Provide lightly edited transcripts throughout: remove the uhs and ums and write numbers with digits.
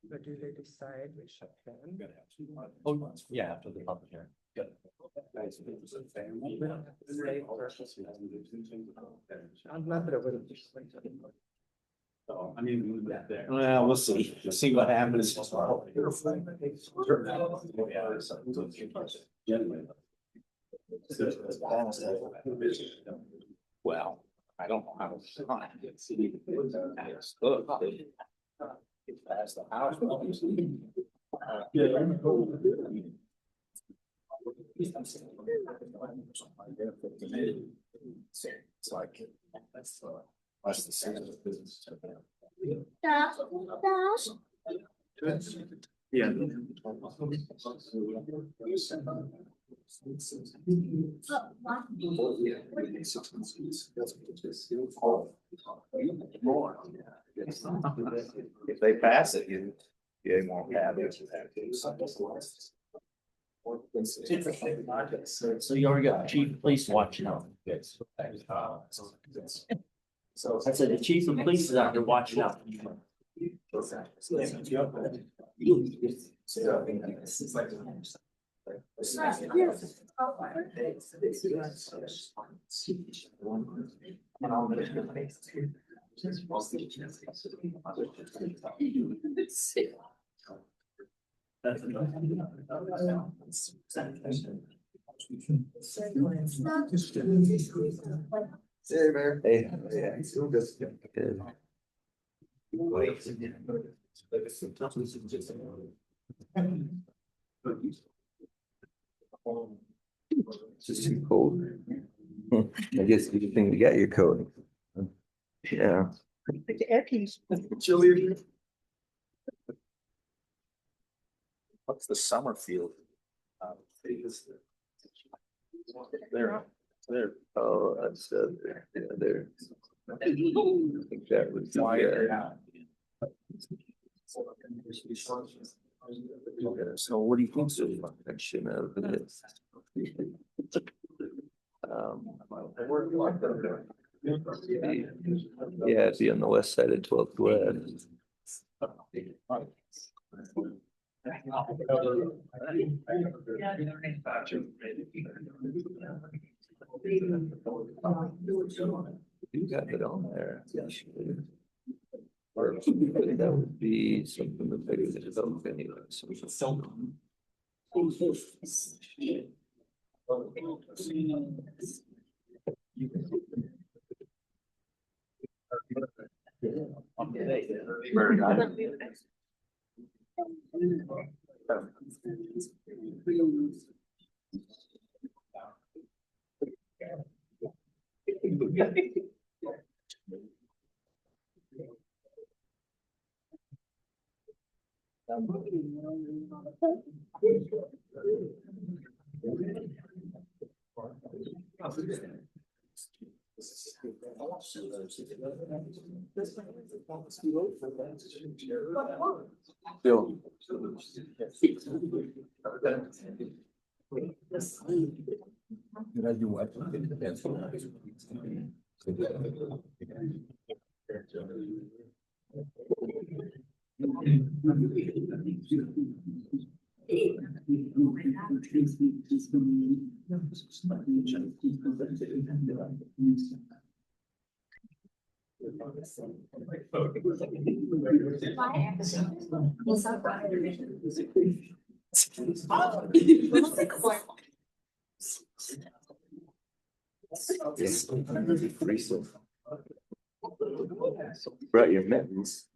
But do they decide which can? Oh, yeah, after the public hearing. I'm not that it would have just like. I mean, well, we'll see. We'll see what happens. Well, I don't know how to. Past the house. It's like, that's the center of the business. Yeah. If they pass it, you won't have it. So you already got chief of police watching out. So I said the chief of police is out there watching out. Hey, Mayor. Hey, yeah, it's doing good. It's just too cold. I guess you think you got your coat. Yeah. The air piece. Chillier. What's the summer field? There. Oh, that's there. Yeah, there. I think that was the, so what do you think? So function of it. Yeah, it'd be on the west side of 12th West. You got it on there. Or that would be something that they would develop anyway. So we should sell them. Bill. Did I do what? Brought your mittens.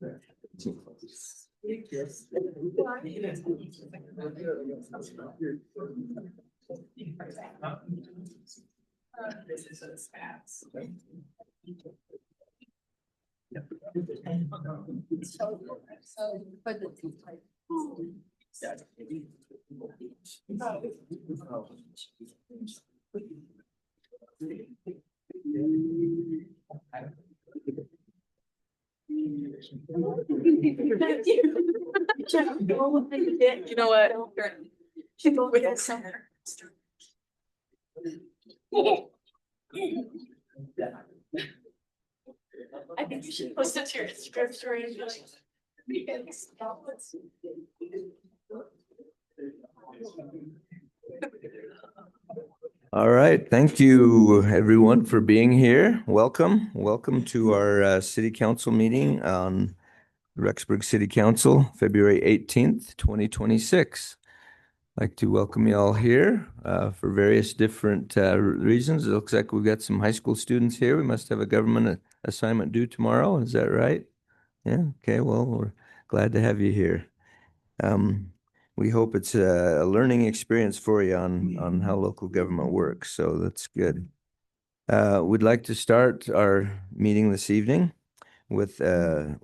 You know what? Should go with the center. I think you should post it to your Instagram story and be like, All right, thank you everyone for being here. Welcome to our city council meeting on Rexburg City Council, February 18th, 2026. I'd like to welcome you all here for various different reasons. It looks like we've got some high school students here. We must have a government assignment due tomorrow. Is that right? Yeah, okay, well, we're glad to have you here. We hope it's a learning experience for you on how local government works, so that's good. We'd like to start our meeting this evening with a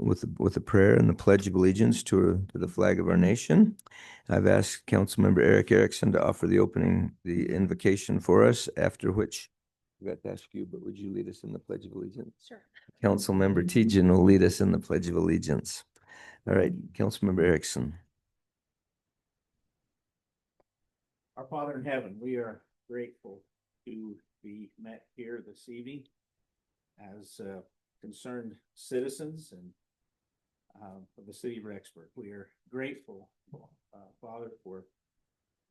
prayer and the Pledge of Allegiance to the flag of our nation. I've asked Councilmember Eric Erickson to offer the invocation for us, after which I forgot to ask you, but would you lead us in the Pledge of Allegiance? Sure. Councilmember Tejan will lead us in the Pledge of Allegiance. All right, Councilmember Erickson. Our Father in heaven, we are grateful to be met here this evening as concerned citizens and of the city of Rexburg. We are grateful, Father, for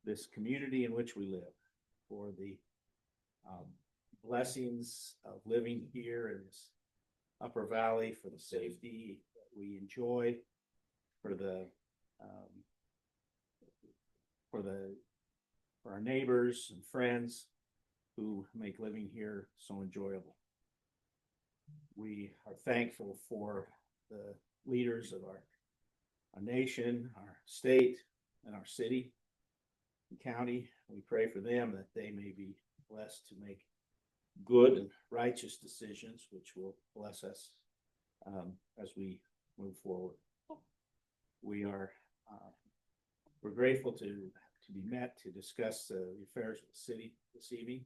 this community in which we live, for the blessings of living here in this upper valley, for the safety that we enjoy, for our neighbors and friends who make living here so enjoyable. We are thankful for the leaders of our nation, our state, and our city and county. We pray for them that they may be blessed to make good and righteous decisions, which will bless us as we move forward. We're grateful to be met to discuss the affairs of the city this evening.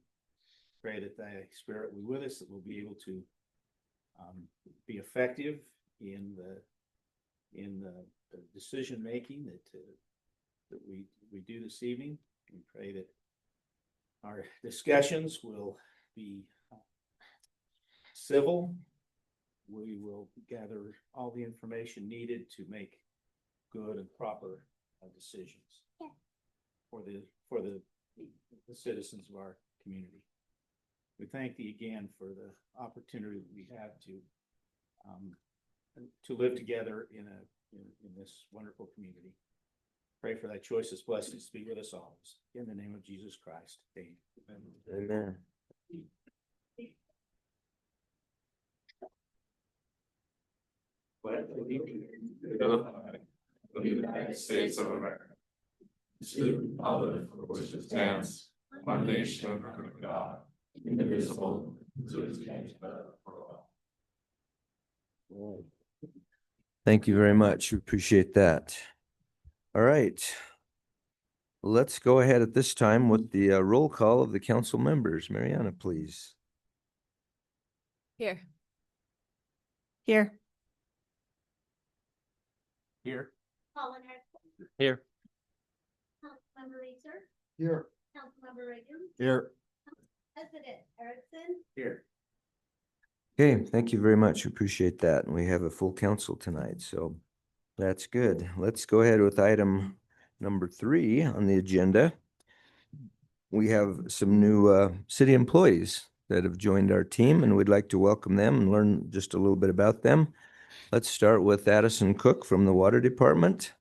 Pray that thy spirit will be with us, that we'll be able to be effective in the decision making that we do this evening. We pray that our discussions will be civil. We will gather all the information needed to make good and proper decisions for the citizens of our community. We thank thee again for the opportunity that we have to live together in this wonderful community. Pray for thy choicest blessings to be with us always. In the name of Jesus Christ. Amen. Amen. Of the United States of America, to the republic for which it stands, one nation under God, indivisible, to its for all. Thank you very much. We appreciate that. All right. Let's go ahead at this time with the roll call of the council members. Mariana, please. Here. Here. Here. Here. Councilmember Reeser, Here. Councilmember Reagan, Here. President Erickson, Here. Okay, thank you very much. We appreciate that. And we have a full council tonight, so that's good. Let's go ahead with item number 3 on the agenda. We have some new city employees that have joined our team, and we'd like to welcome them and learn just a little bit about them. Let's start with Addison Cook from the Water Department.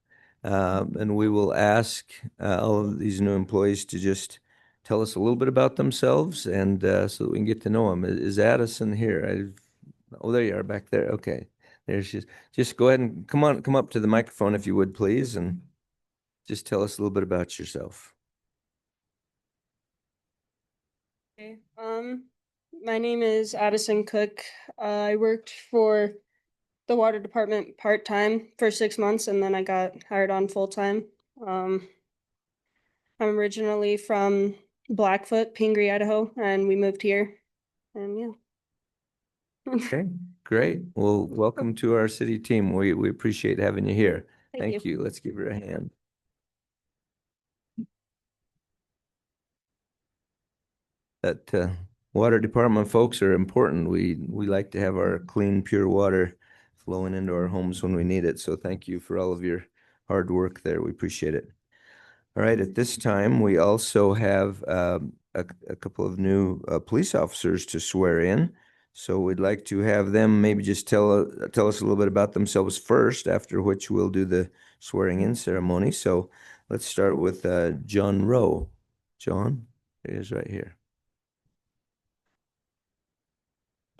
And we will ask all of these new employees to just tell us a little bit about themselves, and so that we can get to know them. Is Addison here? Oh, there you are back there. Okay. There she is. Just go ahead and come up to the microphone if you would, please, and just tell us a little bit about yourself. Okay. My name is Addison Cook. I worked for the water department part-time for 6 months, and then I got hired on full-time. I'm originally from Blackfoot, Pingree, Idaho, and we moved here. And yeah. Okay, great. Well, welcome to our city team. We appreciate having you here. Thank you. Let's give her a hand. That water department folks are important. We like to have our clean, pure water flowing into our homes when we need it. So thank you for all of your hard work there. We appreciate it. All right, at this time, we also have a couple of new police officers to swear in. So we'd like to have them maybe just tell us a little bit about themselves first, after which we'll do the swearing in ceremony. So let's start with John Rowe. John, he is right here.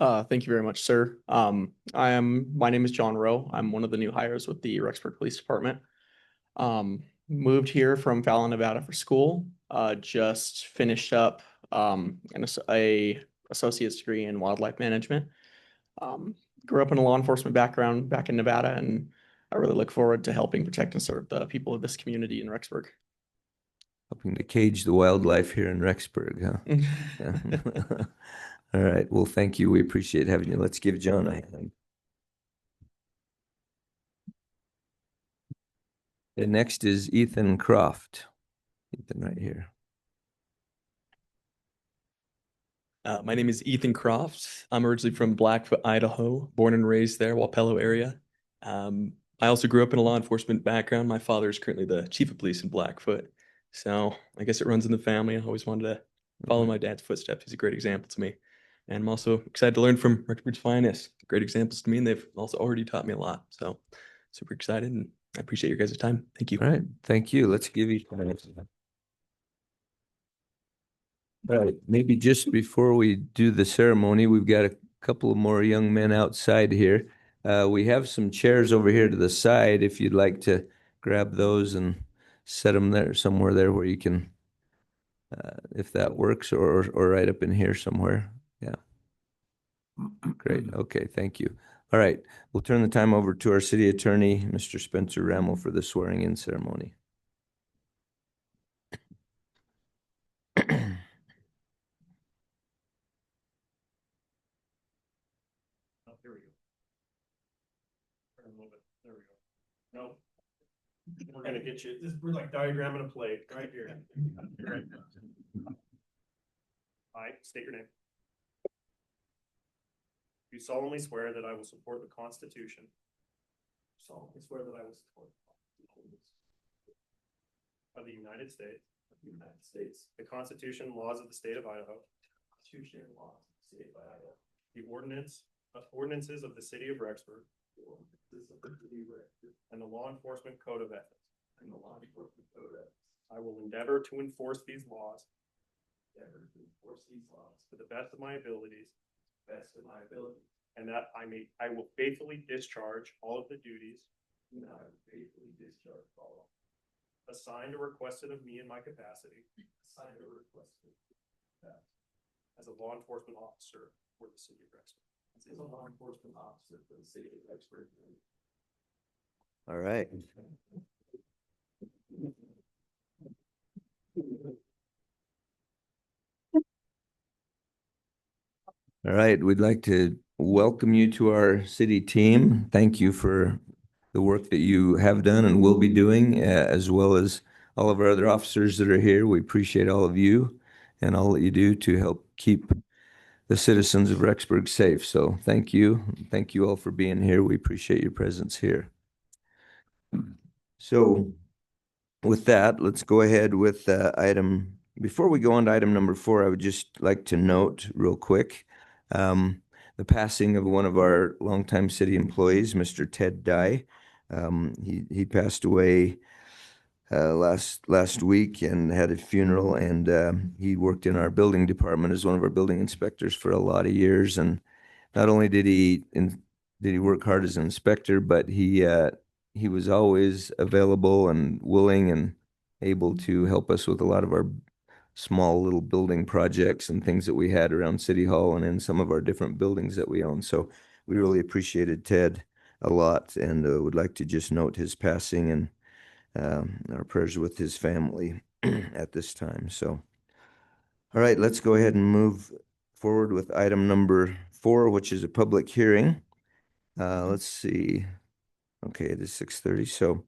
Thank you very much, sir. My name is John Rowe. I'm one of the new hires with the Rexburg Police Department. Moved here from Fallon, Nevada for school. Just finished up a associate's degree in wildlife management. Grew up in a law enforcement background back in Nevada, and I really look forward to helping protect and serve the people of this community in Rexburg. Helping to cage the wildlife here in Rexburg, huh? Yeah. All right. Well, thank you. We appreciate having you. Let's give John a hand. And next is Ethan Croft. Ethan right here. My name is Ethan Croft. I'm originally from Blackfoot, Idaho, born and raised there, Wapello area. I also grew up in a law enforcement background. My father is currently the chief of police in Blackfoot. So I guess it runs in the family. I always wanted to follow my dad's footsteps. He's a great example to me. And I'm also excited to learn from Rexburg's finest. Great examples to me, and they've also already taught me a lot. So super excited, and I appreciate your guys' time. Thank you. All right. Thank you. Let's give each one. All right. Maybe just before we do the ceremony, we've got a couple of more young men outside here. We have some chairs over here to the side. If you'd like to grab those and set them there, somewhere there where you can, if that works, or right up in here somewhere. Yeah. Great. Okay. Thank you. All right. We'll turn the time over to our city attorney, Mr. Spencer Rammel, for the swearing in ceremony. Oh, here we go. Turn a little bit. There we go. No. We're gonna get you. We're like diagramming a plate right here. Right. I state your name. Do solemnly swear that I will support the Constitution. Solemnly swear that I will support the Constitution of the United States. The Constitution and laws of the state of Idaho. Constitution and laws of the state of Idaho. The ordinances of the city of Rexburg. And the law enforcement code of ethics. I will endeavor to enforce these laws. To the best of my abilities. And that I will faithfully discharge all of the duties. Assigned or requested of me in my capacity. As a law enforcement officer for the city of Rexburg. All right. All right. We'd like to welcome you to our city team. Thank you for the work that you have done and will be doing, as well as all of our other officers that are here. We appreciate all of you and all that you do to help keep the citizens of Rexburg safe. So thank you. Thank you all for being here. We appreciate your presence here. So with that, let's go ahead with before we go on to item number 4, I would just like to note real quick the passing of one of our longtime city employees, Mr. Ted Dye. He passed away last week and had a funeral, and he worked in our building department as one of our building inspectors for a lot of years. And not only did he work hard as an inspector, but he was always available and willing and able to help us with a lot of our small little building projects and things that we had around City Hall and in some of our different buildings that we own. So we really appreciated Ted a lot, and would like to just note his passing and our prayers with his family at this time. So, all right, let's go ahead and move forward with item number 4, which is a public hearing. Let's see. Okay, it is 6:30. So,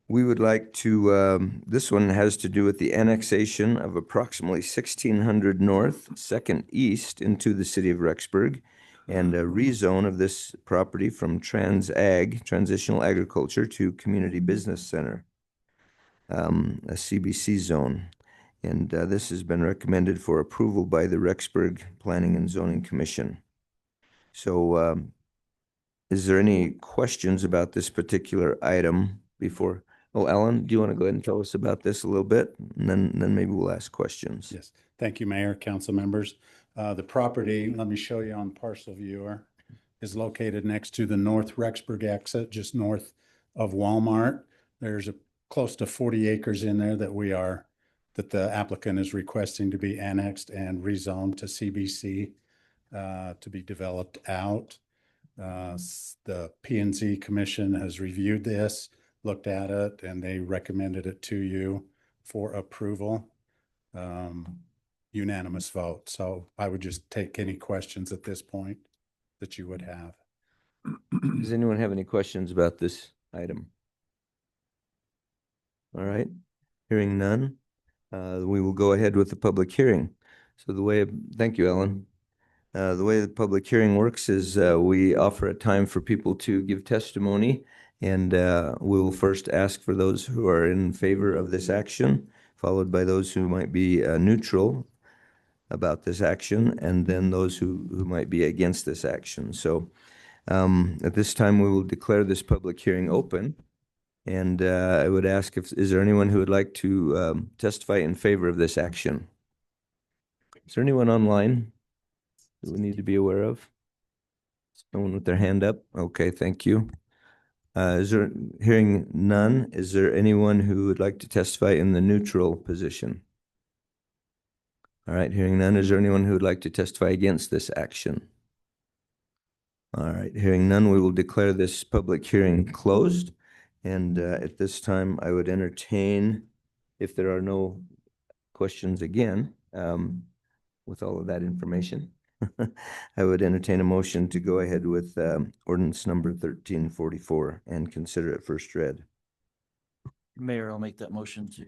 we would like to, this one has to do with the annexation of approximately 1600 North, 2nd East into the city of Rexburg and a rezone of this property from transitional agriculture to community business center, a CBC zone. And this has been recommended for approval by the Rexburg Planning and Zoning Commission. So is there any questions about this particular item before? Oh, Alan, do you want to go ahead and tell us about this a little bit? And then maybe we'll ask questions. Yes, thank you, Mayor, council members. The property, let me show you on parcel viewer, is located next to the North Rexburg exit, just north of Walmart. There's close to 40 acres in there that the applicant is requesting to be annexed and rezoned to CBC to be developed out. The P and Z Commission has reviewed this, looked at it, and they recommended it to you for approval. Unanimous vote. So I would just take any questions at this point that you would have. Does anyone have any questions about this item? All right, hearing none, we will go ahead with the public hearing. So thank you, Ellen. The way the public hearing works is we offer a time for people to give testimony, and we will first ask for those who are in favor of this action, followed by those who might be neutral about this action, and then those who might be against this action. So at this time, we will declare this public hearing open. And I would ask is there anyone who would like to testify in favor of this action? Is there anyone online that we need to be aware of? Someone with their hand up? Okay, thank you. Hearing none, is there anyone who would like to testify in the neutral position? All right, hearing none, is there anyone who would like to testify against this action? All right, hearing none, we will declare this public hearing closed. And at this time, I would entertain, if there are no questions again, with all of that information, I would entertain a motion to go ahead with ordinance number 1344 and consider it first read. Mayor, I'll make that motion to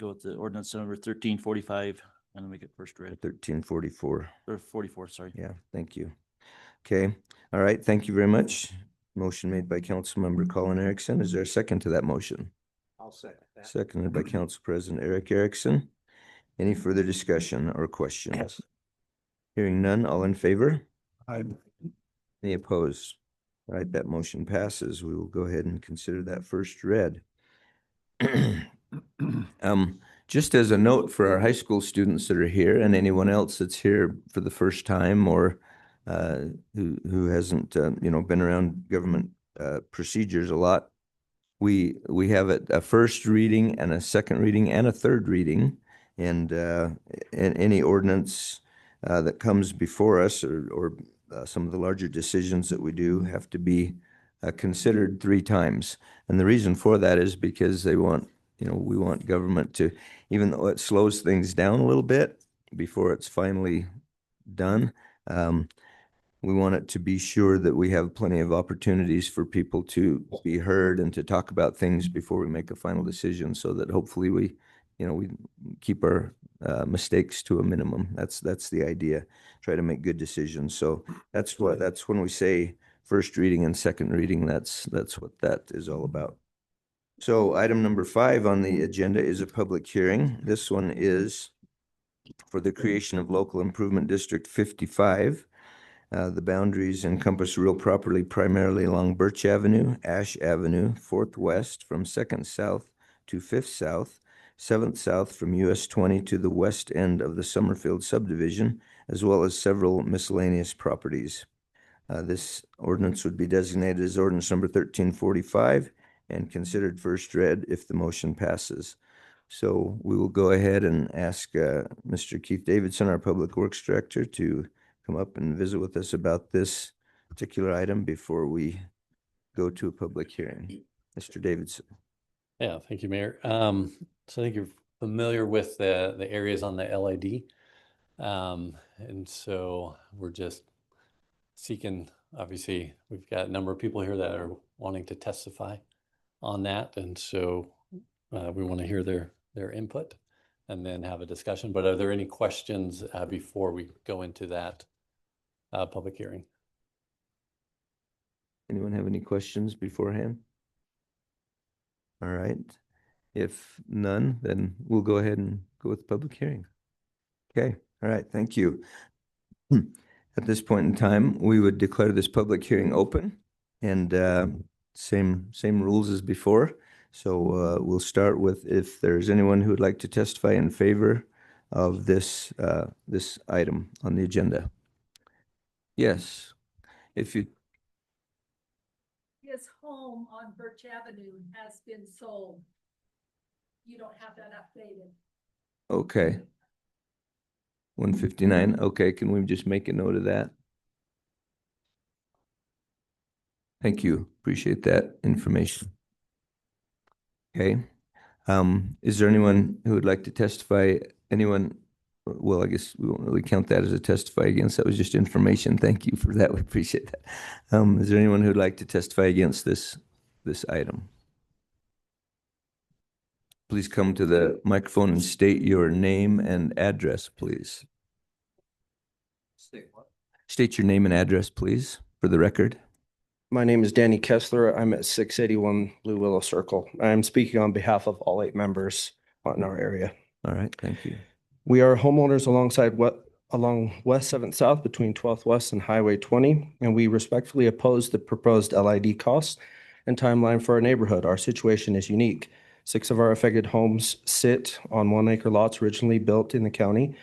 go with the ordinance number 1345 and make it first read. 1344. Or 44, sorry. Yeah, thank you. Okay, all right, thank you very much. Motion made by Councilmember Colin Erickson. Is there a second to that motion? I'll second that. Seconded by Council President Eric Erickson. Any further discussion or questions? Hearing none, all in favor? Aye. Any opposed? All right, that motion passes. We will go ahead and consider that first read. Just as a note for our high school students that are here and anyone else that's here for the first time or who hasn't been around government procedures a lot, we have a first reading and a second reading and a third reading, and any ordinance that comes before us or some of the larger decisions that we do have to be considered 3 times. And the reason for that is because we want government to, even though it slows things down a little bit before it's finally done, we want it to be sure that we have plenty of opportunities for people to be heard and to talk about things before we make a final decision, so that hopefully we keep our mistakes to a minimum. That's the idea. Try to make good decisions. So that's when we say first reading and second reading. That's what that is all about. So item number 5 on the agenda is a public hearing. This one is for the creation of Local Improvement District 55. The boundaries encompass real property primarily along Birch Avenue, Ash Avenue, 4th West from 2nd South to 5th South, 7th South from US 20 to the west end of the Summerfield subdivision, as well as several miscellaneous properties. This ordinance would be designated as ordinance number 1345 and considered first read if the motion passes. So we will go ahead and ask Mr. Keith Davidson, our Public Works Director, to come up and visit with us about this particular item before we go to a public hearing. Mr. Davidson. Yeah, thank you, Mayor. So I think you're familiar with the areas on the LID. And so we're just seeking, obviously, we've got a number of people here that are wanting to testify on that. And so we want to hear their input and then have a discussion. But are there any questions before we go into that public hearing. Anyone have any questions beforehand? All right. If none, then we'll go ahead and go with the public hearing. Okay, all right, thank you. At this point in time, we would declare this public hearing open and same rules as before. So we'll start with if there's anyone who would like to testify in favor of this this item on the agenda. Yes, if you, His home on Birch Avenue has been sold. You don't have that updated. okay. 159, okay, can we just make a note of that? Thank you, appreciate that information. Okay, is there anyone who would like to testify? Anyone? Well, I guess we won't really count that as a testify against. That was just information. Thank you for that. We appreciate that. Is there anyone who'd like to testify against this item? Please come to the microphone and state your name and address, please. State your name and address, please, for the record. My name is Danny Kessler. I'm at 681 Blue Willow Circle. I'm speaking on behalf of all 8 members in our area. All right, thank you. We are homeowners along West 7th South between 12th West and Highway 20, and we respectfully oppose the proposed LID costs and timeline for our neighborhood. Our situation is unique. 6 of our affected homes sit on 1-acre lots originally built in the county.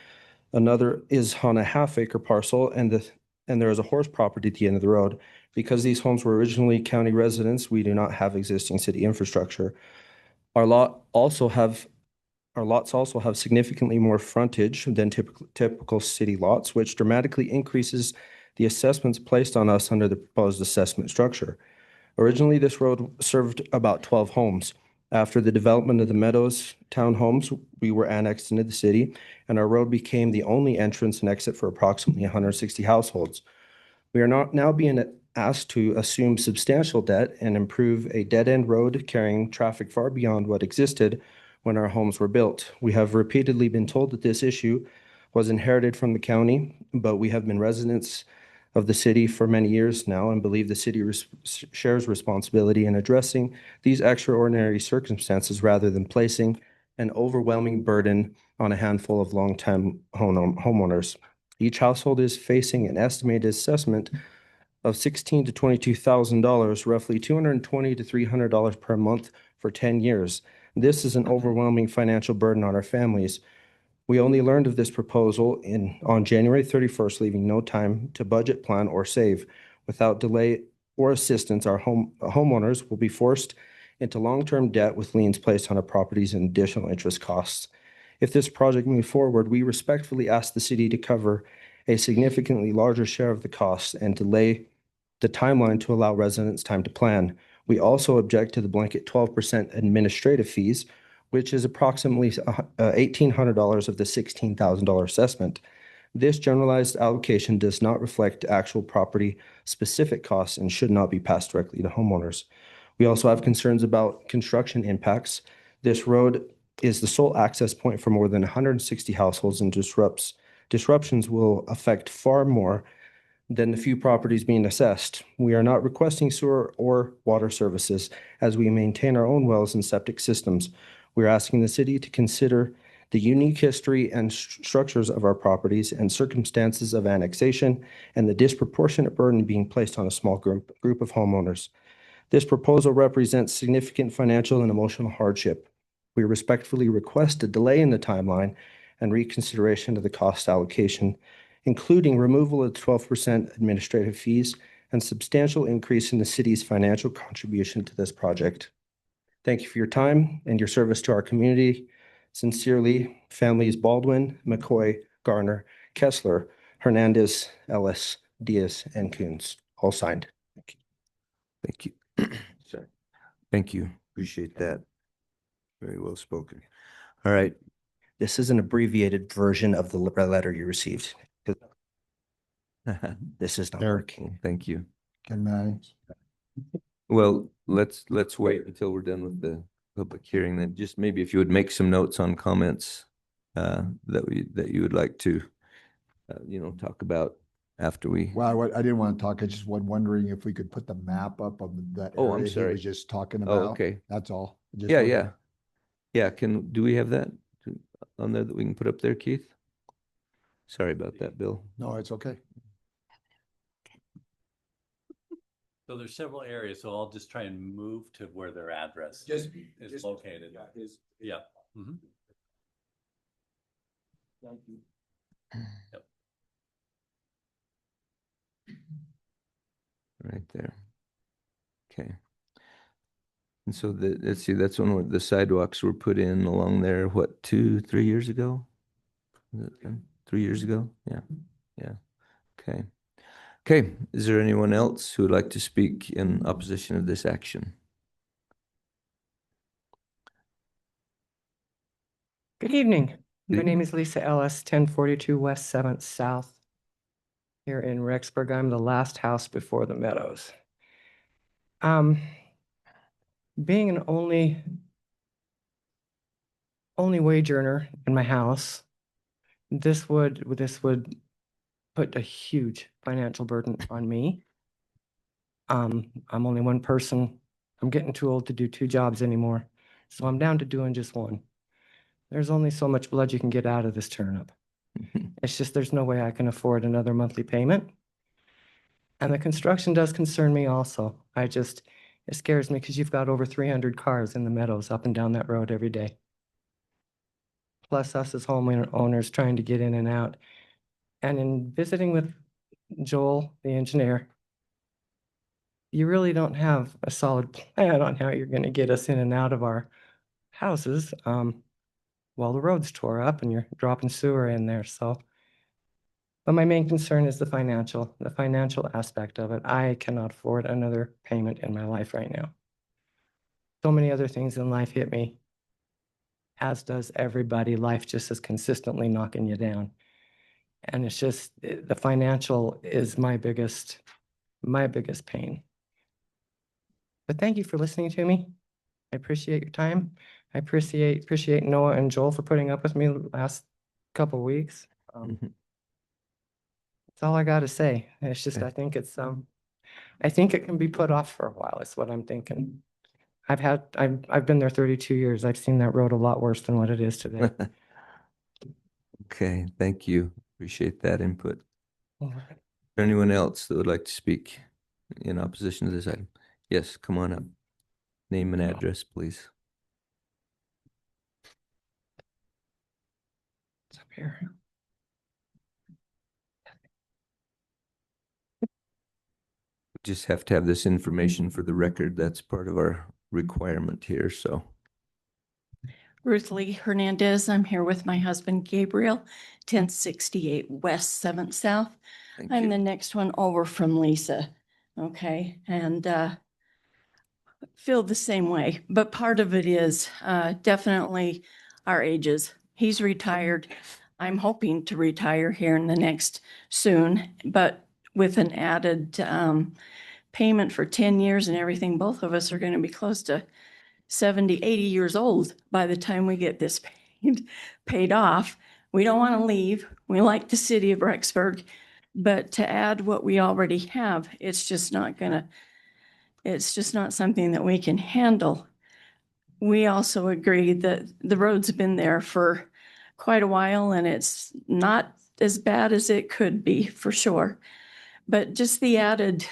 Another is on a half-acre parcel, and there is a horse property at the end of the road. Because these homes were originally county residents, we do not have existing city infrastructure. Our lots also have significantly more frontage than typical city lots, which dramatically increases the assessments placed on us under the proposed assessment structure. Originally, this road served about 12 homes. After the development of the Meadows townhomes, we were annexed into the city, and our road became the only entrance and exit for approximately 160 households. We are now being asked to assume substantial debt and improve a dead-end road carrying traffic far beyond what existed when our homes were built. We have repeatedly been told that this issue was inherited from the county, but we have been residents of the city for many years now and believe the city shares responsibility in addressing these extraordinary circumstances rather than placing an overwhelming burden on a handful of long-time homeowners. Each household is facing an estimated assessment of $16,000 to $22,000, roughly $220 to $300 per month for 10 years. This is an overwhelming financial burden on our families. We only learned of this proposal on January 31st, leaving no time to budget, plan, or save. Without delay or assistance, our homeowners will be forced into long-term debt with liens placed on our properties and additional interest costs. If this project moves forward, we respectfully ask the city to cover a significantly larger share of the costs and delay the timeline to allow residents time to plan. We also object to the blanket 12% administrative fees, which is approximately $1,800 of the $16,000 assessment. This generalized allocation does not reflect actual property-specific costs and should not be passed directly to homeowners. We also have concerns about construction impacts. This road is the sole access point for more than 160 households, and disruptions will affect far more than the few properties being assessed. We are not requesting sewer or water services as we maintain our own wells and septic systems. We're asking the city to consider the unique history and structures of our properties and circumstances of annexation and the disproportionate burden being placed on a small group of homeowners. This proposal represents significant financial and emotional hardship. We respectfully request a delay in the timeline and reconsideration of the cost allocation, including removal of 12% administrative fees and substantial increase in the city's financial contribution to this project. Thank you for your time and your service to our community. Sincerely, families Baldwin, McCoy, Garner, Kessler, Hernandez, Ellis, Diaz, and Coons, all signed. Thank you. Thank you. Sorry. Thank you. Appreciate that. Very well spoken. All right. This is an abbreviated version of the letter you received. This is not working. Thank you. Good night. Well, let's wait until we're done with the public hearing. Then just maybe if you would make some notes on comments that you would like to talk about after we? Well, I didn't want to talk. I just was wondering if we could put the map up of that Oh, I'm area he sorry. was just talking Oh, about. okay. That's all. Just Yeah, wanted- yeah. Yeah, do we have that on there that we can put up there, Keith? Sorry about that, Bill. No, it's okay. So there's several areas, so I'll just try and move to where their address Just- is just- located. Yeah. Mhm. Yep. Right there. Okay. And so let's see, that's when the sidewalks were put in along there, what, 2-3 years ago? Was it then? 3 years ago? Yeah, yeah. Okay. Okay, is there anyone else who would like to speak in opposition of this action? Good evening. My Good name is Lisa Ellis, 1042 West 7th South. Here in Rexburg, I'm the last house before the Meadows. Being an only wage earner in my house, this would put a huge financial burden on me. I'm only one person. I'm getting too old to do 2 jobs anymore, so I'm down to doing just one. There's only so much blood you can get out of this turnip. It's just there's no way I can afford another monthly payment. And the construction does concern me also. It scares me because you've got over 300 cars in the Meadows up and down that road every day. Plus us as homeowners trying to get in and out. And in visiting with Joel, the engineer, you really don't have a solid plan on how you're going to get us in and out of our houses. Well, the road's tore up and you're dropping sewer in there, so. But my main concern is the financial aspect of it. I cannot afford another payment in my life right now. So many other things in life hit me, as does everybody. Life just is consistently knocking you down. And it's just, the financial is my biggest pain. But thank you for listening to me. I appreciate your time. I appreciate Noah and Joel for putting up with me the last couple weeks. That's all I got to say. It's just, I think it can be put off for a while, is what I'm thinking. I've been there 32 years. I've seen that road a lot worse than what it is today. Okay, thank you. Appreciate that input. All right. Is there anyone else that would like to speak in opposition to this item? Yes, come on up. Name and address, please. It's up here. Just have to have this information for the record. That's part of our requirement here, so. Ruth Lee Hernandez. I'm here with my husband Gabriel, 1068 West 7th South. Thank I'm you. the next one over from Lisa. Okay, and feel the same way. But part of it is definitely our ages. He's retired. I'm hoping to retire here in the next soon, but with an added payment for 10 years and everything, both of us are going to be close to 70, 80 years old by the time we get this paid off. We don't want to leave. We like the city of Rexburg, but to add what we already have, it's just not something that we can handle. We also agree that the road's been there for quite a while and it's not as bad as it could be, for sure. But just the added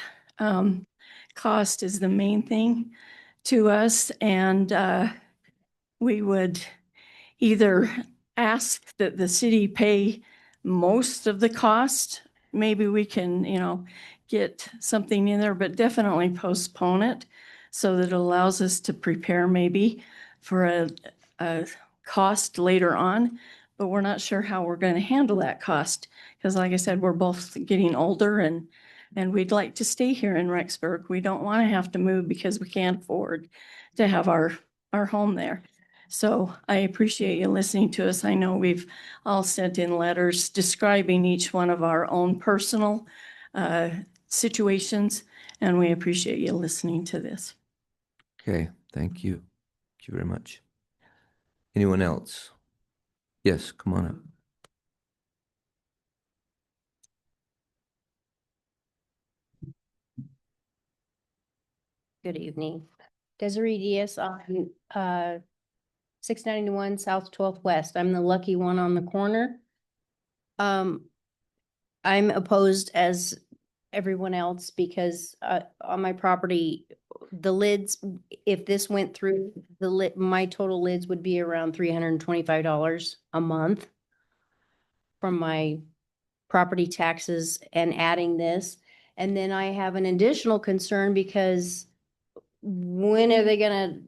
cost is the main thing to us, and we would either ask that the city pay most of the cost. Maybe we can, get something in there, but definitely postpone it so that it allows us to prepare maybe for a cost later on. But we're not sure how we're going to handle that cost because, like I said, we're both getting older and we'd like to stay here in Rexburg. We don't want to have to move because we can't afford to have our home there. So I appreciate you listening to us. I know we've all sent in letters describing each one of our own personal situations, and we appreciate you listening to this. Okay, thank you. Thank you very much. Anyone else? Yes, come on up. Good evening. Desiree Diaz on 691 South 12th West. I'm the lucky one on the corner. I'm opposed as everyone else because on my property, the lids, if this went through, my total lids would be around $325 a month from my property taxes and adding this. And then I have an additional concern because when are they gonna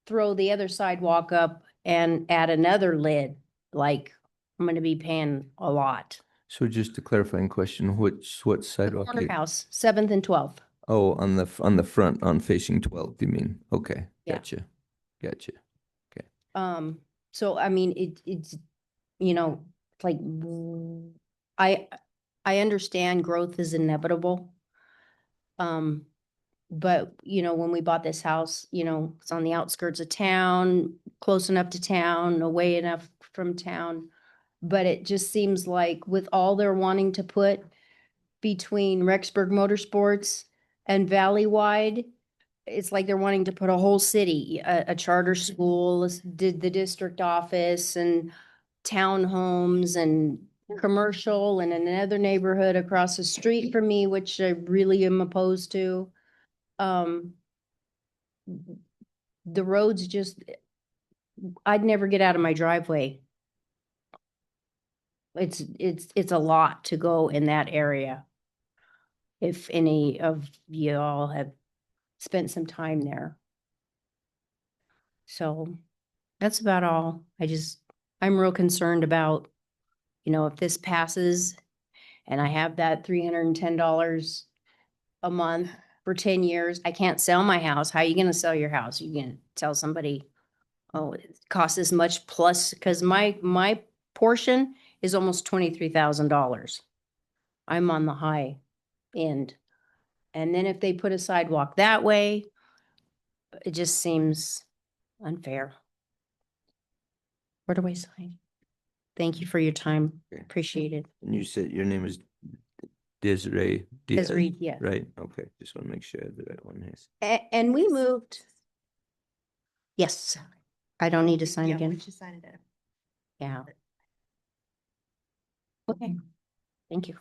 throw the other sidewalk up and add another lid? Like, I'm gonna be paying a lot. So just a clarifying question, what sidewalk? Corner house, 7th and 12th. Oh, on the front, on facing 12th, you mean? Okay, Yeah. gotcha. Gotcha. So I mean, it's, you know, like, I, I understand growth is inevitable. But you know, when we bought this house, you know, it's on the outskirts of town, close enough to town, away enough from town. But it just seems like with all they're wanting to put between Rexburg Motorsports and Valleywide, it's like they're wanting to put a whole city, a charter school, did the district office and townhomes and commercial and in another neighborhood across the street from me, which I really am opposed to. The roads just, I'd never get out of my driveway. It's a lot to go in that area. If any of y'all have spent some time there. So that's about all. I'm real concerned about, you know, if this passes and I have that $310 a month for 10 years, I can't sell my house. How are you gonna sell your house? You gonna tell somebody, oh, it costs this much plus, because my portion is almost $23,000. I'm on the high end. And then if they put a sidewalk that way, it just seems unfair. Where do I sign? Thank you for your time. Appreciate it. And you said your name is Desiree Diaz? Desiree Diaz. Right, okay, just want to make sure I have the right one. Yes. And we moved. Yes, I don't need to sign Yeah, again. we should sign it in. Yeah. Okay, thank you.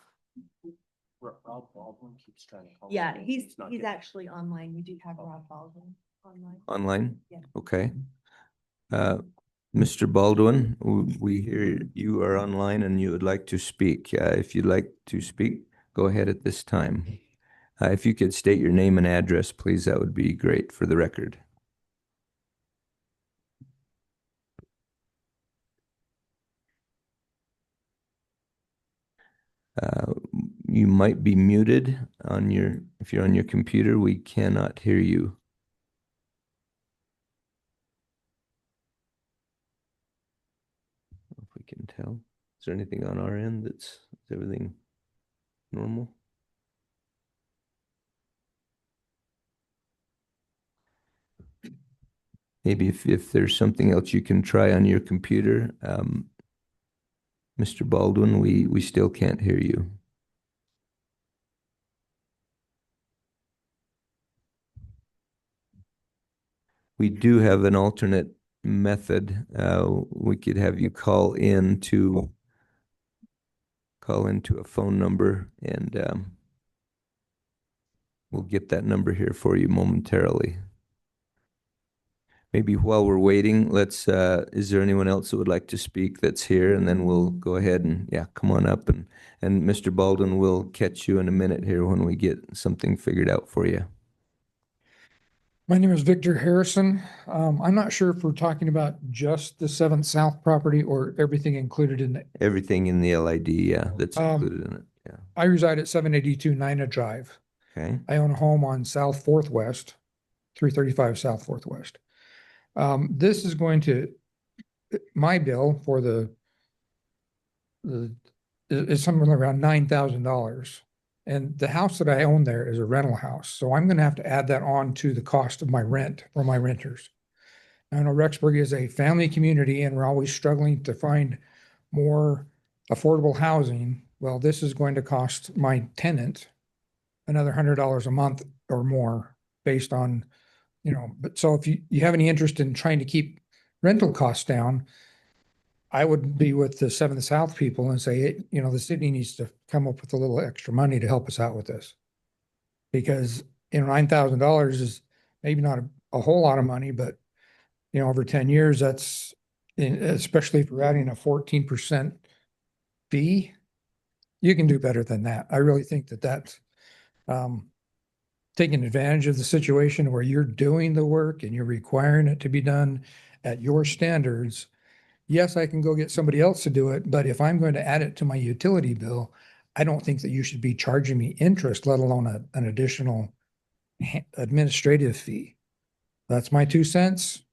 Rob Baldwin keeps trying to call. Yeah, me. he's not getting- actually online. We do have Rob Baldwin online. Online? Yeah. Okay. Mr. Baldwin, we hear you are online and you would like to speak. If you'd like to speak, go ahead at this time. If you could state your name and address, please, that would be great for the record. You might be muted if you're on your computer, we cannot hear you. If we can tell. Is there anything on our end is everything normal? Maybe if there's something else you can try on your computer, Mr. Baldwin, we still can't hear you. We do have an alternate method. We could have you call into a phone number and we'll get that number here for you momentarily. Maybe while we're waiting, is there anyone else that would like to speak that's here? And then we'll go ahead and, yeah, come on up and Mr. Baldwin will catch you in a minute here when we get something figured out for you. My name is Victor Harrison. I'm not sure if we're talking about just the 7th South property or everything included in it. Everything in the LID, yeah, that's included in it, yeah. I reside at 782 Nina Drive. Okay. I own a home on South 4th West, 335 South 4th West. This is going to, my bill for is somewhere around $9,000. And the house that I own there is a rental house. So I'm going to have to add that on to the cost of my rent for my renters. I know Rexburg is a family community and we're always struggling to find more affordable housing. Well, this is going to cost my tenant another $100 a month or more based on But so if you have any interest in trying to keep rental costs down, I would be with the Seventh South people and say, the city needs to come up with a little extra money to help us out with this. Because, $9,000 is maybe not a whole lot of money, but, over 10 years, that's, especially if we're adding a 14% fee, you can do better than that. I really think that's taking advantage of the situation where you're doing the work and you're requiring it to be done at your standards. Yes, I can go get somebody else to do it, but if I'm going to add it to my utility bill, I don't think that you should be charging me interest, let alone an additional administrative fee. That's my 2 cents.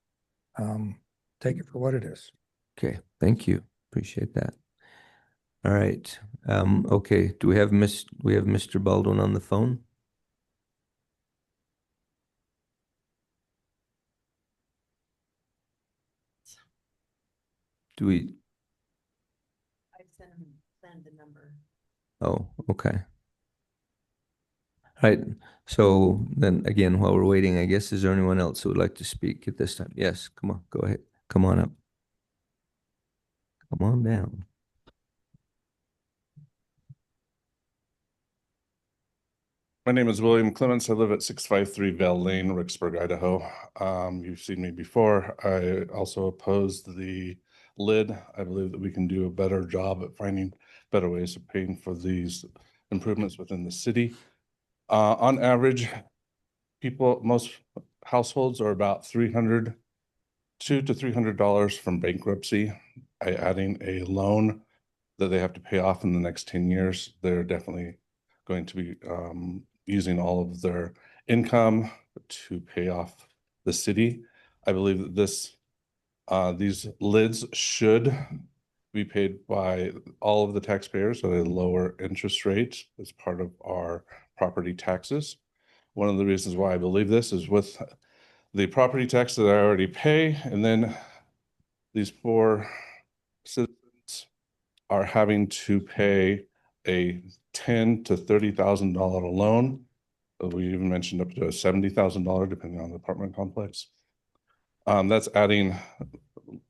Take it for what it is. Okay, thank you. Appreciate that. All right. Okay, do we have Mr. Baldwin on the phone? Do we? I send the number. Oh, okay. All right. So then again, while we're waiting, I guess, is there anyone else who would like to speak at this time? Yes, come on, go ahead. Come on up. Come on down. My name is William Clements. I live at 653 Vale Lane, Rexburg, Idaho. You've seen me before. I also opposed the lid. I believe that we can do a better job at finding better ways of paying for these improvements within the city. On average, most households are about $200 to $300 from bankruptcy. By adding a loan that they have to pay off in the next 10 years, they're definitely going to be using all of their income to pay off the city. I believe that these lids should be paid by all of the taxpayers at a lower interest rate as part of our property taxes. One of the reasons why I believe this is with the property tax that I already pay, and then these poor citizens are having to pay a $10,000 to $30,000 loan. We even mentioned up to a $70,000 depending on the apartment complex. That's adding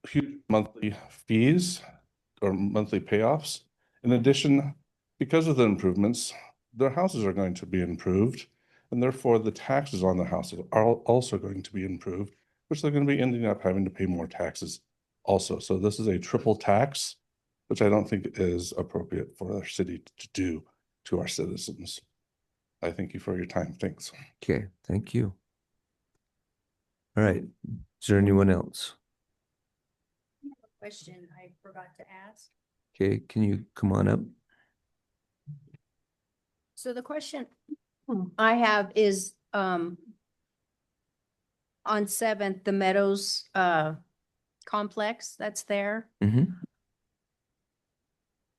huge monthly fees or monthly payoffs. In addition, because of the improvements, their houses are going to be improved, and therefore the taxes on the houses are also going to be improved, which they're going to be ending up having to pay more taxes also. So this is a triple tax, which I don't think is appropriate for our city to do to our citizens. I thank you for your time. Thanks. Okay, thank you. All right. Is there anyone else? Question I forgot to ask. Okay, can you come on up? So the question I have is, on 7th, the Meadows, complex that's there. Mm-hmm.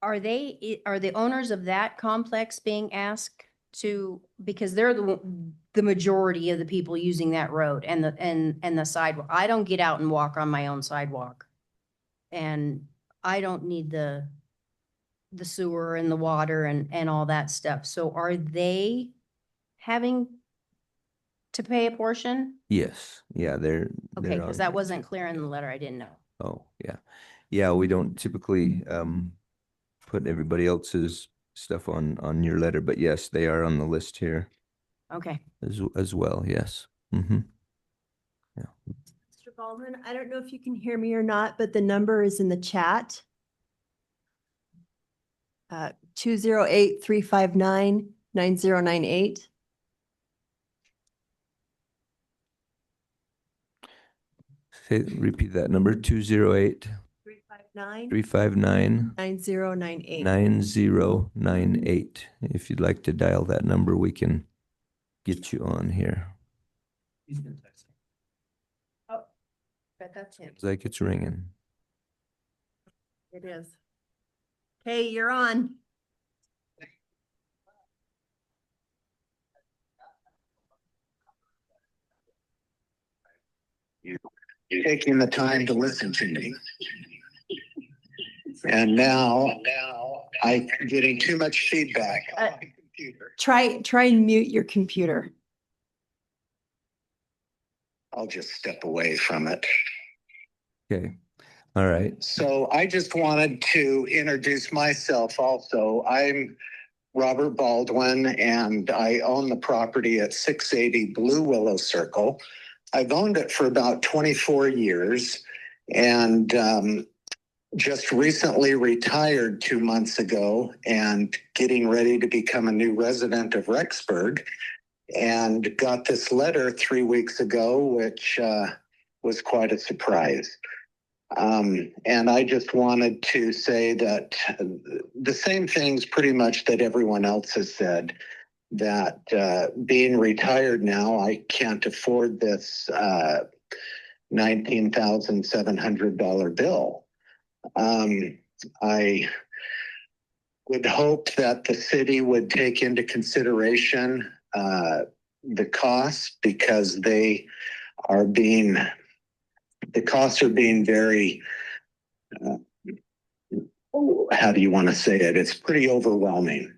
Are the owners of that complex being asked to, because they're the majority of the people using that road and the sidewalk. I don't get out and walk on my own sidewalk. And I don't need the sewer and the water and all that stuff. So are they having to pay a portion? Yes. Yeah, they're Okay, because that wasn't clear in the letter. I didn't know. Oh, yeah. Yeah, we don't typically put everybody else's stuff on your letter, but yes, they are on the list here Okay. as well. Yes. Mm-hmm. Yeah. Mr. Baldwin, I don't know if you can hear me or not, but the number is in the chat. 208-359-9098. Repeat that number, 208 359 9098. 9098. If you'd like to dial that number, we can get you on here. Oh, bet that's him. It's like it's ringing. It is. Okay, you're on. You're taking the time to listen to me. And now I'm getting too much feedback on my computer. Try and mute your computer. I'll just step away from it. Okay. All right. So I just wanted to introduce myself also. I'm Robert Baldwin, and I own the property at 680 Blue Willow Circle. I've owned it for about 24 years and just recently retired 2 months ago and getting ready to become a new resident of Rexburg, and got this letter 3 weeks ago, which was quite a surprise. And I just wanted to say that the same things pretty much that everyone else has said, that being retired now, I can't afford this $19,700 bill. I would hope that the city would take into consideration the costs, because the costs are being very, how do you want to say it? It's pretty overwhelming.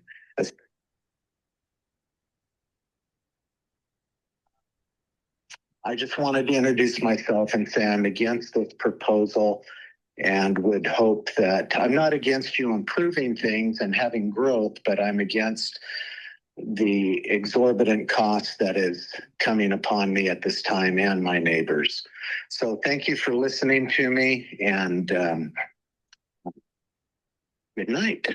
I just wanted to introduce myself and say I'm against this proposal, and would hope that I'm not against you improving things and having growth, but I'm against the exorbitant cost that is coming upon me at this time and my neighbors. So thank you for listening to me, and good night.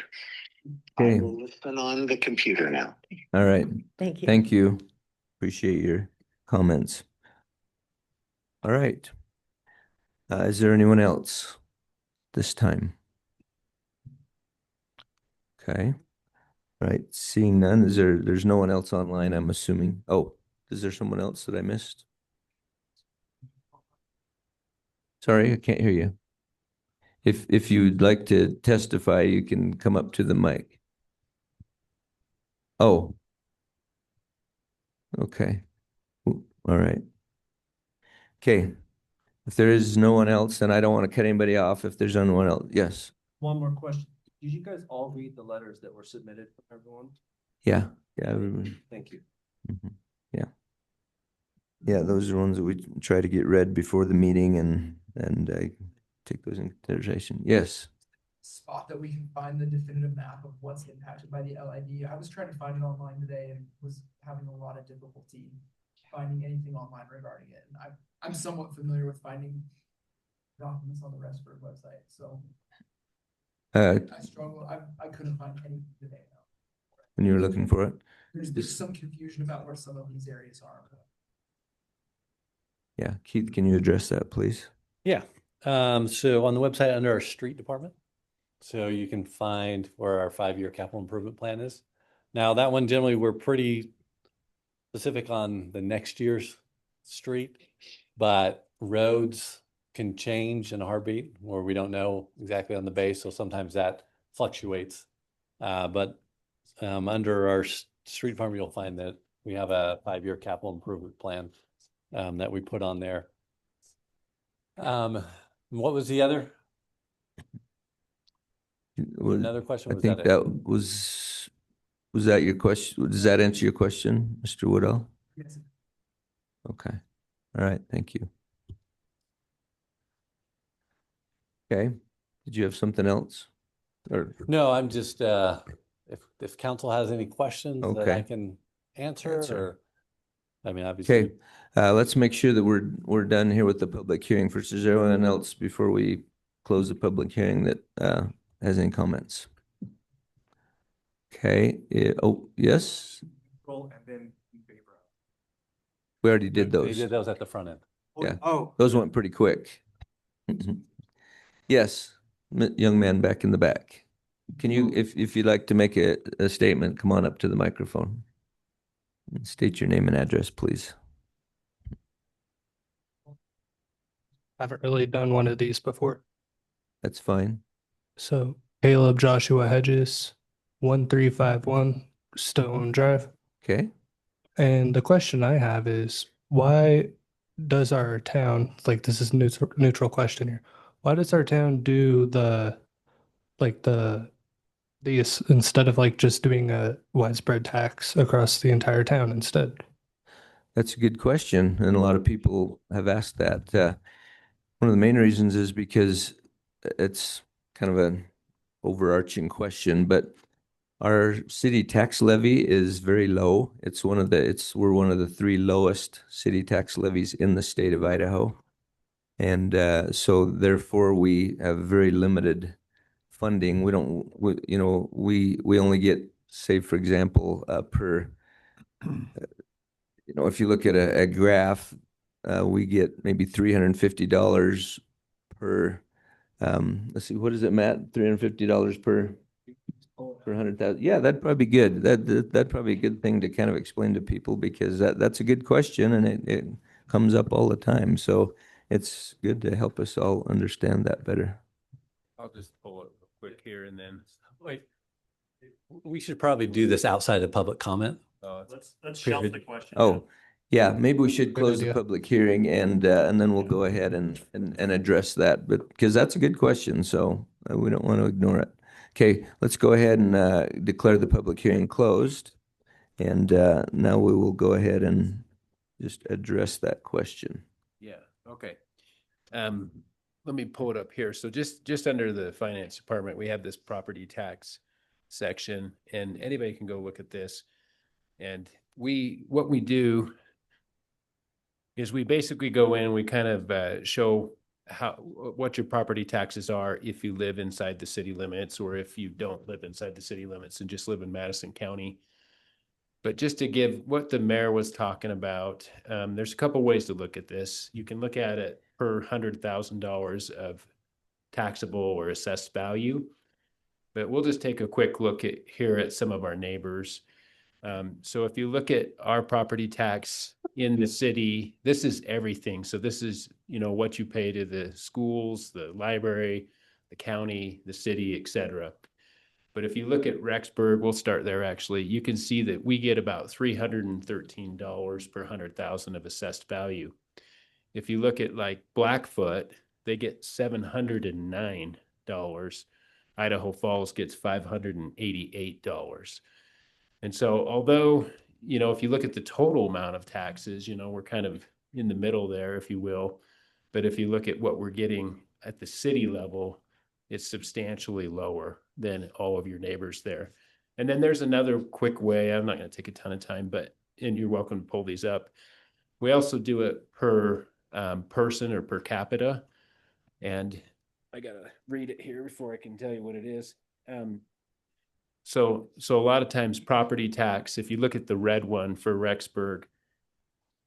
Okay. I will listen on the computer now. All right. Thank you. Thank you. Appreciate your comments. All right. Is there anyone else this time? Okay. All right. Seeing none, there's no one else online, I'm assuming. Oh, is there someone else that I missed? Sorry, I can't hear you. If you'd like to testify, you can come up to the mic. Oh. Okay. All right. Okay. If there is no one else, then I don't want to cut anybody off. If there's no one else, yes. One more question. Did you guys all read the letters that were submitted from everyone? Yeah. Yeah. Everyone. Thank you. Yeah. Yeah, those are ones that we try to get read before the meeting and take those into consideration. Yes. Spot that we can find the definitive map of what's impacted by the LID. I was trying to find it online today and was having a lot of difficulty finding anything online regarding it. And I'm somewhat familiar with finding documents on the Rexburg website, so I struggle. I couldn't find anything today. When you were looking for it. There's some confusion about where some of these areas are. Yeah, Keith, can you address that, please? Yeah. So on the website under our street department, so you can find where our 5-year capital improvement plan is. Now that one, generally, we're pretty specific on the next year's street, but roads can change in a heartbeat where we don't know exactly on the base. So sometimes that fluctuates. But under our street department, you'll find that we have a 5-year capital improvement plan that we put on there. What was the other? Another question? I think that was that your question? Does that answer your question, Mr. Woodall? Yes. Okay. All right. Thank you. Okay. Did you have something else? Or No, I'm just if council has any questions that I Okay. can answer, or I mean, obviously. Okay. Let's make sure that we're done here with the public hearing first. Is there anyone else before we close the public hearing that has any comments? Okay. Oh, yes. And then in favor of. We already did They those. did those at the front end. Yeah. Oh. Those went pretty quick. Yes, young man back in the back. Can you, if you'd like to make a statement, come on up to the microphone. And state your name and address, please. I haven't really done one of these before. That's fine. So Caleb Joshua Hedges, 1351 Stone Drive. Okay. And the question I have is, why does our town, like this is neutral question here, why does our town do the instead of like just doing a widespread tax across the entire town instead? That's a good question, and a lot of people have asked that. One of the main reasons is because it's kind of an overarching question, but our city tax levy is very low. We're one of the 3 lowest city tax levies in the state of Idaho. And so therefore we have very limited funding. We don't, we only get, say, for example, per, if you look at a graph, we get maybe $350 per, let's see, what is it, Matt? $350 per 100,000. Yeah, that'd probably be good. That'd probably be a good thing to kind of explain to people, because that's a good question and it comes up all the time. So it's good to help us all understand that better. I'll just pull it real quick here and then. Wait, we should probably do this outside of public comment. Let's shelve the question. Oh, yeah, maybe we should Good close the idea. public hearing and then we'll go ahead and address that, but because that's a good question, so we don't want to ignore it. Okay, let's go ahead and declare the public hearing closed. And now we will go ahead and just address that question. Yeah, okay. Let me pull it up here. So just under the finance department, we have this property tax section, and anybody can go look at this. And what we do is we basically go in, we kind of show what your property taxes are if you live inside the city limits, or if you don't live inside the city limits and just live in Madison County. But just to give what the mayor was talking about, there's a couple ways to look at this. You can look at it per $100,000 of taxable or assessed value. But we'll just take a quick look here at some of our neighbors. So if you look at our property tax in the city, this is everything. So this is, what you pay to the schools, the library, the county, the city, et cetera. But if you look at Rexburg, we'll start there actually, you can see that we get about $313 per 100,000 of assessed value. If you look at like Blackfoot, they get $709. Idaho Falls gets $588. And so although, if you look at the total amount of taxes, we're kind of in the middle there, if you will. But if you look at what we're getting at the city level, it's substantially lower than all of your neighbors there. And then there's another quick way. I'm not going to take a ton of time, and you're welcome to pull these up. We also do it per person or per capita. And I got to read it here before I can tell you what it is. So a lot of times property tax, if you look at the red one for Rexburg,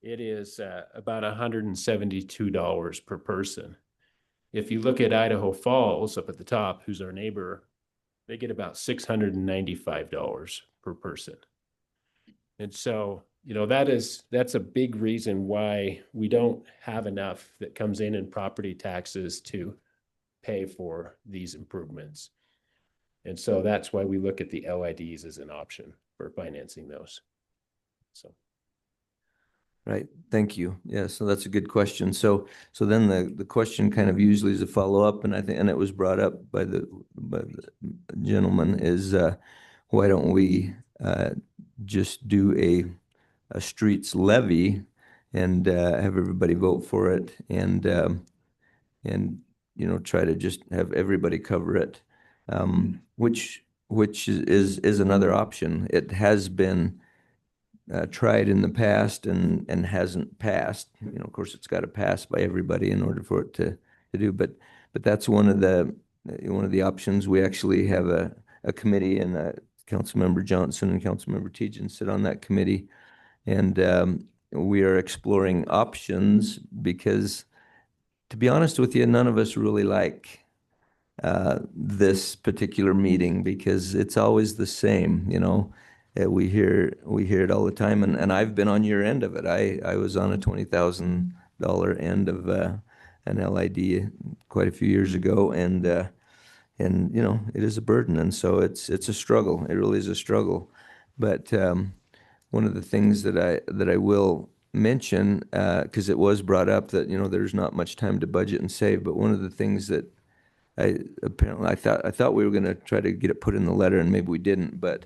it is about $172 per person. If you look at Idaho Falls up at the top, who's our neighbor, they get about $695 per person. And so, that's a big reason why we don't have enough that comes in property taxes to pay for these improvements. And so that's why we look at the LIDs as an option for financing those. So. Right. Thank you. Yeah. So that's a good question. So then the question kind of usually is a follow-up, and I think, and it was brought up by the gentleman, is why don't we just do a streets levy and have everybody vote for it, and try to just have everybody cover it, which is another option. It has been tried in the past and hasn't passed. Of course, it's got to pass by everybody in order for it to do. But that's one of the options. We actually have a committee, and Councilmember Johnson and Councilmember Tejan sit on that committee, and we are exploring options because, to be honest with you, none of us really like this particular meeting, because it's always the same. We hear it all the time, and I've been on your end of it. I was on a $20,000 end of an LID quite a few years ago, and it is a burden, and so it's a struggle. It really is a struggle. But one of the things that I will mention, because it was brought up that there's not much time to budget and save, but one of the things that I thought we were going to try to get it put in the letter, and maybe we didn't, but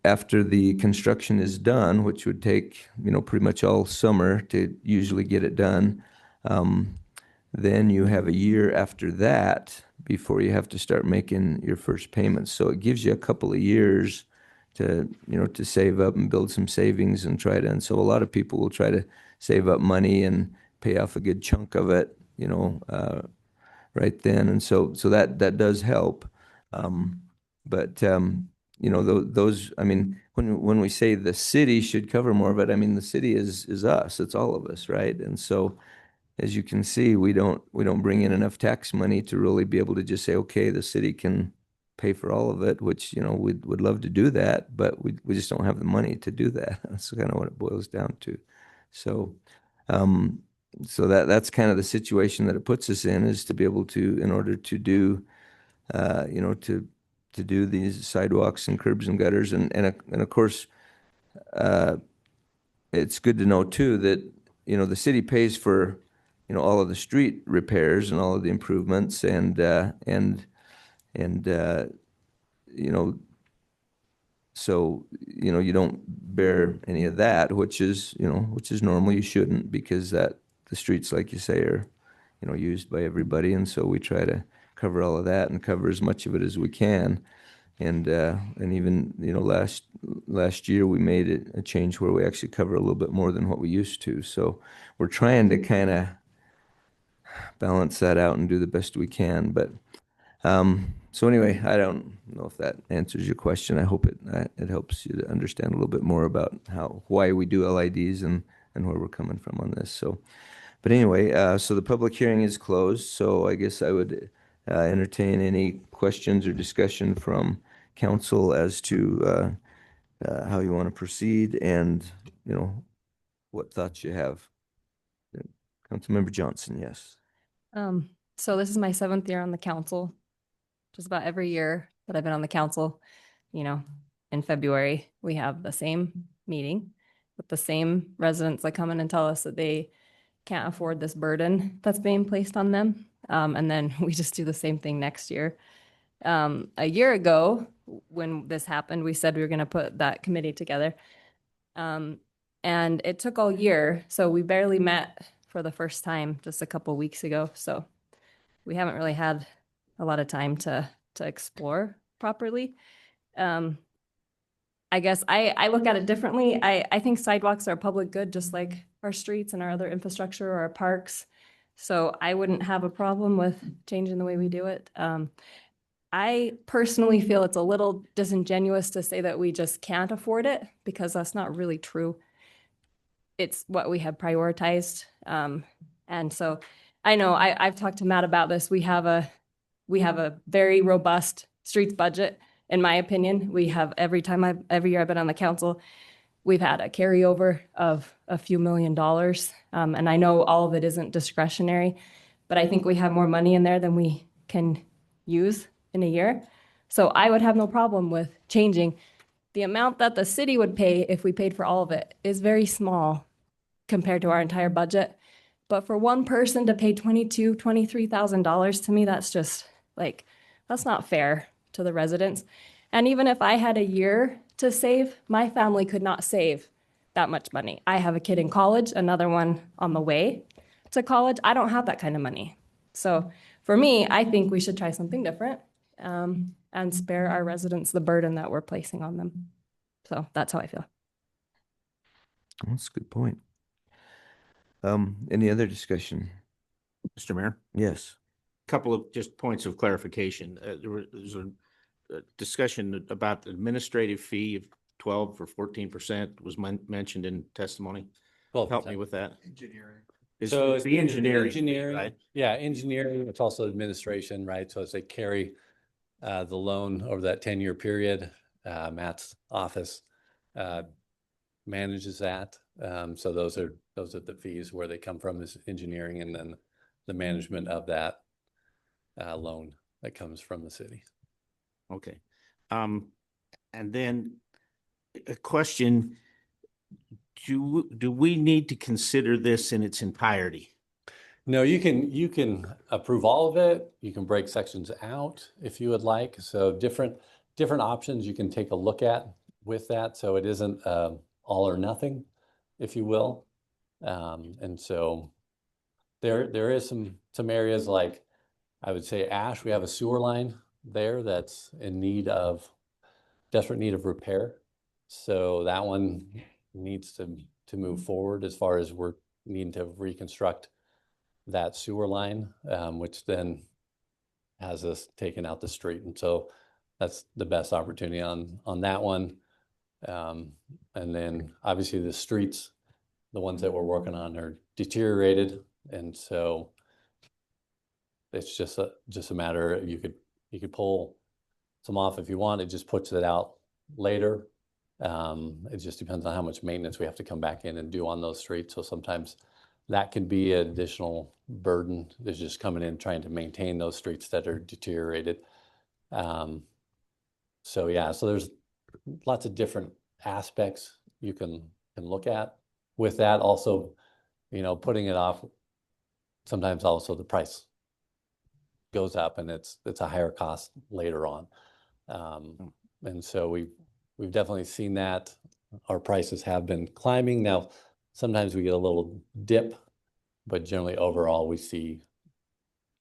after the construction is done, which would take, pretty much all summer to usually get it done, then you have a year after that before you have to start making your first payments. So it gives you a couple of years to, to save up and build some savings and and so a lot of people will try to save up money and pay off a good chunk of it, right then. And so that does help. Those, I mean, when we say the city should cover more of it, I mean, the city is us, it's all of us, right? And so, as you can see, we don't bring in enough tax money to really be able to just say, okay, the city can pay for all of it, which, we'd love to do that, but we just don't have the money to do that. That's kind of what it boils down to. So, that's kind of the situation that it puts us in, is to be able to, in order to do, to do these sidewalks and curbs and gutters. And of course, it's good to know too that, the city pays for, all of the street repairs and all of the improvements so, you don't bear any of that, which is normal. You shouldn't, because the streets, like you say, are, used by everybody. And so we try to cover all of that and cover as much of it as we can. And even, last year we made a change where we actually cover a little bit more than what we used to. So we're trying to kind of balance that out and do the best we can. But so anyway, I don't know if that answers your question. I hope it helps you to understand a little bit more about why we do LIDs and where we're coming from on this. So, but anyway, so the public hearing is closed. So I guess I would entertain any questions or discussion from council as to how you want to proceed and, what thoughts you have. Councilmember Johnson, yes. So this is my 7th year on the council. Just about every year that I've been on the council, in February, we have the same meeting with the same residents that come in and tell us that they can't afford this burden that's being placed on them. And then we just do the same thing next year. A year ago, when this happened, we said we were going to put that committee together. And it took all year. So we barely met for the first time just a couple weeks ago. So we haven't really had a lot of time to explore properly. I guess I look at it differently. I think sidewalks are a public good, just like our streets and our other infrastructure or our parks. So I wouldn't have a problem with changing the way we do it. I personally feel it's a little disingenuous to say that we just can't afford it, because that's not really true. It's what we have prioritized. And so I know I've talked to Matt about this. We have a very robust streets budget. In my opinion, we have every year I've been on the council, we've had a carryover of a few $1 million. And I know all of it isn't discretionary, but I think we have more money in there than we can use in a year. So I would have no problem with changing. The amount that the city would pay if we paid for all of it is very small compared to our entire budget. But for one person to pay $22,000, $23,000, to me, that's just that's not fair to the residents. And even if I had a year to save, my family could not save that much money. I have a kid in college, another one on the way to college. I don't have that kind of money. So for me, I think we should try something different and spare our residents the burden that we're placing on them. So that's how I feel. That's a good point. Any other discussion? Mr. Mayor? Yes. Couple of just points of clarification. There was a discussion about the administrative fee of 12 or 14% was mentioned in testimony. Help me with that. Engineering. So it's the engineering, right? Yeah, engineering. It's also administration, right? So as they carry the loan over that 10-year period, Matt's office manages that. So those are the fees where they come from, is engineering, and then the management of that loan that comes from the city. Okay. And then a question, do we need to consider this in its entirety? No, you can approve all of it. You can break sections out if you would like. So different options you can take a look at. with that. So it isn't all or nothing, if you will. And so there is some areas like, I would say Ash, we have a sewer line there that's in desperate need of repair. So that one needs to move forward as far as we're needing to reconstruct that sewer line, which then has us taking out the street. And so that's the best opportunity on that one. And then obviously the streets, the ones that we're working on are deteriorated. And so it's just a matter, you could pull some off if you want. It just puts it out later. It just depends on how much maintenance we have to come back in and do on those streets. So sometimes that could be an additional burden. Is just coming in trying to maintain those streets that are deteriorated. So yeah, so there's lots of different aspects you can look at. With that also, putting it off, sometimes also the price goes up and it's a higher cost later on. And so we've definitely seen that. Our prices have been climbing. Now, sometimes we get a little dip, but generally overall we see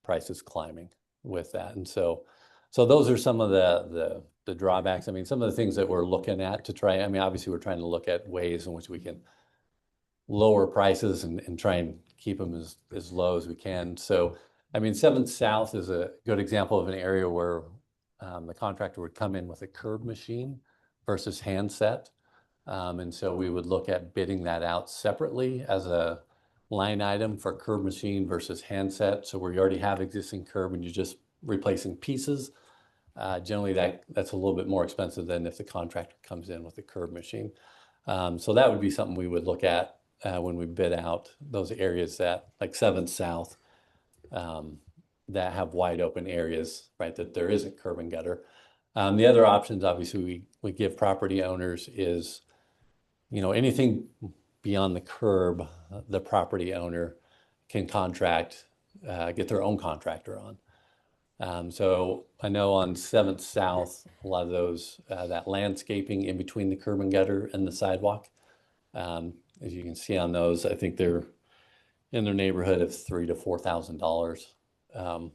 prices climbing with that. And so those are some of the drawbacks. I mean, some of the things that we're looking at to try, obviously we're trying to look at ways in which we can lower prices and try and keep them as low as we can. So, 7th South is a good example of an area where the contractor would come in with a curb machine versus handset. And so we would look at bidding that out separately as a line item for curb machine versus handset. So where you already have existing curb and you're just replacing pieces, generally that's a little bit more expensive than if the contractor comes in with a curb machine. So that would be something we would look at when we bid out those areas that, like 7th South, that have wide open areas, right, that there isn't curb and gutter. The other options, obviously, we give property owners is, anything beyond the curb, the property owner can contract, get their own contractor on. So I know on 7th South, a lot of those, that landscaping in between the curb and gutter and the sidewalk, as you can see on those, I think they're in their neighborhood of $3,000 to $4,000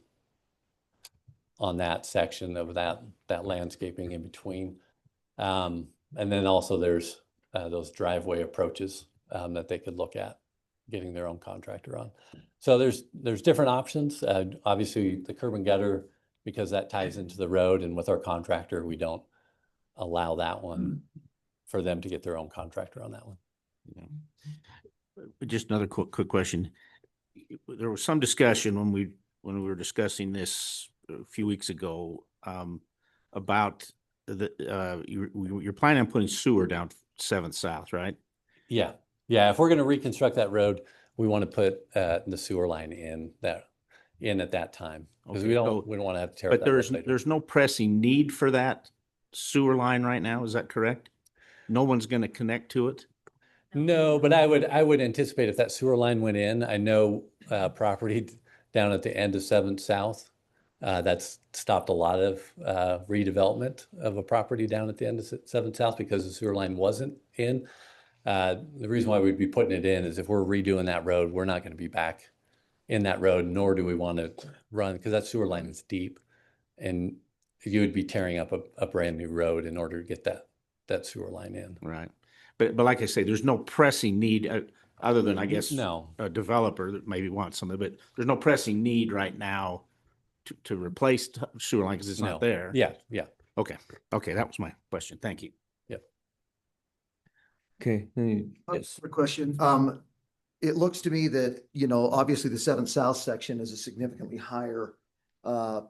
on that section of that landscaping in between. And then also there's those driveway approaches that they could look at getting their own contractor on. So there's different options. Obviously the curb and gutter, because that ties into the road, and with our contractor, we don't allow that one for them to get their own contractor on that one. Just another quick question. There was some discussion when we were discussing this a few weeks ago about you're planning on putting sewer down 7th South, right? Yeah. If we're going to reconstruct that road, we want to put the sewer line in at that time, because Okay, we don't want to have to tear it. But there's no pressing need for that sewer line right now. Is that correct? No one's going to connect to it? No, but I would anticipate if that sewer line went in, I know property down at the end of 7th South, that's stopped a lot of redevelopment of a property down at the end of 7th South because the sewer line wasn't in. The reason why we'd be putting it in is if we're redoing that road, we're not going to be back in that road, nor do we want to run, because that sewer line is deep, and you would be tearing up a brand new road in order to get that sewer line in. Right. But like I say, there's no pressing need other than, I guess, no, a developer that maybe wants something, but there's no pressing need right now to replace sewer line because it's not there. Yeah. Okay. That was my question. Thank you. Yep. Okay. Yes. Quick question. It looks to me that, obviously the 7th South section is a significantly higher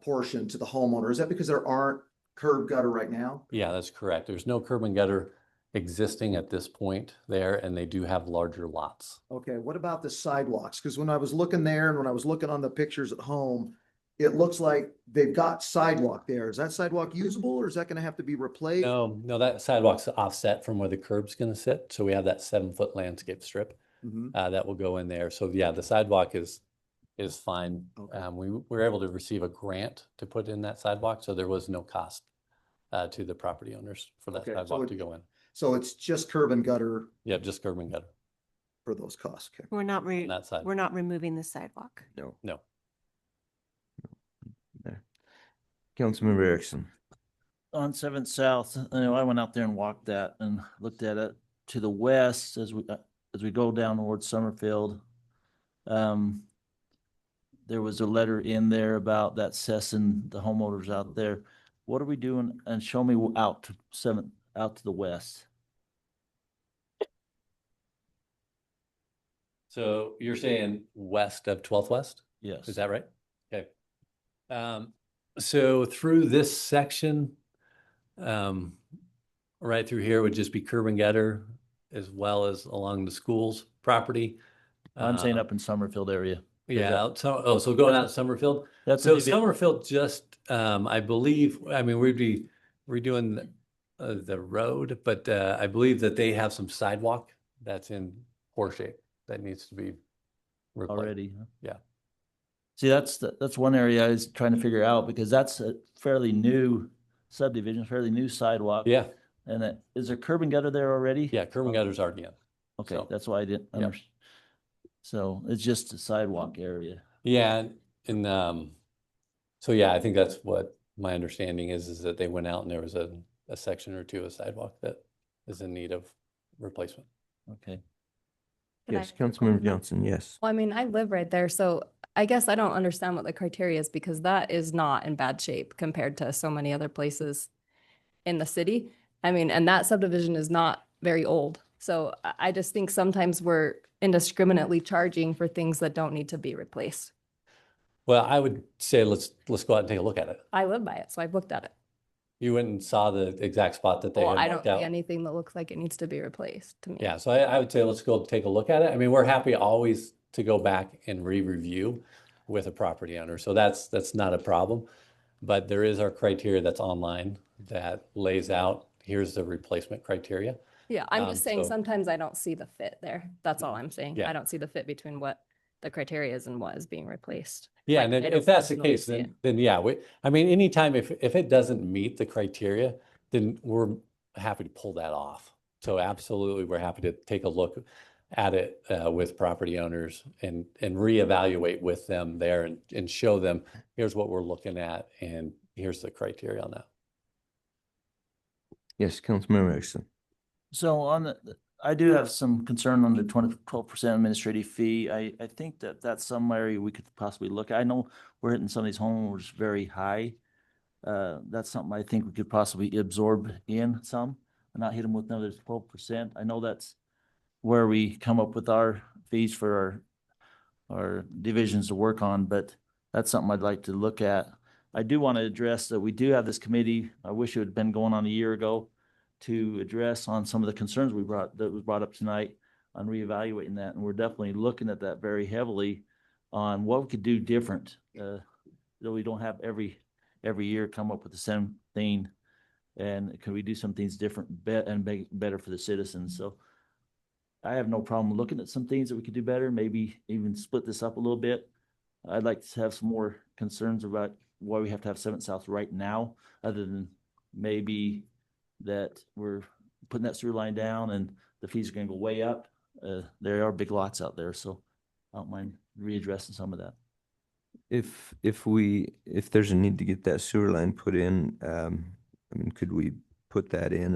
portion to the homeowner. Is that because there aren't curb gutter right now? Yeah, that's correct. There's no curb and gutter existing at this point there, and they do have larger lots. Okay, what about the sidewalks? Because when I was looking there and when I was looking on the pictures at home, it looks like they've got sidewalk there. Is that sidewalk usable, or is that going to have to be replaced? No, that sidewalk's offset from where the curb's going to sit. So we have that 7-foot landscape strip that will go in there. So yeah, the sidewalk is fine. Okay. We were able to receive a grant to put in that sidewalk, so there was no cost to the property owners for that Okay, so sidewalk it- to go in. So it's just curb and gutter Yeah, just curb and gutter for those costs. Okay. We're not, on that side. we're not removing the sidewalk. No. No. There. Councilmember Erickson. On Seventh South, I went out there and walked that and looked at it to the west as we go down towards Summerfield. There was a letter in there about that cessing the homeowners out there. What are we doing? And show me out to the west. So you're saying west of 12th West? Yes. Is that right? Okay. So through this section, right through here would just be curb and gutter as well as along the school's property. I'm saying up in Summerfield area. Yeah. So going out Summerfield. So Summerfield just, I believe, I mean, we'd be redoing the road, but I believe that they have some sidewalk that's in poor shape that needs to be replaced. Already. Huh? Yeah. See, that's one area I was trying to figure out because that's a fairly new subdivision, fairly new sidewalk. Yeah. And is there curb and gutter there already? Yeah, curb and gutter's already in. Okay, So- that's why I didn't understand. So it's just a sidewalk area. Yeah, and so yeah, I think that's what my understanding is that they went out and there was a section or two of sidewalk that is in need of replacement. Okay. Yes, Councilmember Johnson, yes. Well, I mean, I live right there, so I guess I don't understand what the criteria is because that is not in bad shape compared to so many other places in the city. I mean, and that subdivision is not very old. So I just think sometimes we're indiscriminately charging for things that don't need to be replaced. Well, I would say let's go out and take a look at it. I live by it, so I've looked at it. You went and saw the exact spot that they Well, had I don't marked see out. anything that looks like it needs to be replaced to me. Yeah, so I would say let's go take a look at it. I mean, we're happy always to go back and re-review with a property owner. So that's not a problem. But there is our criteria that's online that lays out, here's the replacement criteria. Yeah, I'm just saying so- sometimes I don't see the fit there. That's all I'm saying. Yeah. I don't see the fit between what the criteria is and what is being replaced. Yeah, Like, and I if don't that's the personally case, see it. then yeah, I mean, anytime if it doesn't meet the criteria, then we're happy to pull that off. So absolutely, we're happy to take a look at it with property owners and reevaluate with them there and show them, here's what we're looking at and here's the criteria on that. Yes, Councilmember Erickson. So I do have some concern on the 12% administrative fee. I think that's some area we could possibly look at. I know we're hitting some of these homeowners very high. That's something I think we could possibly absorb in some and not hit them with another 12%. I know that's where we come up with our fees for our divisions to work on, but that's something I'd like to look at. I do want to address that we do have this committee. I wish it had been going on a year ago to address on some of the concerns that was brought up tonight on reevaluating that. And we're definitely looking at that very heavily on what we could do different. That we don't have every year come up with the same thing. And can we do some things different and make it better for the citizens? So I have no problem looking at some things that we could do better, maybe even split this up a little bit. I'd like to have some more concerns about why we have to have 7th South right now, other than maybe that we're putting that sewer line down and the fees are gonna go way up. There are big lots out there, so I don't mind readdressing some of that. If there's a need to get that sewer line put in, I mean, could we put that in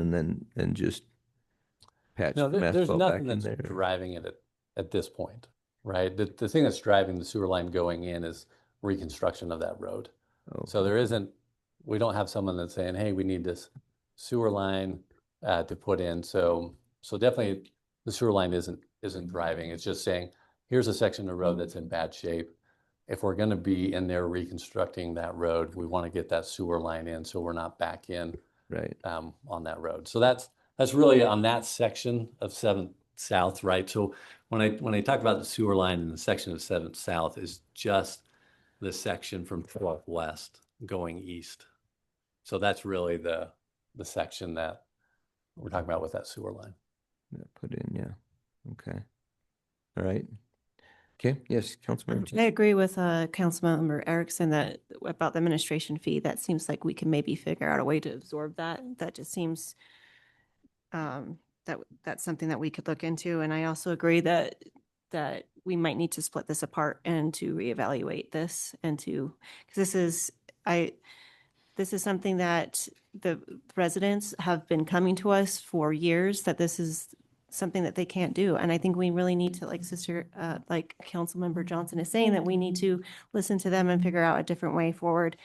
and just patch No, the there's asphalt back nothing in that's there? driving it at this point, right? The thing that's driving the sewer line going in is reconstruction of that road. Oh, So we don't have someone that's saying, hey, we need this sewer line to put in. So definitely the sewer line isn't driving. It's just saying, here's a section of road that's in bad shape. If we're going to be in there reconstructing that road, we want to get that sewer line in so we're not back in right on that road. So that's really on that section of 7th South, right? So when I talk about the sewer line in the section of 7th South is just the section from 12th West going east. So that's really the section that we're talking about with that sewer line. Yeah, put in, yeah. Okay. All right. Okay, yes, Councilmember. I Ortiz. agree with Councilmember Erickson that about the administration fee. That seems like we can maybe figure out a way to absorb that. That just seems that's something that we could look into. And I also agree that we might need to split this apart and to reevaluate this and to, because this is something that the residents have been coming to us for years, that this is something that they can't do. And I think we really need to, like like Councilmember Johnson is saying, that we need to listen to them and figure out a different way forward.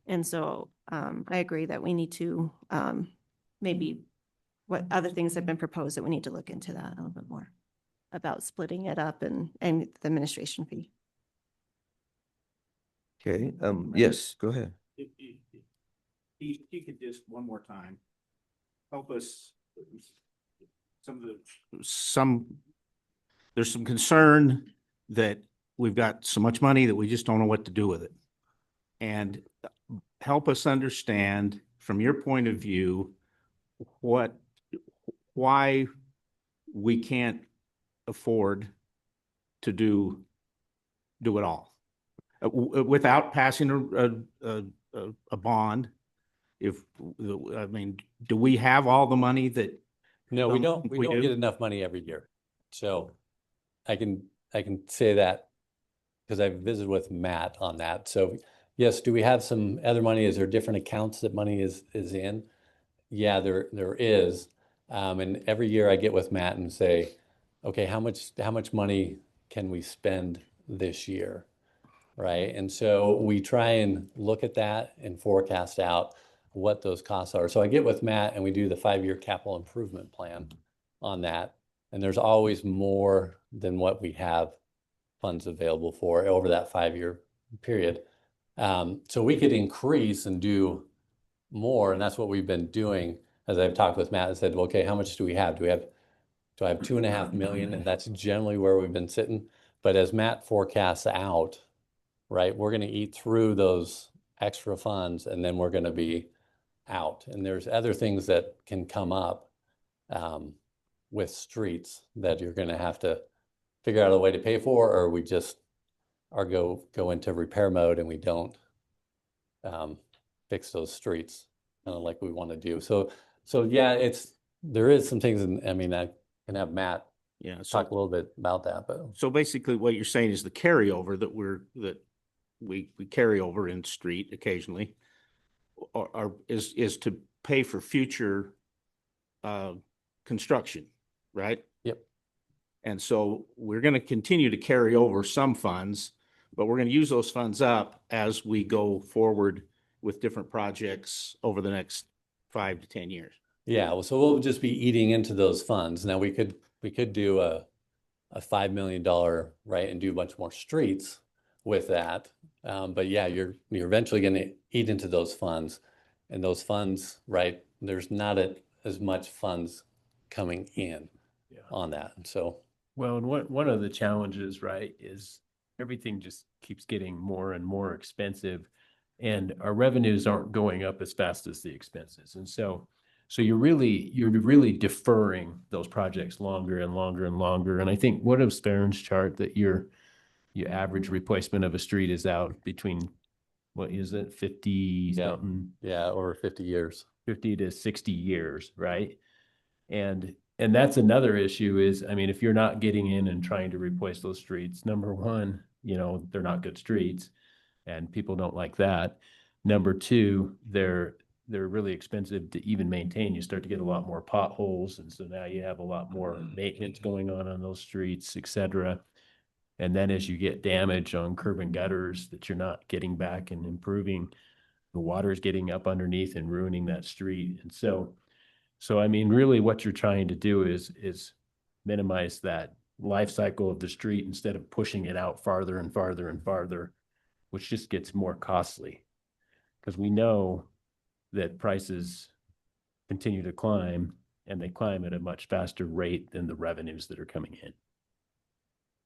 And so I agree that we need to maybe what other things have been proposed, that we need to look into that a little bit more about splitting it up and the administration fee. Okay, yes, go ahead. If you could just one more time help us. There's some concern that we've got so much money that we just don't know what to do with it. And help us understand from your point of view, why we can't afford to do it all without passing a bond. I mean, do we have all the money that? No, we don't get enough money every year. So I can say that because I've visited with Matt on that. So yes, do we have some other money? Is there different accounts that money is in? Yeah, there is. And every year I get with Matt and say, okay, how much money can we spend this year? Right. And so we try and look at that and forecast out what those costs are. So I get with Matt and we do the 5-year capital improvement plan on that. And there's always more than what we have funds available for over that 5-year period. So we could increase and do more. And that's what we've been doing. As I've talked with Matt and said, well, okay, how much do we have? Do I have 2.5 million? And that's generally where we've been sitting. But as Matt forecasts out, right, we're going to eat through those extra funds and then we're going to be out. And there's other things that can come up with streets that you're going to have to figure out a way to pay for, or we just go into repair mode and we don't fix those streets like we want to do. So yeah, there is some things, and I mean, I can have Matt talk a little bit about that. But so basically what you're saying is the carryover that we carry over in street occasionally is to pay for future construction, right? Yep. And so we're going to continue to carry over some funds, but we're going to use those funds up as we go forward with different projects over the next 5 to 10 years. Yeah, well, so we'll just be eating into those funds. Now we could do a $5 million, right, and do a bunch more streets with that. But yeah, you're eventually going to eat into those funds, and those funds, right, there's not as much funds coming in on that. And so, well, and one of the challenges, right, is everything just keeps getting more and more expensive, and our revenues aren't going up as fast as the expenses. And so you're really deferring those projects longer and longer and longer. And I think what of Farron's chart that your average replacement of a street is out between, what is it, 50 something? Yeah, over 50 years. 50 to 60 years, right? And that's another issue is, I mean, if you're not getting in and trying to replace those streets, number one, they're not good streets and people don't like that. Number two, they're really expensive to even maintain. You start to get a lot more potholes. And so now you have a lot more maintenance going on those streets, et cetera. And then as you get damage on curb and gutters that you're not getting back and improving, the water is getting up underneath and ruining that street. And so I mean, really what you're trying to do is minimize that life cycle of the street instead of pushing it out farther and farther and farther, which just gets more costly. Because we know that prices continue to climb, and they climb at a much faster rate than the revenues that are coming in.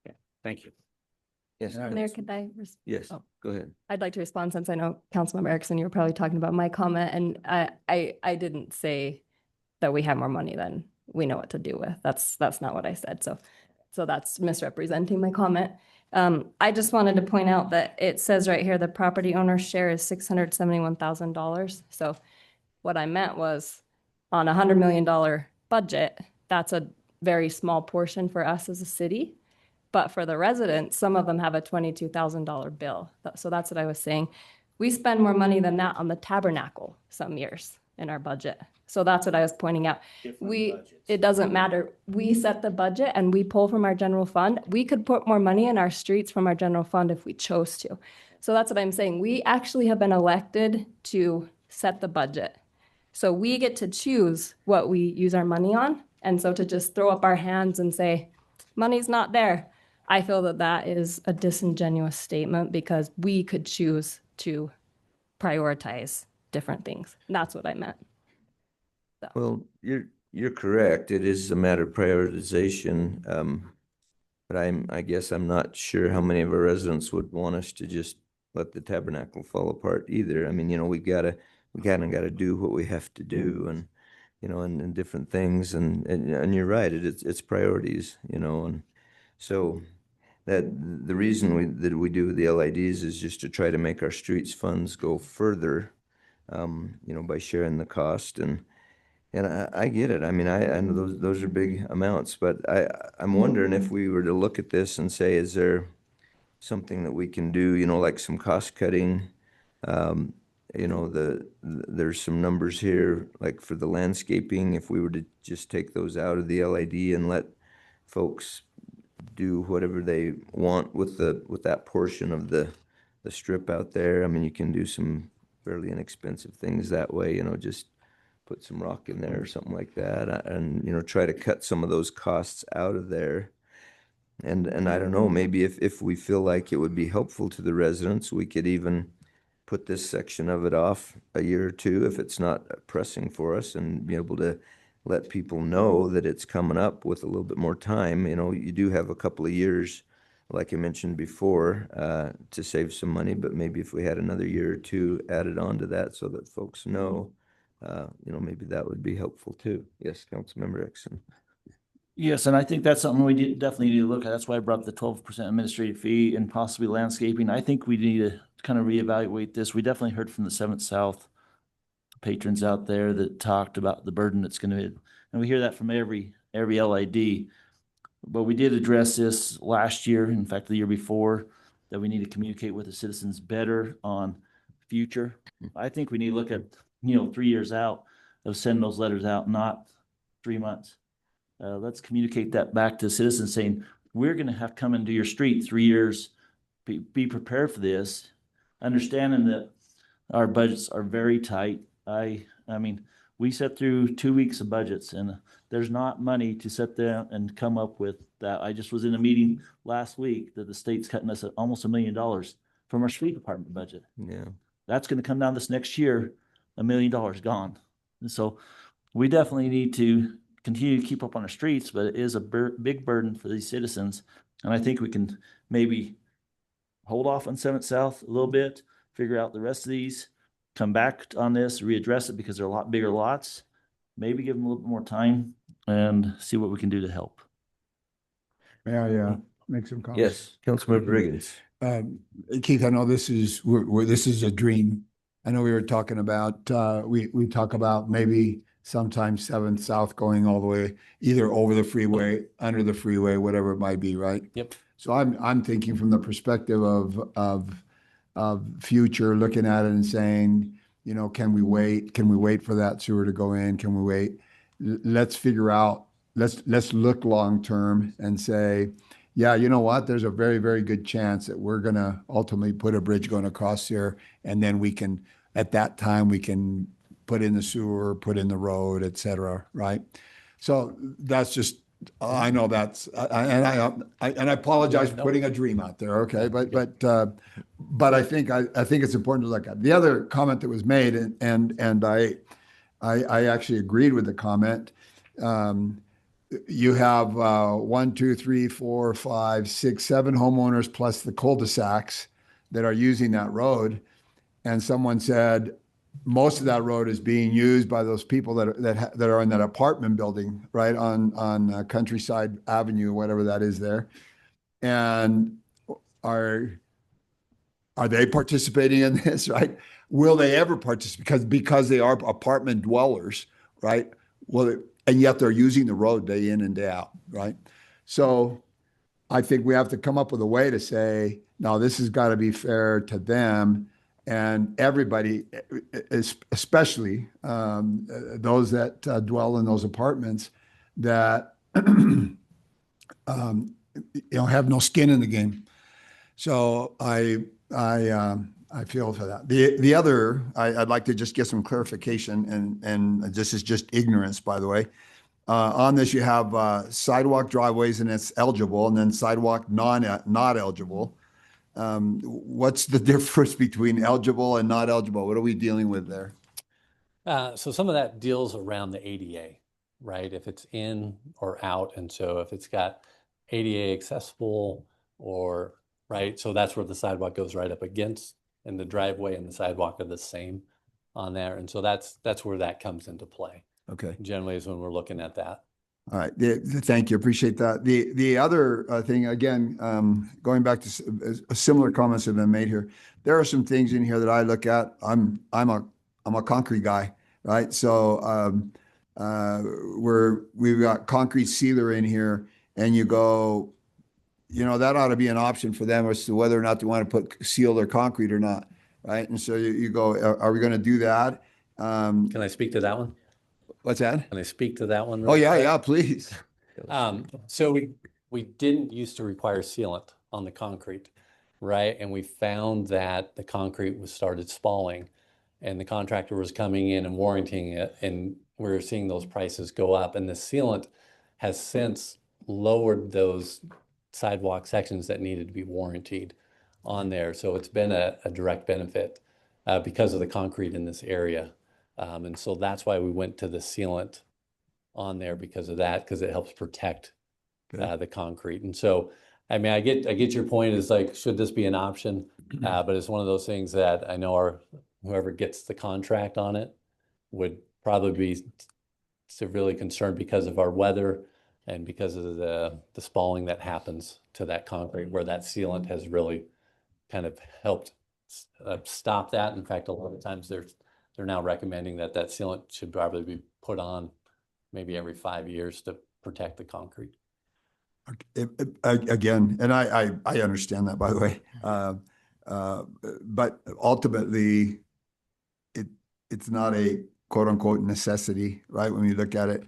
Okay, thank you. Yes. Mayor, could I? Yes, go ahead. I'd like to respond since I know Councilmember Erickson, you were probably talking about my comment, and I didn't say that we have more money than we know what to do with. That's not what I said. So that's misrepresenting my comment. I just wanted to point out that it says right here, the property owner's share is $671,000. So what I meant was on a $100 million budget, that's a very small portion for us as a city. But for the residents, some of them have a $22,000 bill. So that's what I was saying. We spend more money than that on the tabernacle some years in our budget. So that's what I was pointing out. It doesn't matter. We set the budget and we pull from our general fund. We could put more money in our streets from our general fund if we chose to. So that's what I'm saying. We actually have been elected to set the budget. So we get to choose what we use our money on. And so to just throw up our hands and say, money's not there, I feel that that is a disingenuous statement because we could choose to prioritize different things. That's what I meant. So. Well, you're correct. It is a matter of prioritization. But I guess I'm not sure how many of our residents would want us to just let the tabernacle fall apart either. I mean, we kind of got to do what we have to do, and and different things, and you're right. It's priorities, and so that the reason that we do the LIDs is just to try to make our streets funds go further, by sharing the cost. And I get it. I mean, I know those are big amounts, but I'm wondering if we were to look at this and say, is there something that we can do, like some cost cutting? There's some numbers here, like for the landscaping, if we were to just take those out of the LID and let folks do whatever they want with that portion of the strip out there. I mean, you can do some fairly inexpensive things that way, just put some rock in there or something like that, and try to cut some of those costs out of there. And I don't know, maybe if we feel like it would be helpful to the residents, we could even put this section of it off a year or two if it's not pressing for us, and be able to let people know that it's coming up with a little bit more time. You do have a couple of years, like I mentioned before, to save some money, but maybe if we had another year or two added on to that so that folks know, maybe that would be helpful too. Yes, Councilmember Exon. Yes, and I think that's something we definitely need to look at. That's why I brought up the 12% administrative fee and possibly landscaping. I think we need to kind of reevaluate this. We definitely heard from the 7th South patrons out there that talked about the burden that's going to be, and we hear that from every LID. But we did address this last year, in fact, the year before, that we need to communicate with the citizens better on future. I think we need to look at, 3 years out of sending those letters out, not 3 months. Let's communicate that back to citizens saying, we're going to have to come into your street 3 years, be prepared for this, understanding that our budgets are very tight. I mean, we set through 2 weeks of budgets, and there's not money to sit there and come up with that. I just was in a meeting last week that the state's cutting us almost $1 million from our street department budget. Yeah. That's going to come down this next year, $1 million gone. And so we definitely need to continue to keep up on our streets, but it is a big burden for these citizens. And I think we can maybe hold off on 7th South a little bit, figure out the rest of these, come back on this, readdress it because they're a lot bigger lots, maybe give them a little bit more time and see what we can do to help. May I make some comments? Yes, Councilmember Riggins. Keith, I know this is a dream. I know we were talking about, we talk about maybe sometimes 7th South going all the way, either over the freeway, under the freeway, whatever it might be, right? Yep. So I'm thinking from the perspective of future, looking at it and saying, can we wait? Can we wait for that sewer to go in? Can we wait? Let's figure out, let's look long-term and say, yeah, you know what? There's a very, very good chance that we're going to ultimately put a bridge going across here. And then we can, at that time, we can put in the sewer, put in the road, et cetera, right? So that's just, I know that's, and I apologize for putting a dream out there, okay? But I think it's important to look at. The other comment that was made, and I actually agreed with the comment. You have 1, 2, 3, 4, 5, 6, 7 homeowners plus the cul-de-sacs that are using that road. And someone said, most of that road is being used by those people that are in that apartment building, right, on Countryside Avenue, whatever that is there. And are they participating in this, right? Will they ever participate? Because they are apartment dwellers, right? Well, and yet they're using the road day in and day out, right? So I think we have to come up with a way to say, no, this has got to be fair to them and everybody, especially those that dwell in those apartments that have no skin in the game. So I feel for that. The other, I'd like to just get some clarification, and this is just ignorance, by the way. On this, you have sidewalk driveways, and it's eligible, and then sidewalk not eligible. What's the difference between eligible and not eligible? What are we dealing with there? So some of that deals around the ADA, right? If it's in or out. And so if it's got ADA accessible or, right? So that's where the sidewalk goes right up against, and the driveway and the sidewalk are the same on there. And so that's where that comes into play. Okay. Generally is when we're looking at that. All right. Thank you. Appreciate that. The other thing, again, going back to similar comments that have been made here, there are some things in here that I look at. I'm a concrete guy, right? So we've got concrete sealer in here, and you go, that ought to be an option for them as to whether or not they want to seal their concrete or not, right? And so you go, are we going to do that? Can I speak to that one? What's that? Can I speak to that one? Oh, yeah, please. So we didn't used to require sealant on the concrete, right? And we found that the concrete was started spalling, and the contractor was coming in and warranting it, and we were seeing those prices go up. And the sealant has since lowered those sidewalk sections that needed to be warranted on there. So it's been a direct benefit because of the concrete in this area. And so that's why we went to the sealant on there, because of that, because it helps protect the concrete. And so, I mean, I get your point, is like, should this be an option? But it's one of those things that I know whoever gets the contract on it would probably be severely concerned because of our weather and because of the spalling that happens to that concrete, where that sealant has really kind of helped stop that. In fact, a lot of times they're now recommending that sealant should probably be put on maybe every 5 years to protect the concrete. Again, and I understand that, by the way. But ultimately, it's not a quote unquote necessity, right? When you look at it.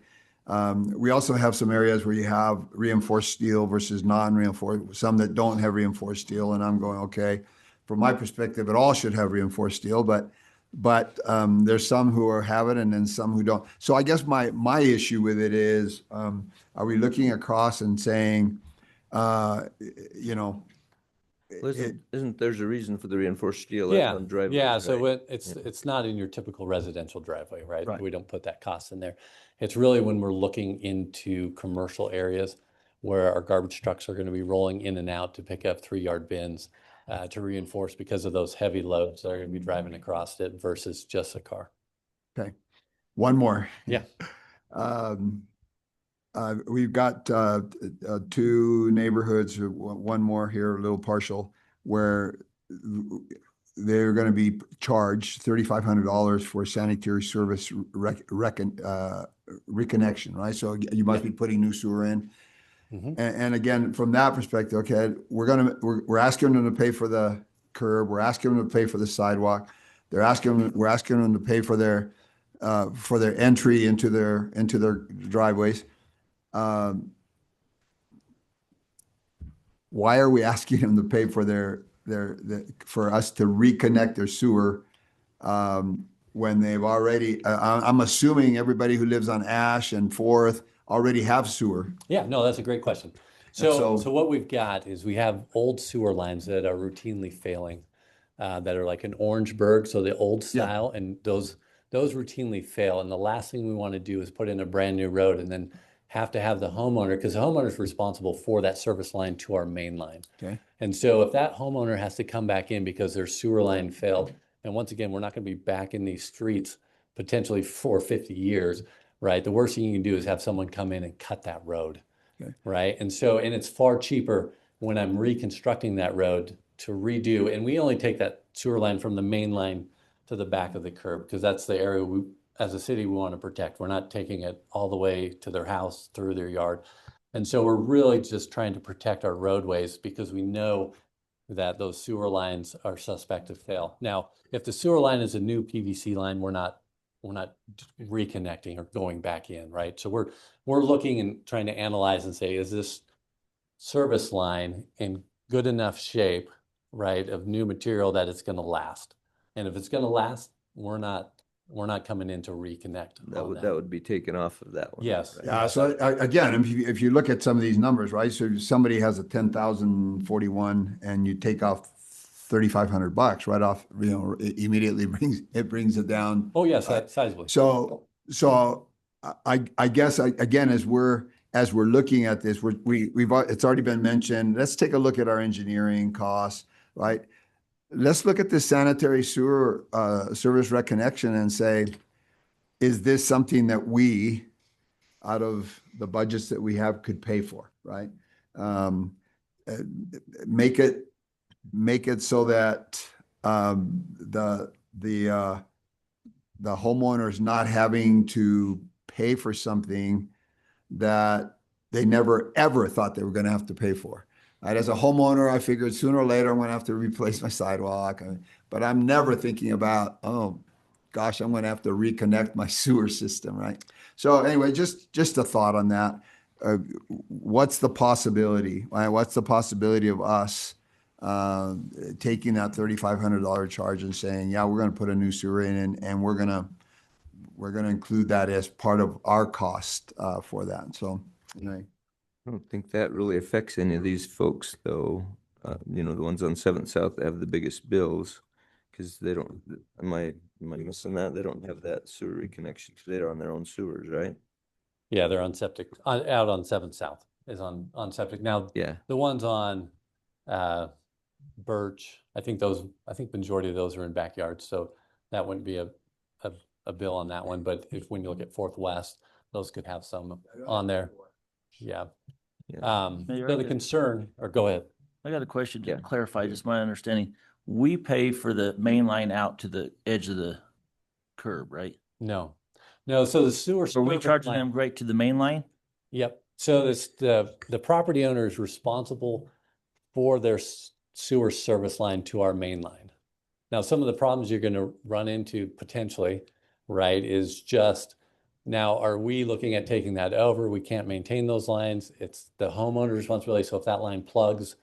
We also have some areas where you have reinforced steel versus non-reinforced, some that don't have reinforced steel. And I'm going, okay, from my perspective, it all should have reinforced steel, but there's some who have it and then some who don't. So I guess my issue with it is, are we looking across and saying, Isn't there's a reason for the reinforced steel Yeah, on driveways, yeah. So right? it's not in your typical residential driveway, right? Right. We don't put that cost in there. It's really when we're looking into commercial areas where our garbage trucks are going to be rolling in and out to pick up 3-yard bins to reinforce because of those heavy loads that are going to be driving across it versus just a car. Okay. One more. Yeah. We've got 2 neighborhoods, one more here, a little partial, where they're going to be charged $3,500 for sanitary service reconnection, right? So you must be putting new sewer in. And again, from that perspective, okay, we're asking them to pay for the curb, we're asking them to pay for the sidewalk, we're asking them to pay for their entry into their driveways. Why are we asking them to pay for for us to reconnect their sewer when they've already? I'm assuming everybody who lives on Ash and Fourth already have sewer. Yeah, no, that's a great question. So what we've got is we have old sewer lines that are routinely failing, that are like an Orangeburg, so the old style, and those routinely fail. And the last thing we want to do is put in a brand new road and then have to have the homeowner, because the homeowner is responsible for that service line to our main line. Okay. And so if that homeowner has to come back in because their sewer line failed, and once again, we're not going to be back in these streets potentially for 50 years, right? The worst thing you can do is have someone come in and cut that road, right? And so, and it's far cheaper when I'm reconstructing that road to redo, and we only take that sewer line from the main line to the back of the curb, because that's the area we, as a city, we want to protect. We're not taking it all the way to their house, through their yard. And so we're really just trying to protect our roadways because we know that those sewer lines are suspect to fail. Now, if the sewer line is a new PVC line, we're not reconnecting or going back in, right? So we're looking and trying to analyze and say, is this service line in good enough shape, right, of new material that it's going to last? And if it's going to last, we're not coming in to reconnect. That would be taken off of that one. Yes. right? Yeah, so again, if you look at some of these numbers, right? So if somebody has a 10,041 and you take off $3,500 right off, it immediately brings it down. Oh, yes, sizably. So I guess again, as we're looking at this, it's already been mentioned. Let's take a look at our engineering costs, right? Let's look at the sanitary sewer service reconnection and say, is this something that we, out of the budgets that we have, could pay for, right? Make it so that the homeowner is not having to pay for something that they never ever thought they were going to have to pay for. Right? As a homeowner, I figured sooner or later I'm going to have to replace my sidewalk, but I'm never thinking about, oh gosh, I'm going to have to reconnect my sewer system, right? So anyway, just a thought on that. What's the possibility? Right? What's the possibility of us taking that $3,500 charge and saying, yeah, we're going to put a new sewer in, and we're going to include that as part of our cost for that. So anyway. I don't think that really affects any of these folks, though. The ones on 7th South that have the biggest bills, because they don't, am I missing that? They don't have that sewer reconnection because they're on their own sewers, right? Yeah, they're on septic, out on 7th South is on septic. Now, Yeah. the ones on Birch, I think majority of those are in backyards, so that wouldn't be a bill on that one. But when you look at 4th West, those could have some on there. Yeah. Mayor, So the concern, or go ahead. I got a question to clarify, just my understanding. We pay for the main line out to the edge of the curb, right? No, so the sewer. Are we service charging line- them right to the main line? Yep. So the property owner is responsible for their sewer service line to our main line. Now, some of the problems you're going to run into potentially, right, is just, now, are we looking at taking that over? We can't maintain those lines. It's the homeowner's responsibility. So if that line plugs,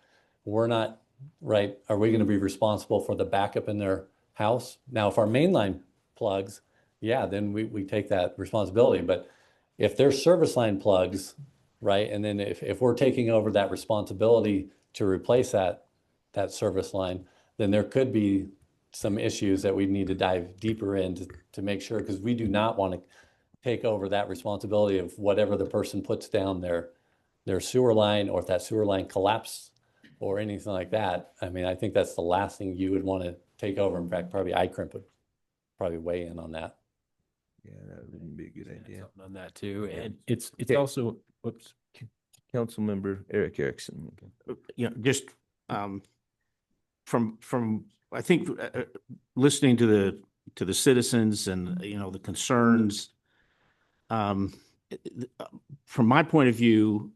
we're not, right, are we going to be responsible for the backup in their house? Now, if our main line plugs, yeah, then we take that responsibility. But if their service line plugs, right, and then if we're taking over that responsibility to replace that service line, then there could be some issues that we need to dive deeper into to make sure, because we do not want to take over that responsibility of whatever the person puts down their sewer line, or if that sewer line collapses or anything like that. I mean, I think that's the last thing you would want to take over. In fact, probably ICRIMP would probably weigh in on that. Yeah, that wouldn't be a good idea. Something on that too. And it's Okay. also, whoops. Councilmember Eric Erickson. Just from I think listening to the citizens and the concerns. From my point of view,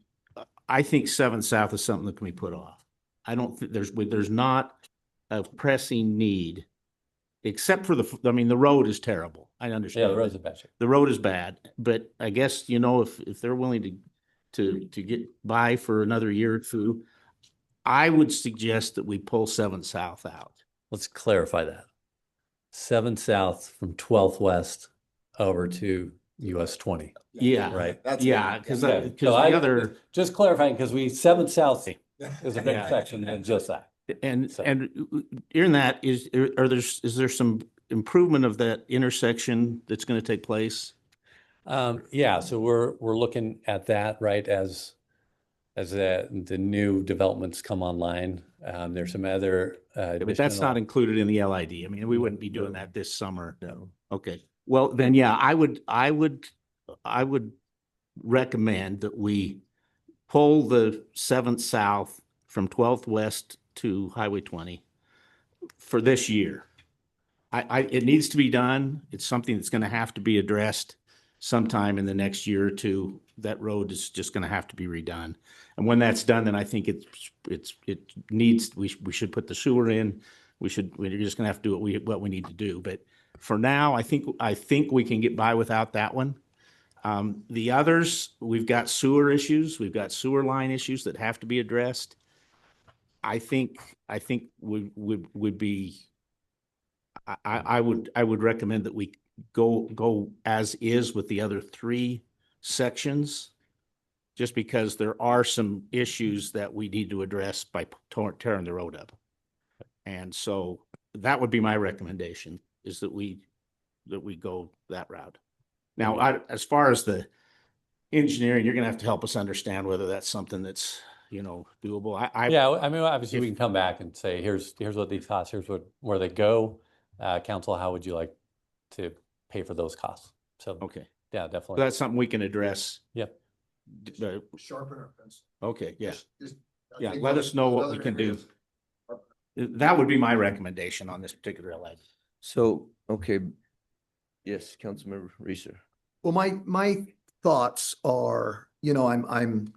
I think 7th South is something that can be put off. I don't think there's not a pressing need, except for the road is terrible. I understand. Yeah, the road's a bad shape. The road is bad, but I guess, if they're willing to get by for another year or two, I would suggest that we pull 7th South out. Let's clarify that. 7th South from 12th West over to US 20. Yeah. Right. Because So the other. Just clarifying, because 7th South is a big section than just that. And in that, is there some improvement of that intersection that's going to take place? Yeah, so we're looking at that, right, as the new developments come online. There's some other But that's not included in the LID. I mean, we wouldn't be doing that this summer. No. Okay. Well, then, yeah, I would recommend that we pull the 7th South from 12th West to Highway 20 for this year. It needs to be done. It's something that's going to have to be addressed sometime in the next year or two. That road is just going to have to be redone. And when that's done, then I think we should put the sewer in. We're just going to have to do what we need to do. But for now, I think we can get by without that one. The others, we've got sewer issues. We've got sewer line issues that have to be addressed. I think would be. I would recommend that we go as is with the other three sections, just because there are some issues that we need to address by tearing the road up. And so that would be my recommendation, is that we go that route. Now, as far as the engineering, you're going to have to help us understand whether that's something that's, doable. Yeah, I mean, obviously we can come back and say, here's what these costs, where they go. Council, how would you like to pay for those costs? So, okay. Yeah, definitely. So that's something we can address. Yep. Sharpen our pencil. Okay, yeah. I think Let us know what we other can do. areas- That would be my recommendation on this particular line. So, okay. Yes, Councilmember Reeser. Well, my thoughts are, I'm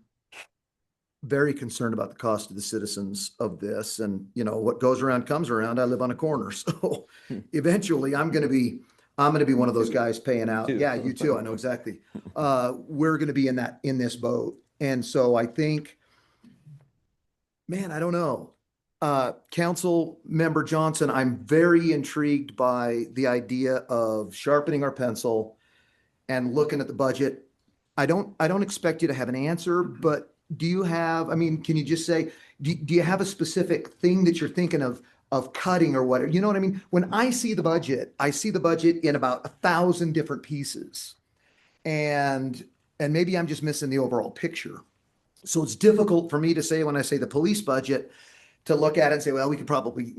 very concerned about the cost to the citizens of this, and what goes around comes around. I live on a corner, so eventually I'm going to be one of those guys paying out. Too. Yeah, you too. I know exactly. We're going to be in this boat, and so I think, man, I don't know. Council Member Johnson, I'm very intrigued by the idea of sharpening our pencil and looking at the budget. I don't expect you to have an answer, but do you have, can you just say, do you have a specific thing that you're thinking of cutting or whatever? You know what I mean? When I see the budget in about 1,000 different pieces, and maybe I'm just missing the overall picture. So it's difficult for me to say, when I say the police budget, to look at it and say, well, we could probably,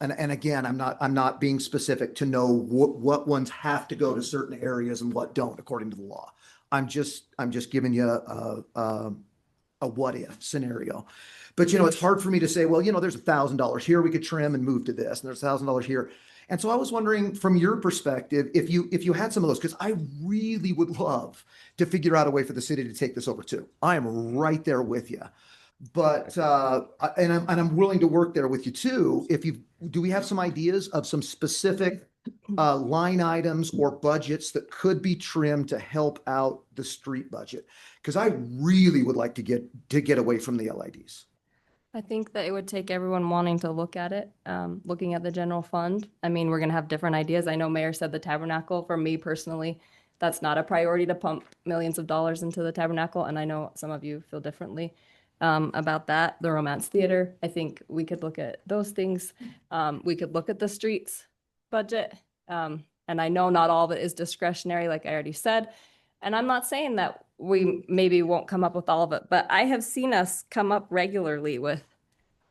and again, I'm not being specific to know what ones have to go to certain areas and what don't according to the law. I'm just giving you a what if scenario. But it's hard for me to say, well, there's $1,000 here we could trim and move to this, and there's $1,000 here. And so I was wondering, from your perspective, if you had some of those, because I really would love to figure out a way for the city to take this over too. I am right there with you. But and I'm willing to work there with you too. Do we have some ideas of some specific line items or budgets that could be trimmed to help out the street budget? Because I really would like to get away from the LIDs. I think that it would take everyone wanting to look at it, looking at the general fund. We're going to have different ideas. I know Mayor said the Tabernacle. For me personally, that's not a priority to pump millions of dollars into the Tabernacle. And I know some of you feel differently about that. The Romance Theater, I think we could look at those things. We could look at the streets budget. And I know not all of it is discretionary, like I already said. And I'm not saying that we maybe won't come up with all of it, but I have seen us come up regularly with,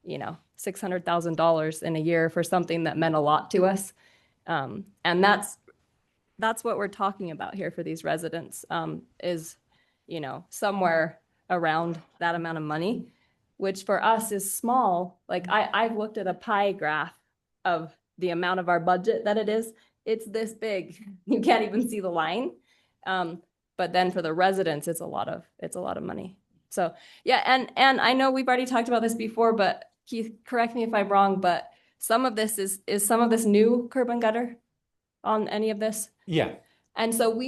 $600,000 in a year for something that meant a lot to us. And that's what we're talking about here for these residents, is, somewhere around that amount of money, which for us is small. Like I've looked at a pie graph of the amount of our budget that it is. It's this big. You can't even see the line. But then for the residents, it's a lot of money. So yeah, and I know we've already talked about this before, but Keith, correct me if I'm wrong, but some of this is some of this new curb and gutter on any of this? Yeah. And so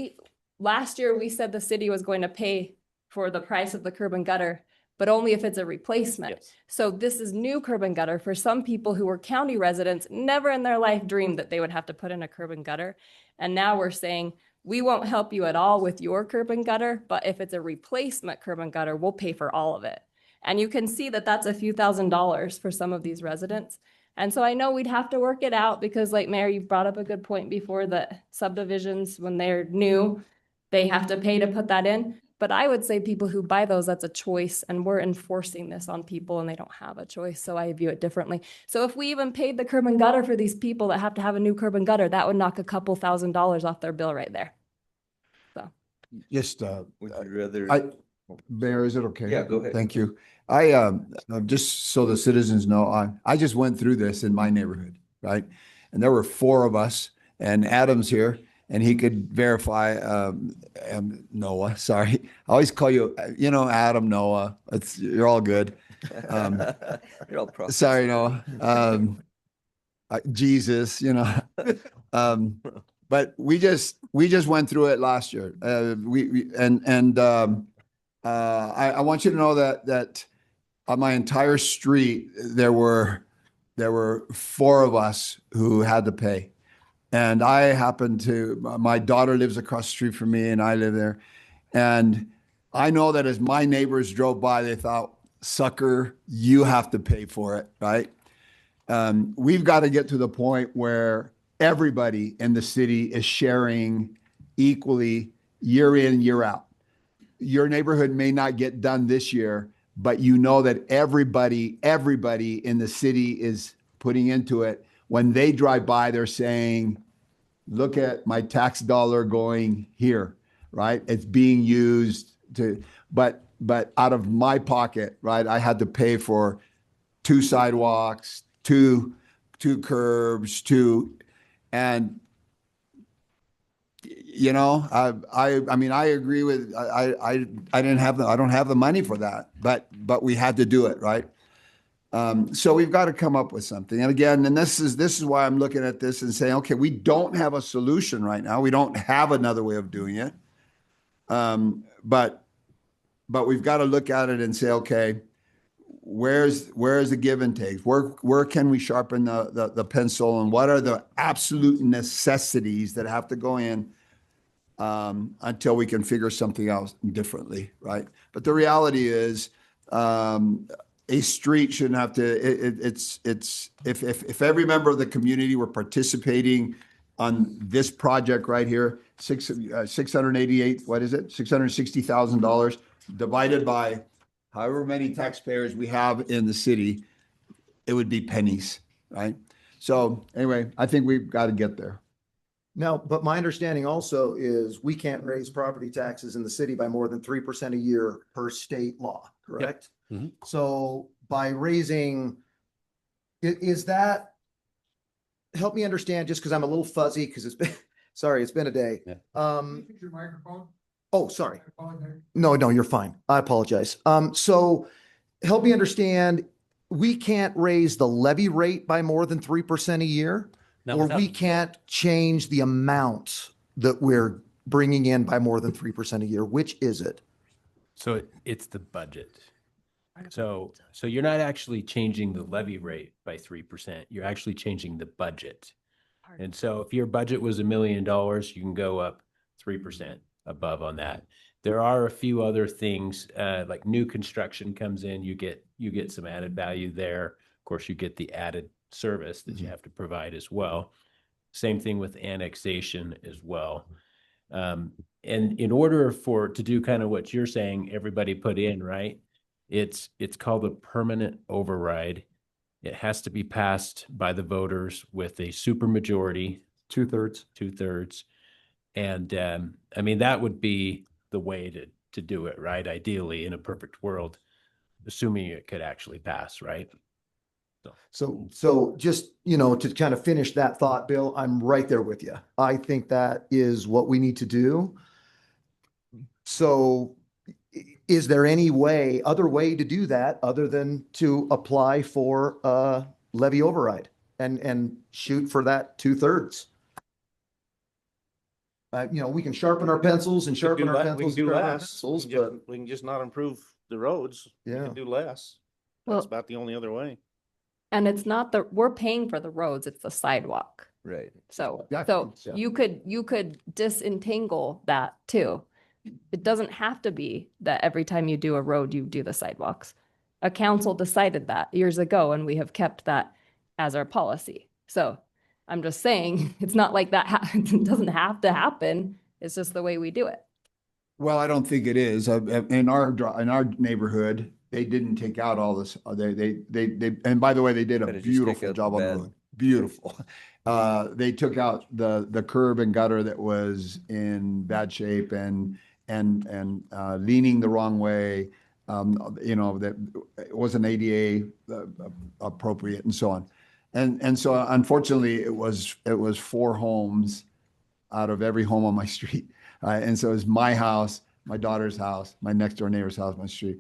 last year we said the city was going to pay for the price of the curb and gutter, but only if it's a replacement. Yes. So this is new curb and gutter for some people who were county residents, never in their life dreamed that they would have to put in a curb and gutter. And now we're saying, we won't help you at all with your curb and gutter, but if it's a replacement curb and gutter, we'll pay for all of it. And you can see that that's a few $1,000s for some of these residents. And so I know we'd have to work it out because, like Mayor, you brought up a good point before, that subdivisions, when they're new, they have to pay to put that in. But I would say people who buy those, that's a choice, and we're enforcing this on people and they don't have a choice. So I view it differently. So if we even paid the curb and gutter for these people that have to have a new curb and gutter, that would knock a couple $1,000s off their bill right there. So Just, Would you rather? Mayor, is it okay? Yeah, go ahead. Thank you. Just so the citizens know, I just went through this in my neighborhood, right? And there were four of us, and Adam's here, and he could verify, Noah, sorry. I always call you, Adam, Noah. You're all good. You're all prophets. Sorry, Noah. Jesus, but we just went through it last year. I want you to know that on my entire street, there were four of us who had to pay. And my daughter lives across the street from me and I live there. And I know that as my neighbors drove by, they thought, sucker, you have to pay for it, right? We've got to get to the point where everybody in the city is sharing equally year in, year out. Your neighborhood may not get done this year, but you know that everybody in the city is putting into it. When they drive by, they're saying, look at my tax dollar going here, right? It's being used but out of my pocket, right? I had to pay for 2 sidewalks, two curbs, and I mean, I agree with, I don't have the money for that, but we had to do it, right? So we've got to come up with something. And again, this is why I'm looking at this and saying, okay, we don't have a solution right now. We don't have another way of doing it. But we've got to look at it and say, okay, where's the give and take? Where can we sharpen the pencil, and what are the absolute necessities that have to go in until we can figure something out differently, right? But the reality is, a street shouldn't have to. If every member of the community were participating on this project right here, 688, what is it? $660,000 divided by however many taxpayers we have in the city, it would be pennies, right? So anyway, I think we've got to get there. Now, but my understanding also is we can't raise property taxes in the city by more than 3% a year per state law, correct? Mhm. So by raising, is that, help me understand, just because I'm a little fuzzy, because it's been, sorry, it's been a day. Yeah. Your microphone? Oh, sorry. No, you're fine. I apologize. So help me understand, we can't raise the levy rate by more than 3% a year? Not Or without- we can't change the amount that we're bringing in by more than 3% a year? Which is it? So it's the budget. So you're not actually changing the levy rate by 3%. You're actually changing the budget. And so if your budget was $1 million, you can go up 3% above on that. There are a few other things, like new construction comes in, you get some added value there. Of course, you get the added service that you have to provide as well. Same thing with annexation as well. And in order to do kind of what you're saying, everybody put in, right? It's called a permanent override. It has to be passed by the voters with a supermajority. 2/3. And I mean, that would be the way to do it, right? Ideally, in a perfect world, assuming it could actually pass, right? So just, to kind of finish that thought, Bill, I'm right there with you. I think that is what we need to do. So is there any other way to do that other than to apply for a levy override and shoot for that 2/3? We can sharpen our pencils and sharpen our pencils. We can do sharpen our less. pencils, We can just not improve the roads. We Yeah. can do less. Well- That's about the only other way. And it's not we're paying for the roads, it's the sidewalk. Right. So Exactly, yeah. you could disentangle that too. It doesn't have to be that every time you do a road, you do the sidewalks. A council decided that years ago, and we have kept that as our policy. So I'm just saying, it's not like that it doesn't have to happen. It's just the way we do it. Well, I don't think it is. In our neighborhood, they didn't take out all this. And by the way, they did a Better just take beautiful out job the on the bad. road. Beautiful. They took out the curb and gutter that was in bad shape and leaning the wrong way. you know, that it wasn't ADA appropriate and so on. And so unfortunately, it was 4 homes out of every home on my street. And so it's my house, my daughter's house, my next door neighbor's house, my street.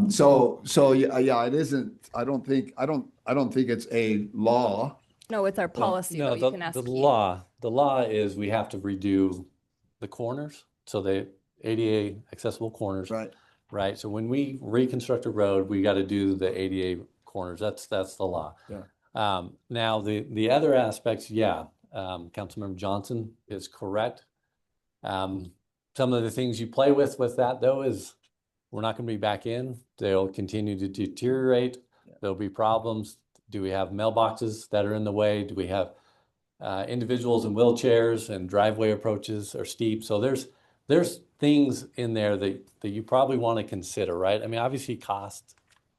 So yeah, it isn't, I don't think it's a law. No, it's our policy No, though. You can ask the Keith. law is we have to redo the corners. So the ADA accessible corners. Right. Right. So when we reconstruct a road, we got to do the ADA corners. That's the law. Yeah. Now the other aspects, yeah, Councilmember Johnson is correct. Some of the things you play with that though is we're not going to be back in. They'll continue to deteriorate. There'll be problems. Do we have mailboxes that are in the way? Do we have individuals in wheelchairs and driveway approaches are steep? So there's things in there that you probably want to consider, right? I mean, obviously cost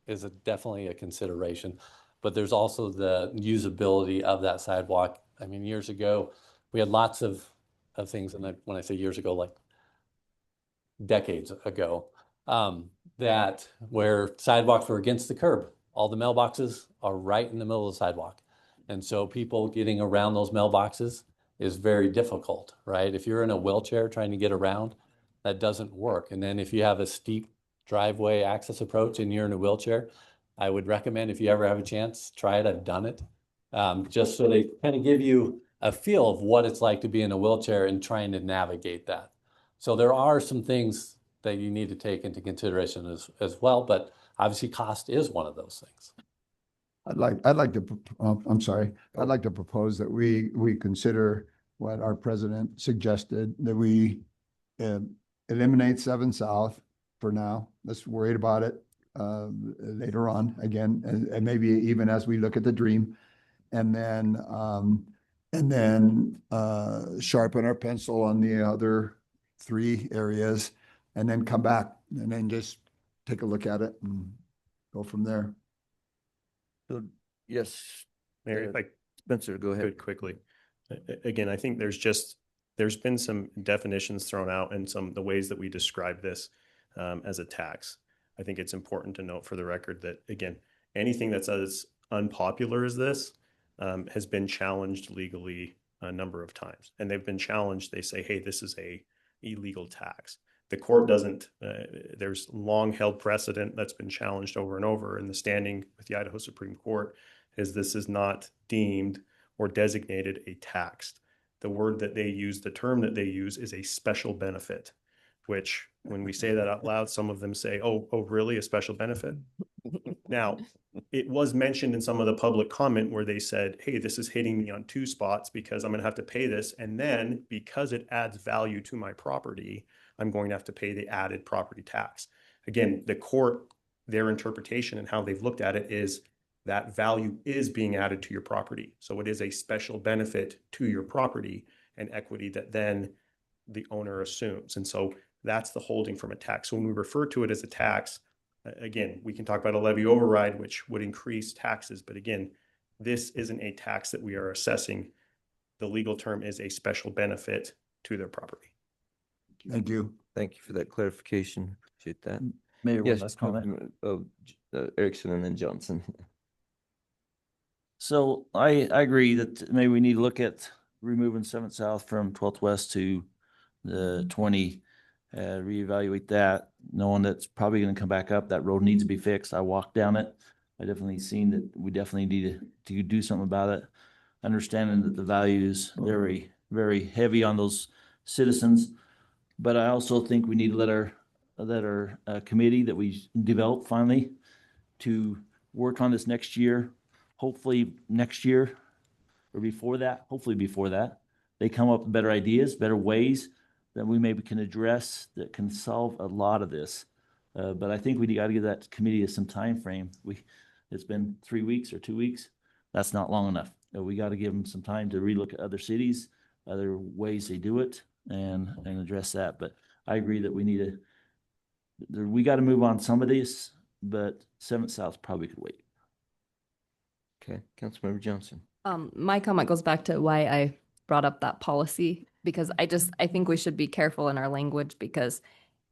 is definitely a consideration, but there's also the usability of that sidewalk. I mean, years ago, we had lots of things, and when I say years ago, like decades ago, that where sidewalks were against the curb. All the mailboxes are right in the middle of the sidewalk. And so people getting around those mailboxes is very difficult, right? If you're in a wheelchair trying to get around, that doesn't work. And then if you have a steep driveway access approach and you're in a wheelchair, I would recommend if you ever have a chance, try it. I've done it. Just so they kind of give you a feel of what it's like to be in a wheelchair and trying to navigate that. So there are some things that you need to take into consideration as well, but obviously cost is one of those things. I'd like to, I'm sorry, I'd like to propose that we consider what our president suggested, that we eliminate 7 South for now. Let's worry about it later on again, and maybe even as we look at the dream, and then sharpen our pencil on the other 3 areas, and then come back and then just take a look at it and go from there. So, yes, Mayor, if I Spencer, go ahead. could quickly. Again, I think there's been some definitions thrown out and the ways that we describe this as a tax. I think it's important to note for the record that, again, anything that's as unpopular as this has been challenged legally a number of times. And they've been challenged. They say, hey, this is a illegal tax. The court doesn't, there's long held precedent that's been challenged over and over, and the standing with the Idaho Supreme Court is this is not deemed or designated a tax. The word that they use, the term that they use is a special benefit, which when we say that out loud, some of them say, oh, really, a special benefit? Now, it was mentioned in some of the public comment where they said, hey, this is hitting me on 2 spots because I'm going to have to pay this. And then because it adds value to my property, I'm going to have to pay the added property tax. Again, the court, their interpretation and how they've looked at it is that value is being added to your property. So it is a special benefit to your property and equity that then the owner assumes. And so that's the holding from a tax. So when we refer to it as a tax, again, we can talk about a levy override, which would increase taxes. But again, this isn't a tax that we are assessing. The legal term is a special benefit to their property. Thank you. Thank you for that clarification. Appreciate that. Mayor, one Yes, last comment. Erickson and then Johnson. So I agree that maybe we need to look at removing 7th South from 12th West to the 20, reevaluate that, knowing that's probably going to come back up. That road needs to be fixed. I walked down it. I definitely seen that we definitely need to do something about it. Understanding that the value is very, very heavy on those citizens. But I also think we need to let our committee that we developed finally to work on this next year. Hopefully next year or before that, they come up with better ideas, better ways that we maybe can address that can solve a lot of this. But I think we got to give that committee some time frame. It's been 3 weeks or 2 weeks. That's not long enough. We got to give them some time to relook at other cities, other ways they do it, and address that. But I agree that we got to move on some of this, but 7th South probably could wait. Okay, Councilmember Johnson. My comment goes back to why I brought up that policy, because I think we should be careful in our language, because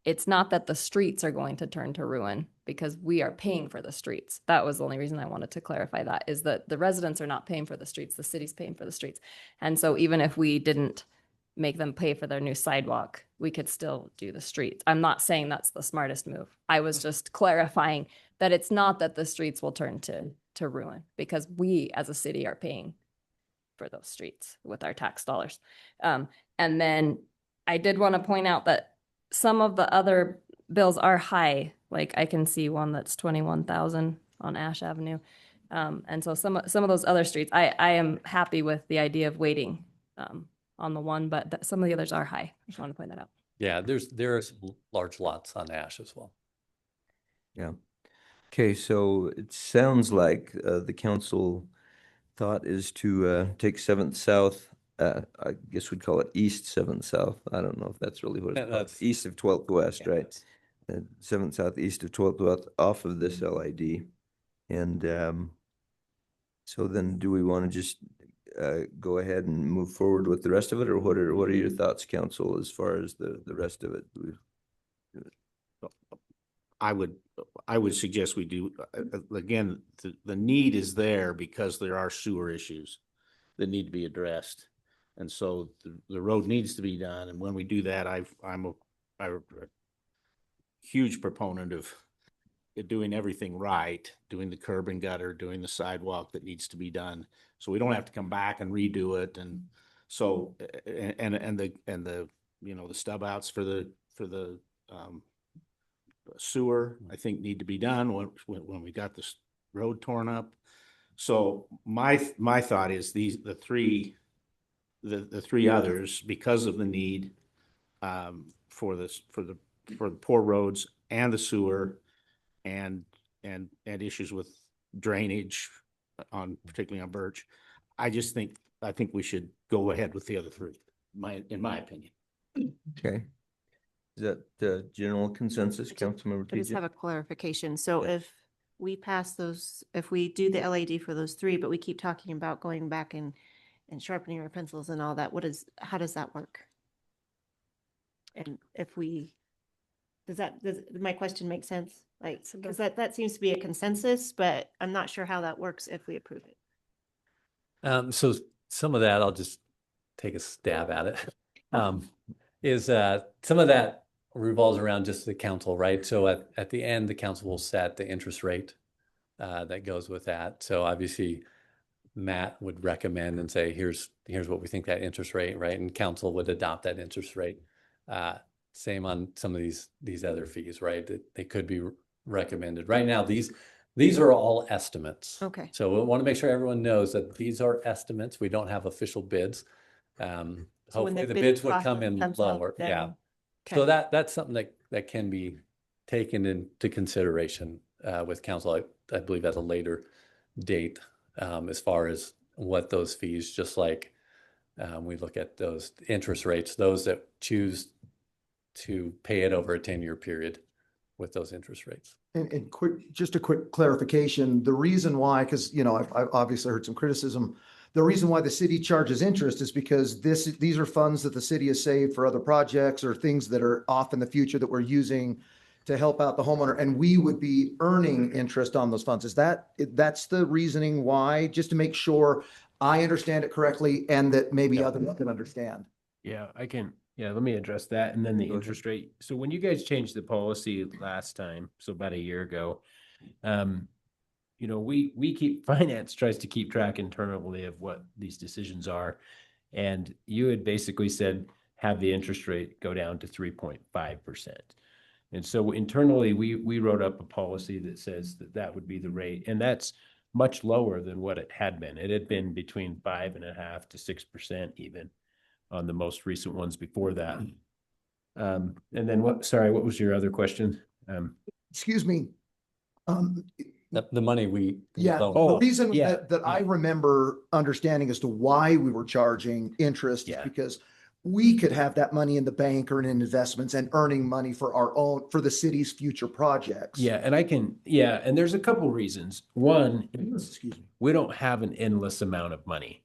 it's not that the streets are going to turn to ruin because we are paying for the streets. That was the only reason I wanted to clarify that, is that the residents are not paying for the streets, the city's paying for the streets. And so even if we didn't make them pay for their new sidewalk, we could still do the streets. I'm not saying that's the smartest move. I was just clarifying that it's not that the streets will turn to ruin, because we as a city are paying for those streets with our tax dollars. And then I did want to point out that some of the other bills are high. Like I can see one that's 21,000 on Ash Avenue. And so some of those other streets, I am happy with the idea of waiting on the one, but some of the others are high. I just want to point that out. Yeah, there are some large lots on Ash as well. Yeah. Okay, so it sounds like the council thought is to take 7th South, I guess we'd call it East 7th South. I don't know if that's really what it's called. East of 12th West, Yeah, right? 7th South, east of 12th West, off of this LID. And so then do we want to just go ahead and move forward with the rest of it, or what are your thoughts, council, as far as the rest of it? I would suggest we do, again, the need is there because there are sewer issues that need to be addressed. And so the road needs to be done. And when we do that, I'm a huge proponent of doing everything right, doing the curb and gutter, doing the sidewalk that needs to be done. So we don't have to come back and redo it. And so, and the, you know, the stub outs for the sewer, I think need to be done when we got this road torn up. So my thought is the three others, because of the need for the poor roads and the sewer and issues with drainage particularly on Birch, I think we should go ahead with the other three, in my opinion. Okay. Is that the general consensus, Councilmember I just TJ? have a clarification. So if we pass those, if we do the LAD for those three, but we keep talking about going back and sharpening our pencils and all that, how does that work? And if does my question make sense? Like, because that seems to be a consensus, but I'm not sure how that works if we approve it. So some of that, I'll just take a stab at it. Is some of that revolves around just the council, right? So at the end, the council will set the interest rate that goes with that. So obviously, Matt would recommend and say, here's what we think that interest rate, right? And council would adopt that interest rate. Same on some of these other fees, right? They could be recommended. Right now, these are all estimates. Okay. So we want to make sure everyone knows that these are estimates. We don't have official bids. So when hopefully the bid bids would process come in comes up, lower. then- Yeah. Okay. So that's something that can be taken into consideration with council, I believe, at a later date, as far as what those fees, just like we look at those interest rates, those that choose to pay it over a 10-year period with those interest rates. And just a quick clarification, the reason why, because, you know, I've obviously heard some criticism. The reason why the city charges interest is because these are funds that the city has saved for other projects or things that are off in the future that we're using to help out the homeowner, and we would be earning interest on those funds. That's the reasoning why, just to make sure I understand it correctly and that maybe others can understand. Yeah, let me address that. And then the interest rate. So when you guys changed the policy last time, so about a year ago, you know, finance tries to keep track internally of what these decisions are. And you had basically said, have the interest rate go down to 3.5%. And so internally, we wrote up a policy that says that would be the rate. And that's much lower than what it had been. It had been between 5.5% to 6% even on the most recent ones before that. And then what was your other question? Excuse me. The money we Yeah, loan. the reason that I remember understanding as to why we were charging interest is because we could have that money in the bank or in investments and earning money for the city's future projects. Yeah, and there's a couple reasons. One, we don't have an endless amount of money.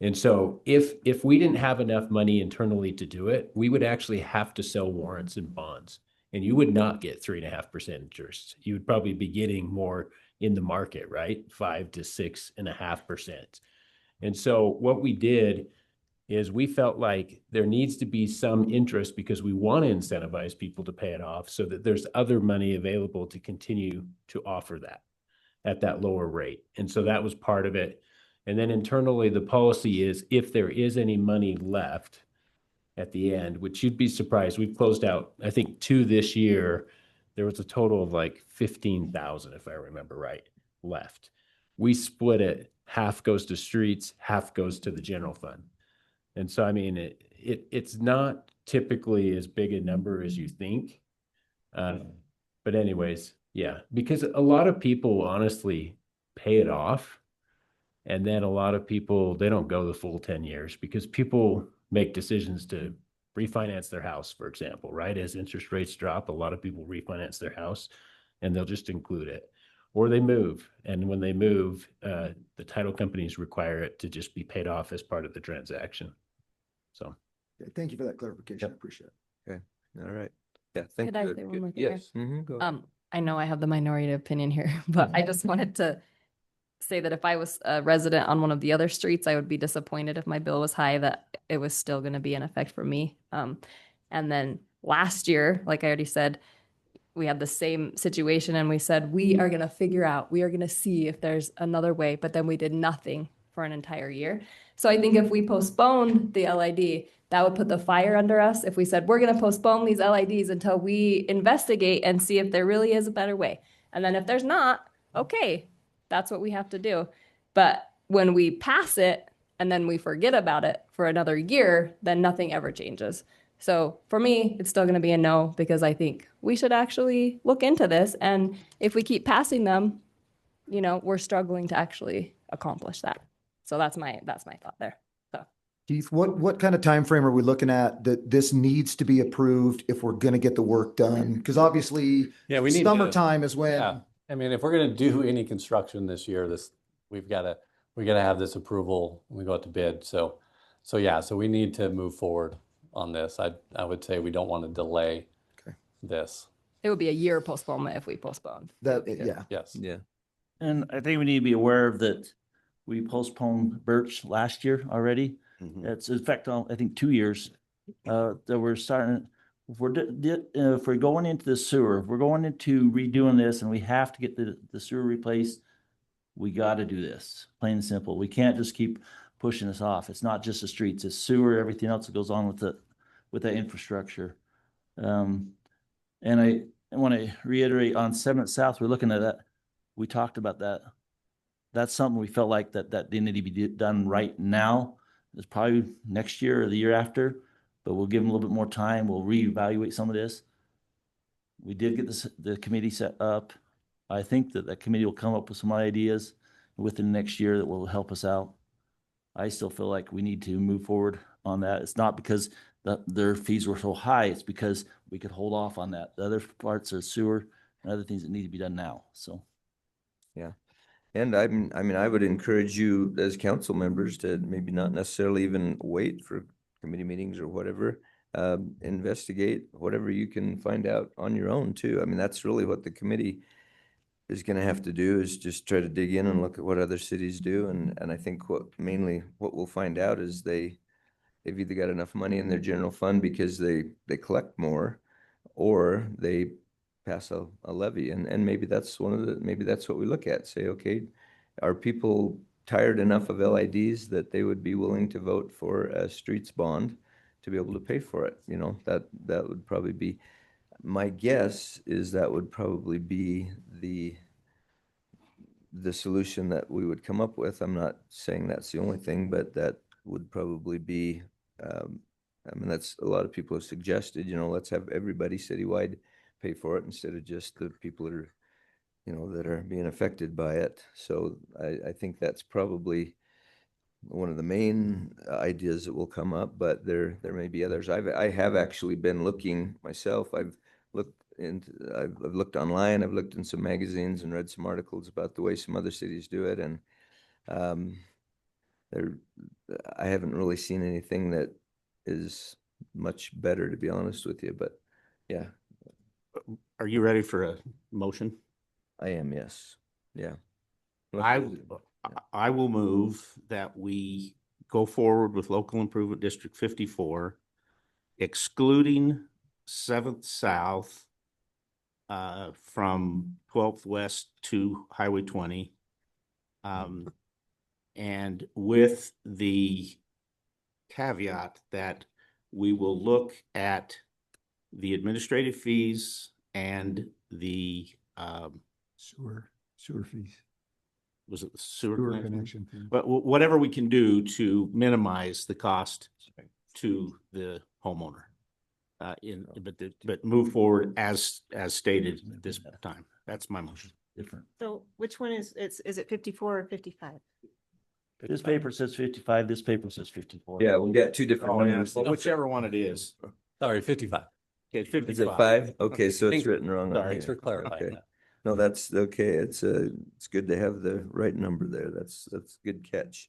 And so if we didn't have enough money internally to do it, we would actually have to sell warrants and bonds and you would not get 3.5% interest. You would probably be getting more in the market, right? 5 to 6.5%. And so what we did is we felt like there needs to be some interest because we want to incentivize people to pay it off so that there's other money available to continue to offer that at that lower rate. And so that was part of it. And then internally, the policy is if there is any money left at the end, which you'd be surprised, we've closed out, I think, 2 this year. There was a total of like 15,000, if I remember right, left. We split it. Half goes to streets, half goes to the general fund. And so, I mean, it's not typically as big a number as you think. But anyways, yeah, because a lot of people honestly pay it off. And then a lot of people, they don't go the full 10 years because people make decisions to refinance their house, for example, right? As interest rates drop, a lot of people refinance their house and they'll just include it. Or they move. And when they move, the title companies require it to just be paid off as part of the transaction. So. Okay, thank you for that clarification. I appreciate it. Okay, all right. Yeah, thank Could I you. say one Good. more thing? Yes. Go. I know I have the minority opinion here, but I just wanted to say that if I was a resident on one of the other streets, I would be disappointed if my bill was high, that it was still going to be in effect for me. And then last year, like I already said, we had the same situation and we said, we are going to figure out, we are going to see if there's another way, but then we did nothing for an entire year. So I think if we postponed the LID, that would put the fire under us. If we said, we're going to postpone these LIDs until we investigate and see if there really is a better way. And then if there's not, okay, that's what we have to do. But when we pass it and then we forget about it for another year, then nothing ever changes. So for me, it's still going to be a no because I think we should actually look into this. And if we keep passing them, we're struggling to actually accomplish that. So that's my thought there. So Keith, what kind of time frame are we looking at that this needs to be approved if we're going to get the work done? Because obviously, we need summertime is when. Yeah. I mean, if we're going to do any construction this year, we got to have this approval when we go out to bid. So we need to move forward on this. I would say we don't want to delay this. It would be a year postponement if we postponed. Yes. Yeah. And I think we need to be aware of that. We postponed Birch last year already. It's in fact, I think 2 years that we're starting. If we're going into the sewer, if we're going into redoing this and we have to get the sewer replaced, we got to do this, plain and simple. We can't just keep pushing this off. It's not just the streets, it's sewer, everything else that goes on with the infrastructure. And I want to reiterate on 7th South, we're looking at that. We talked about that. That's something we felt like that didn't need to be done right now. It's probably next year or the year after, but we'll give them a little bit more time. We'll reevaluate some of this. We did get the committee set up. I think that committee will come up with some ideas within the next year that will help us out. I still feel like we need to move forward on that. It's not because their fees were so high. It's because we could hold off on that. The other parts of sewer and other things that need to be done now. So. Yeah. And I would encourage you as council members to maybe not necessarily even wait for committee meetings or whatever. Investigate whatever you can find out on your own too. I mean, that's really what the committee is going to have to do, is just try to dig in and look at what other cities do. And I think what we'll find out is they've either got enough money in their general fund because they collect more, or they pass a levy. And maybe that's maybe that's what we look at. Say, okay, are people tired enough of LIDs that they would be willing to vote for a streets bond to be able to pay for it? That would probably be, my guess is that would probably be the solution that we would come up with. I'm not saying that's the only thing, but that would probably be, that's a lot of people have suggested, let's have everybody citywide pay for it instead of just the people that are, that are being affected by it. So I think that's probably one of the main ideas that will come up, but there may be others. I have actually been looking myself. I've looked online, I've looked in some magazines and read some articles about the way some other cities do it. And I haven't really seen anything that is much better, to be honest with you, but yeah. Are you ready for a motion? I am, yes. Yeah. I will move that we go forward with local improvement District 54, excluding 7th South from 12th West to Highway 20. And with the caveat that we will look at the administrative fees and the sewer fees. Was it the sewer Sewer connection? connection fee. But whatever we can do to minimize the cost to the homeowner. But move forward as stated this time. That's my motion. Different. So which one is it 54 or 55? This paper says 55, this paper says 54. Yeah, we got two different numbers. Well, whichever one it is. Sorry, 55. Okay, 55. Is it 5? Okay, so it's written wrong on Sorry, here. thanks for clarifying Okay. that. No, that's okay. It's good to have the right number there. That's a good catch.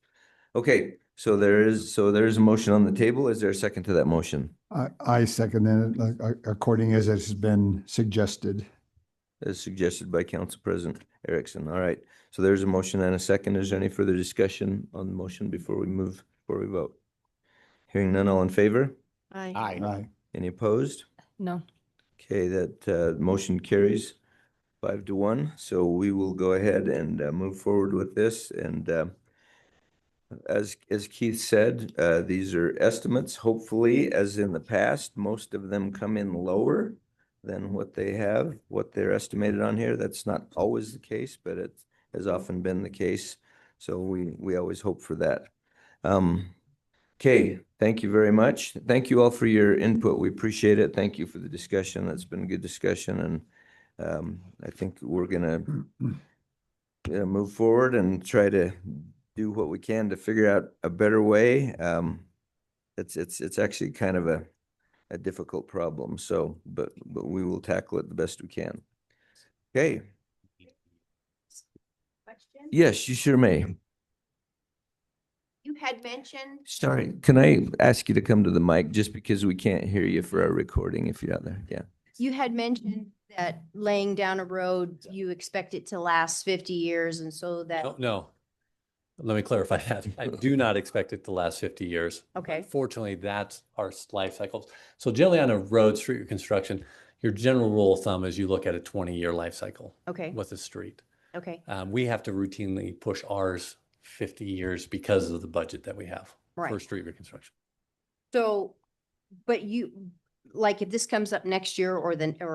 Okay, so there's a motion on the table. Is there a second to that motion? I second that, like, according as it's been suggested. As suggested by Council President Erickson. All right. So there's a motion and a second. Is there any further discussion on the motion before we vote? Hearing none, all in favor? Aye. Aye. Any opposed? No. Okay, that motion carries 5-1. So we will go ahead and move forward with this. And as Keith said, these are estimates. Hopefully, as in the past, most of them come in lower than what they're estimated on here. That's not always the case, but it has often been the case. So we always hope for that. Okay, thank you very much. Thank you all for your input. We appreciate it. Thank you for the discussion. That's been a good discussion. And I think we're gonna move forward and try to do what we can to figure out a better way. It's actually kind of a difficult problem. So, but we will tackle it the best we can. Okay. Question? Yes, you sure may. You had mentioned. Sorry, can I ask you to come to the mic just because we can't hear you for our recording if you're out there? Yeah. You had mentioned that laying down a road, you expect it to last 50 years and so that. No. Let me clarify that. I do not expect it to last 50 years. Okay. Fortunately, that's our life cycles. So generally on a road, street reconstruction, your general rule of thumb is you look at a 20-year life cycle. Okay. With a street. Okay. We have to routinely push ours 50 years because of the budget that we have for Right. street reconstruction. So, but like if this comes up next year or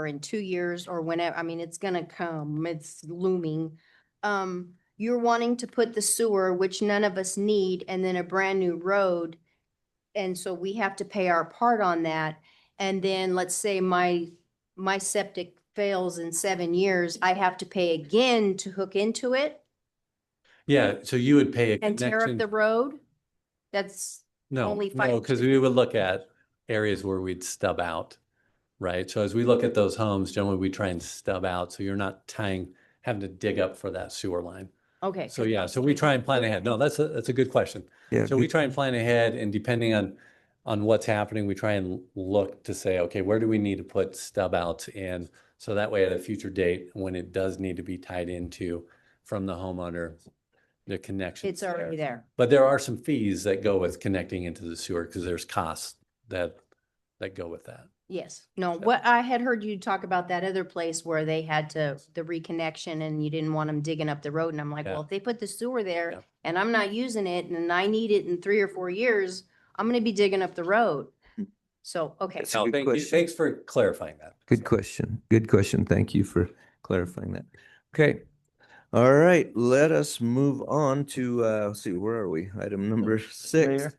in 2 years or whenever, I mean, it's gonna come, it's looming. You're wanting to put the sewer, which none of us need, and then a brand new road. And so we have to pay our part on that. And then let's say my septic fails in 7 years, I have to pay again to hook into it Yeah, so you would pay a and tear up connection. the road? That's only No, because we would look at areas where we'd stub out, right? So as we look at those homes, generally we try and stub out, so you're not having to dig up for that sewer line. okay. So yeah, so we try and plan ahead. No, that's a good question. Yeah. So we try and plan ahead, and depending on what's happening, we try and look to say, okay, where do we need to put stub outs in? So that way at a future date, when it does need to be tied into from the homeowner, the connection. It's already there. But there are some fees that go with connecting into the sewer because there's costs that go with that. Yes. No, what I had heard you talk about that other place where they had the reconnection and you didn't want them digging up the road. And I'm like, Yeah. well, if they put the sewer there Yeah. and I'm not using it and I need it in 3 or 4 years, I'm going to be digging up the road. So, okay. That's a No, good thank you. question. Thanks for clarifying that. Good question. Good question. Thank you for clarifying that. Okay. All right, let us move on to, let's see, where are we? Item number 6. Mayor?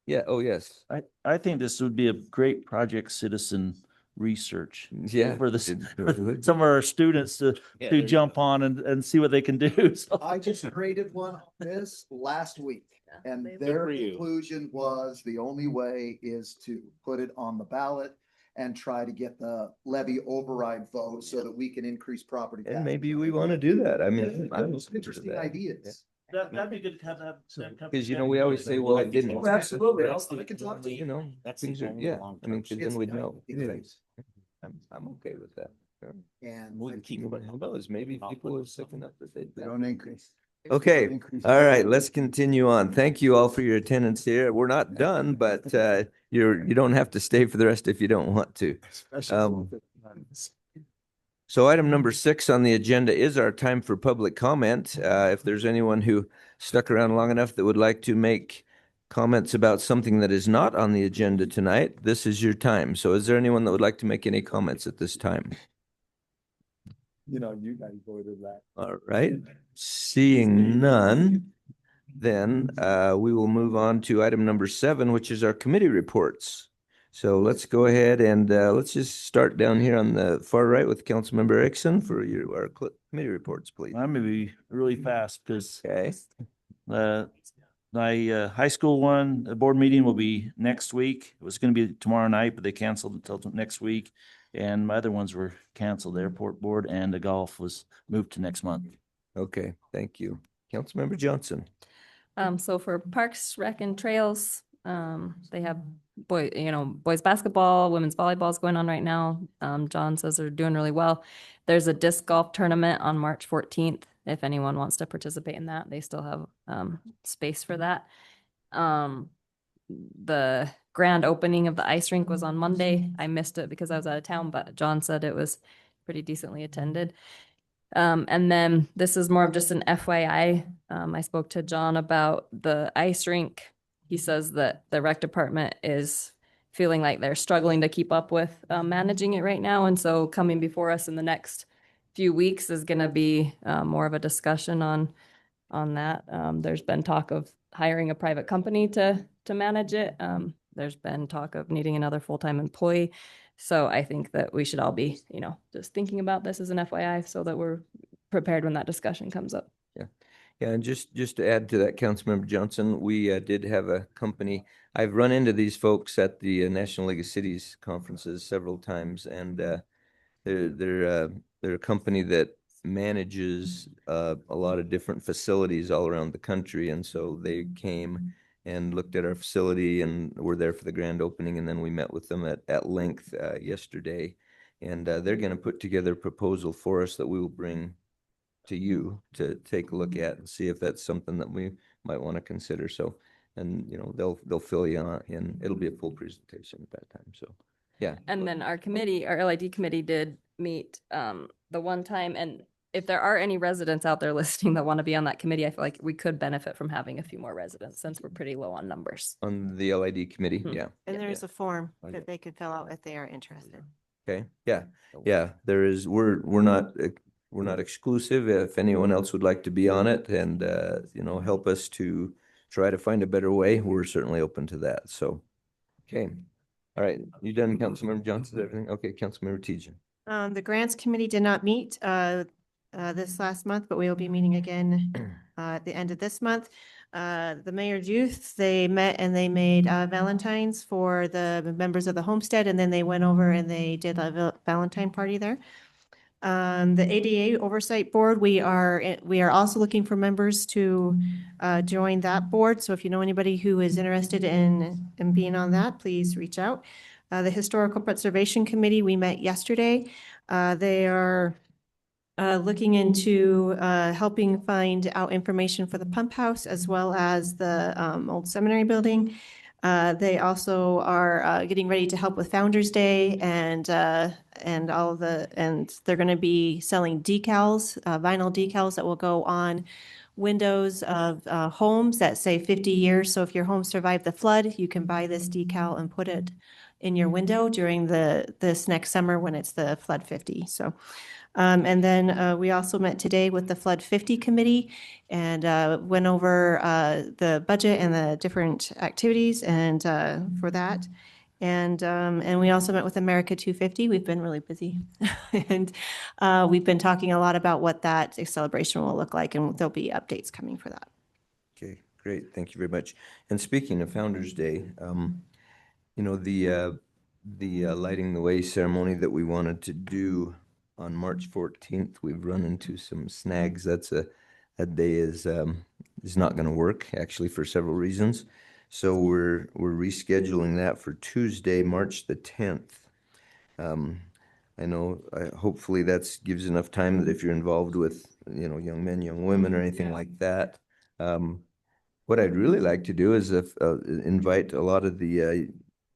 Yeah, oh, yes. I think this would be a great project citizen research. Yeah. For Good. some of our students to jump on and see what they can do. So- I just created one on this last week, and their conclusion was the only way is to put it on the ballot and try to get the levy override vote so that we can increase property tax. And maybe we want to do that. I mean, I'm Those interesting ideas. That'd be good to have because, we always say, well, it didn't. Oh, absolutely. I can talk to you. You know, things are, yeah, I mean, because then we'd know. I'm okay with that. And Well, who knows, maybe people are sick enough that they They don't increase. Okay, Increase. all right, let's continue on. Thank you all for your attendance here. We're not done, but you don't have to stay for the rest if you don't want to. So item number 6 on the agenda is our time for public comment. If there's anyone who stuck around long enough that would like to make comments about something that is not on the agenda tonight, this is your time. So is there anyone that would like to make any comments at this time? You know, you guys voted that. All right, seeing none, then we will move on to item number 7, which is our committee reports. So let's go ahead and let's just start down here on the far right with Councilmember Erickson for our committee reports, please. I'm gonna be really fast because Okay. my high school one, the board meeting will be next week. It was gonna be tomorrow night, but they canceled until next week. And my other ones were canceled. The airport board and the golf was moved to next month. Okay, thank you. Councilmember Johnson. So for Parks, Rec and Trails, they have boys basketball, women's volleyball is going on right now. John says they're doing really well. There's a disc golf tournament on March 14th. If anyone wants to participate in that, they still have space for that. The grand opening of the ice rink was on Monday. I missed it because I was out of town, but John said it was pretty decently attended. And then this is more of just an FYI. I spoke to John about the ice rink. He says that the rec department is feeling like they're struggling to keep up with managing it right now. And so coming before us in the next few weeks is going to be more of a discussion on that. There's been talk of hiring a private company to manage it. There's been talk of needing another full-time employee. So I think that we should all be, just thinking about this as an FYI so that we're prepared when that discussion comes up. Yeah. Yeah, and just to add to that, Councilmember Johnson, we did have a company. I've run into these folks at the National League of Cities conferences several times, and they're a company that manages a lot of different facilities all around the country, and so they came and looked at our facility and were there for the grand opening, and then we met with them at length yesterday, and they're going to put together a proposal for us that we will bring to you to take a look at and see if that's something that we might want to consider. So, and they'll fill you in. It'll be a full presentation at that time. So, yeah. And then our LID committee did meet the one time, and if there are any residents out there listening that want to be on that committee, I feel like we could benefit from having a few more residents since we're pretty low on numbers. On the LID committee, Mhm. yeah. And there's yeah. a form that they could fill out if they are interested. Okay, yeah, yeah. There is. We're not exclusive. If anyone else would like to be on it and help us to try to find a better way, we're certainly open to that. So, okay, all right. You done, Councilmember Johnson? Everything okay, Councilmember Tejan? The grants committee did not meet this last month, but we will be meeting again at the end of this month. The mayor's youth, they met and they made Valentines for the members of the homestead, and then they went over and they did a Valentine party there. The ADA Oversight Board, we are also looking for members to join that board. So if you know anybody who is interested in being on that, please reach out. The Historical Preservation Committee, we met yesterday. They are looking into helping find out information for the pump house as well as the old seminary building. They also are getting ready to help with Founder's Day and they're going to be selling decals, vinyl decals that will go on windows of homes that say 50 years. So if your home survived the flood, you can buy this decal and put it in your window during this next summer when it's the Flood 50. So, and then we also met today with the Flood 50 committee and went over the budget and the different activities and for that. And we also met with America 250. We've been really busy. And we've been talking a lot about what that celebration will look like, and there'll be updates coming for that. Okay, great. Thank you very much. And speaking of Founder's Day, the lighting the way ceremony that we wanted to do on March 14th, we've run into some snags. That day is not going to work actually for several reasons. So we're rescheduling that for Tuesday, March the 10th. I know, hopefully that's gives enough time that if you're involved with, young men, young women or anything like that. What I'd really like to do is invite a lot of the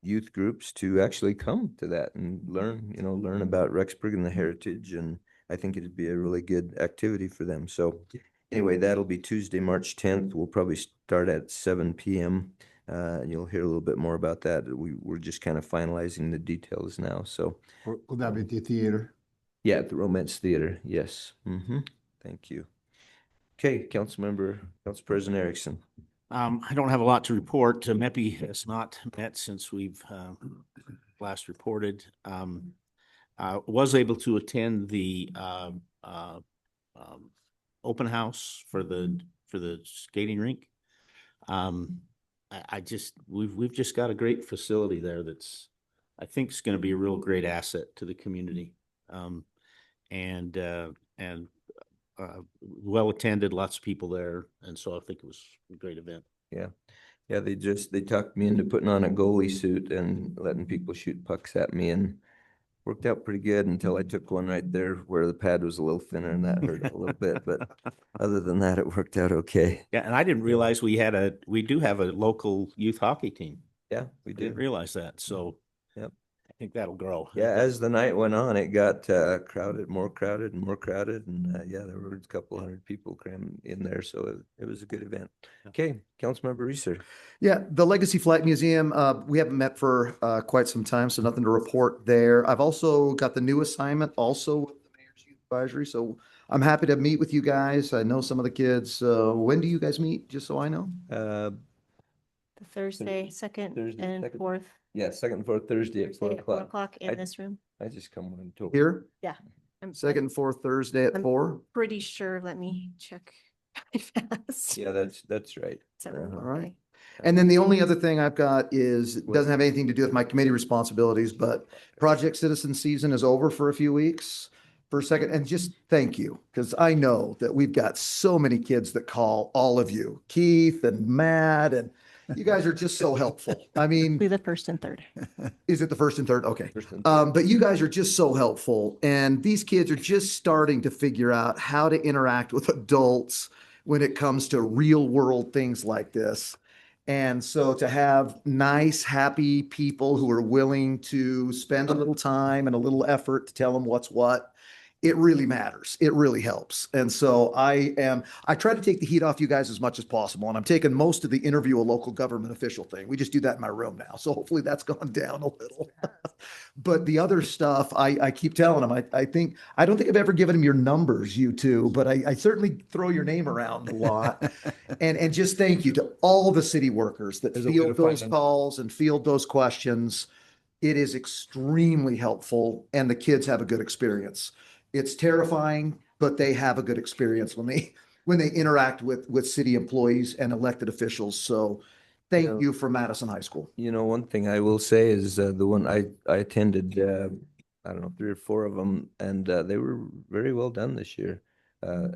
youth groups to actually come to that and learn about Rexburg and the heritage. And I think it'd be a really good activity for them. So anyway, that'll be Tuesday, March 10th. We'll probably start at 7 p.m. You'll hear a little bit more about that. We're just kind of finalizing the details now. So Will that be at the theater? yeah, at the Romance Theater. Yes. Thank you. Okay, Council President Erickson. I don't have a lot to report. MEPI has not met since we've last reported. I was able to attend the open house for the skating rink. We've just got a great facility there that's, I think, is going to be a real great asset to the community. And well attended, lots of people there, and so I think it was a great event. Yeah. Yeah, they talked me into putting on a goalie suit and letting people shoot pucks at me, and worked out pretty good until I took one right there where the pad was a little thinner, and that hurt a little bit, but other than that, it worked out okay. Yeah, and I didn't realize we do have a local youth hockey team. Yeah, we I didn't do. realize that, so Yep. I think that'll grow. Yeah, as the night went on, it got more crowded, and yeah, there were a couple hundred people crammed in there, so it was a good event. Okay, Councilmember Reeser. Yeah, the Legacy Flight Museum, we haven't met for quite some time, so nothing to report there. I've also got the new assignment also with the Mayor's Youth Advisory, so I'm happy to meet with you guys. I know some of the kids. When do you guys meet, just so I know? The Thursday, second and second. fourth. Yeah, second and fourth Thursday at 4 Thursday at 4 o'clock. o'clock in this room. I just come when told. Here? Yeah. I'm Second and fourth Thursday at I'm 4? pretty sure. Let me check fast. Yeah, that's right. All right. And then the only other thing I've got is, it doesn't have anything to do with my committee responsibilities, but Project Citizen season is over for a few weeks. For a second, and just thank you, because I know that we've got so many kids that call, all of you, Keith and Matt, and you guys are just so helpful. I mean, Be the first and third. is it the first and third? Okay. First and third. But you guys are just so helpful, and these kids are just starting to figure out how to interact with adults when it comes to real world things like this. And so to have nice, happy people who are willing to spend a little time and a little effort to tell them what's what, it really matters. It really helps. And so I try to take the heat off you guys as much as possible. And I'm taking most of the interview a local government official thing. We just do that in my room now. So hopefully that's gone down a little. But the other stuff, I keep telling them, I don't think I've ever given them your numbers, you two, but I certainly throw your name around a lot. And just thank you to all the city workers that field those calls and field those questions. It is extremely helpful, and the kids have a good experience. It's terrifying, but they have a good experience when they interact with city employees and elected officials. So thank you for Madison High School. One thing I will say is the one I attended, I don't know, 3 or 4 of them, and they were very well done this year. I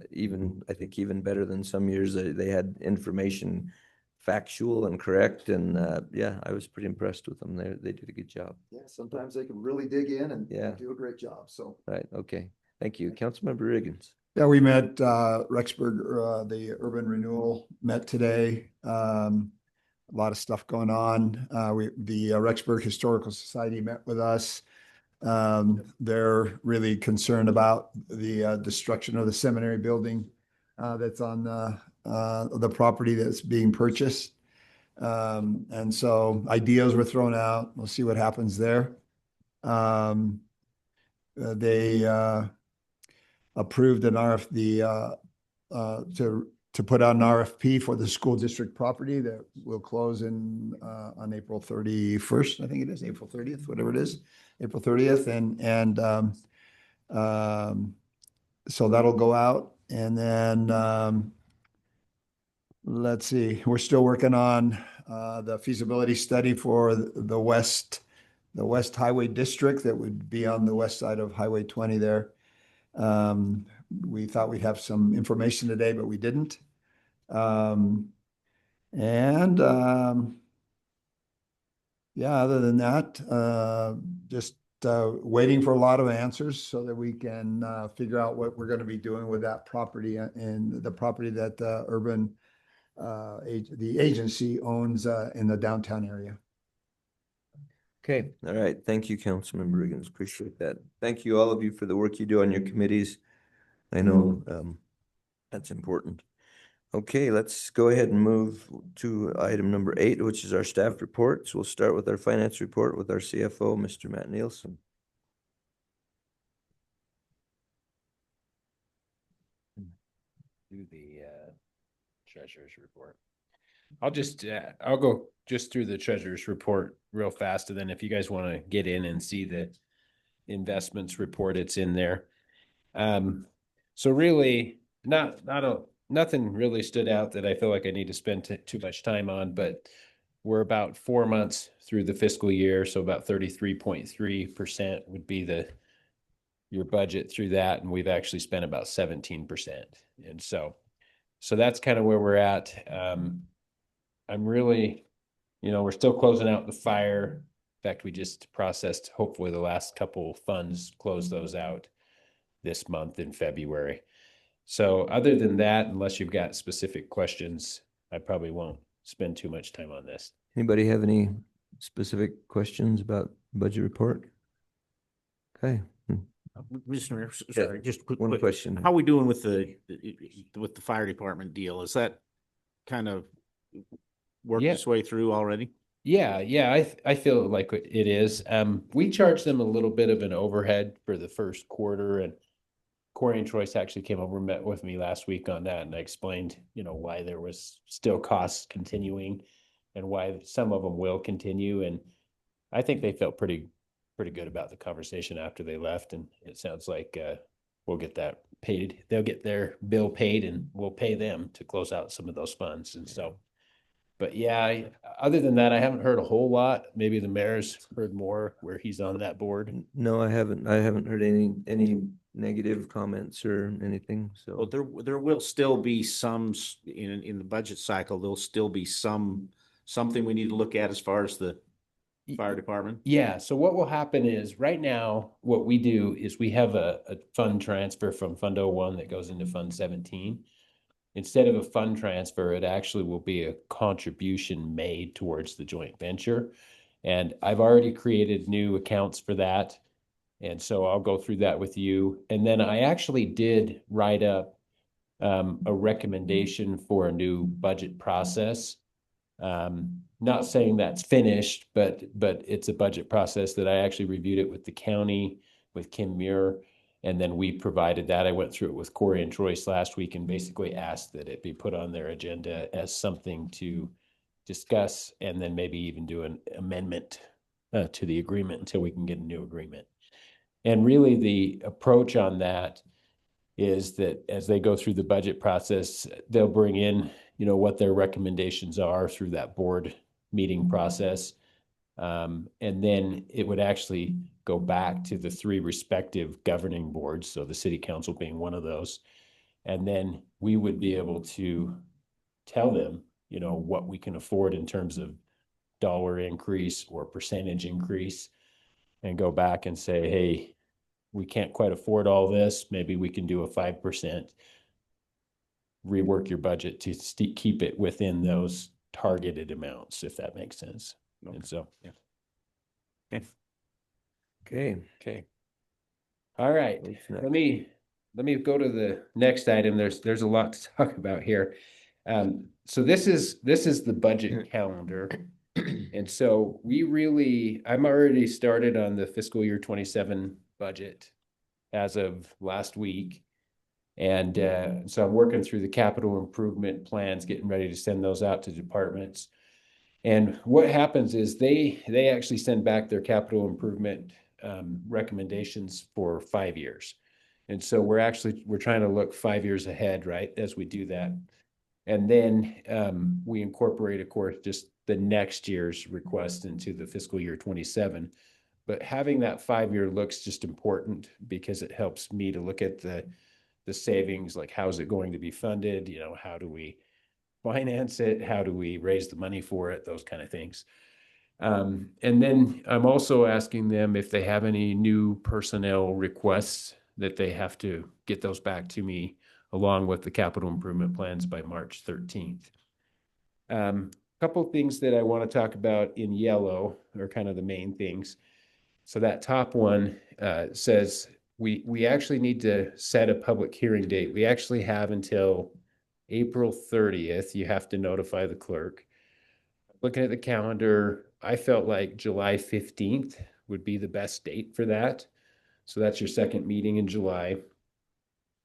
think even better than some years. They had information factual and correct, and yeah, I was pretty impressed with them. They did a good job. Yeah, sometimes they can really dig in and Yeah. do a great job. So Right. Okay. Thank you, Councilmember Riggins. Yeah, we met, Rexburg, the urban renewal met today. A lot of stuff going on. The Rexburg Historical Society met with us. They're really concerned about the destruction of the seminary building that's on the property that's being purchased. And so ideas were thrown out. We'll see what happens there. They approved an to put out an RFP for the school district property that will close on April 31st. I think it is April 30th, whatever it is, April 30th. And so that'll go out. And then let's see, we're still working on the feasibility study for the West Highway District that would be on the west side of Highway 20 there. We thought we'd have some information today, but we didn't. Yeah, other than that, just waiting for a lot of answers so that we can figure out what we're going to be doing with that property and the property that the agency owns in the downtown area. Okay, all right. Thank you, Councilmember Riggins. Appreciate that. Thank you, all of you, for the work you do on your committees. I know that's important. Okay, let's go ahead and move to item number 8, which is our staff reports. We'll start with our finance report with our CFO, Mr. Matt Nielsen. Do the treasurer's report. I'll go just through the treasurer's report real fast, and then if you guys want to get in and see the investments report, it's in there. So really nothing really stood out that I feel like I need to spend too much time on, but we're about 4 months through the fiscal year, so about 33.3% would be your budget through that, and we've actually spent about 17%. And so that's kind of where we're at. I'm really, we're still closing out the fire. In fact, we just processed, hopefully the last couple funds, close those out this month in February. So other than that, unless you've got specific questions, I probably won't spend too much time on this. Anybody have any specific questions about budget report? Okay. Mr. Mayor, sorry, just quick one question. How are we doing with the fire department deal? Is that kind of worked its way through already? Yeah, I feel like it is. We charged them a little bit of an overhead for the first quarter, and Corey and Troyce actually came over and met with me last week on that, and I explained, why there was still costs continuing and why some of them will continue. And I think they felt pretty good about the conversation after they left, and it sounds like we'll get that paid. They'll get their bill paid, and we'll pay them to close out some of those funds. And so, but yeah, other than that, I haven't heard a whole lot. Maybe the mayor's heard more where he's on that board. No, I haven't heard any negative comments or anything. So Well, there will still be some in the budget cycle. There'll still be something we need to look at as far as the fire department. Yeah. So what will happen is right now, what we do is we have a fund transfer from Fund 01 that goes into Fund 17. Instead of a fund transfer, it actually will be a contribution made towards the joint venture. And I've already created new accounts for that. And so I'll go through that with you. And then I actually did write up a recommendation for a new budget process. Not saying that's finished, but it's a budget process that I actually reviewed it with the county, with Kim Muir, and then we provided that. I went through it with Corey and Troyce last week and basically asked that it be put on their agenda as something to discuss, and then maybe even do an amendment to the agreement until we can get a new agreement. And really the approach on that is that as they go through the budget process, they'll bring in, what their recommendations are through that board meeting process. And then it would actually go back to the 3 respective governing boards, so the city council being one of those. And then we would be able to tell them, what we can afford in terms of dollar increase or percentage increase, and go back and say, hey, we can't quite afford all this. Maybe we can do a 5%. Rework your budget to keep it within those targeted amounts, if that makes sense. Okay. And so, yeah. Okay. All right. Let me go to the next item. There's a lot to talk about here. So this is the budget calendar. And so I'm already started on the fiscal year 27 budget as of last week. And so I'm working through the capital improvement plans, getting ready to send those out to departments. And what happens is they actually send back their capital improvement recommendations for 5 years. And so we're trying to look 5 years ahead, right, as we do that. And then we incorporate, of course, just the next year's request into the fiscal year 27. But having that 5-year look's just important because it helps me to look at the savings, like how's it going to be funded? How do we finance it? How do we raise the money for it? Those kind of things. And then I'm also asking them if they have any new personnel requests that they have to get those back to me along with the capital improvement plans by March 13th. Couple things that I want to talk about in yellow are kind of the main things. So that top one says we actually need to set a public hearing date. We actually have until April 30th. You have to notify the clerk. Looking at the calendar, I felt like July 15th would be the best date for that. So that's your second meeting in July.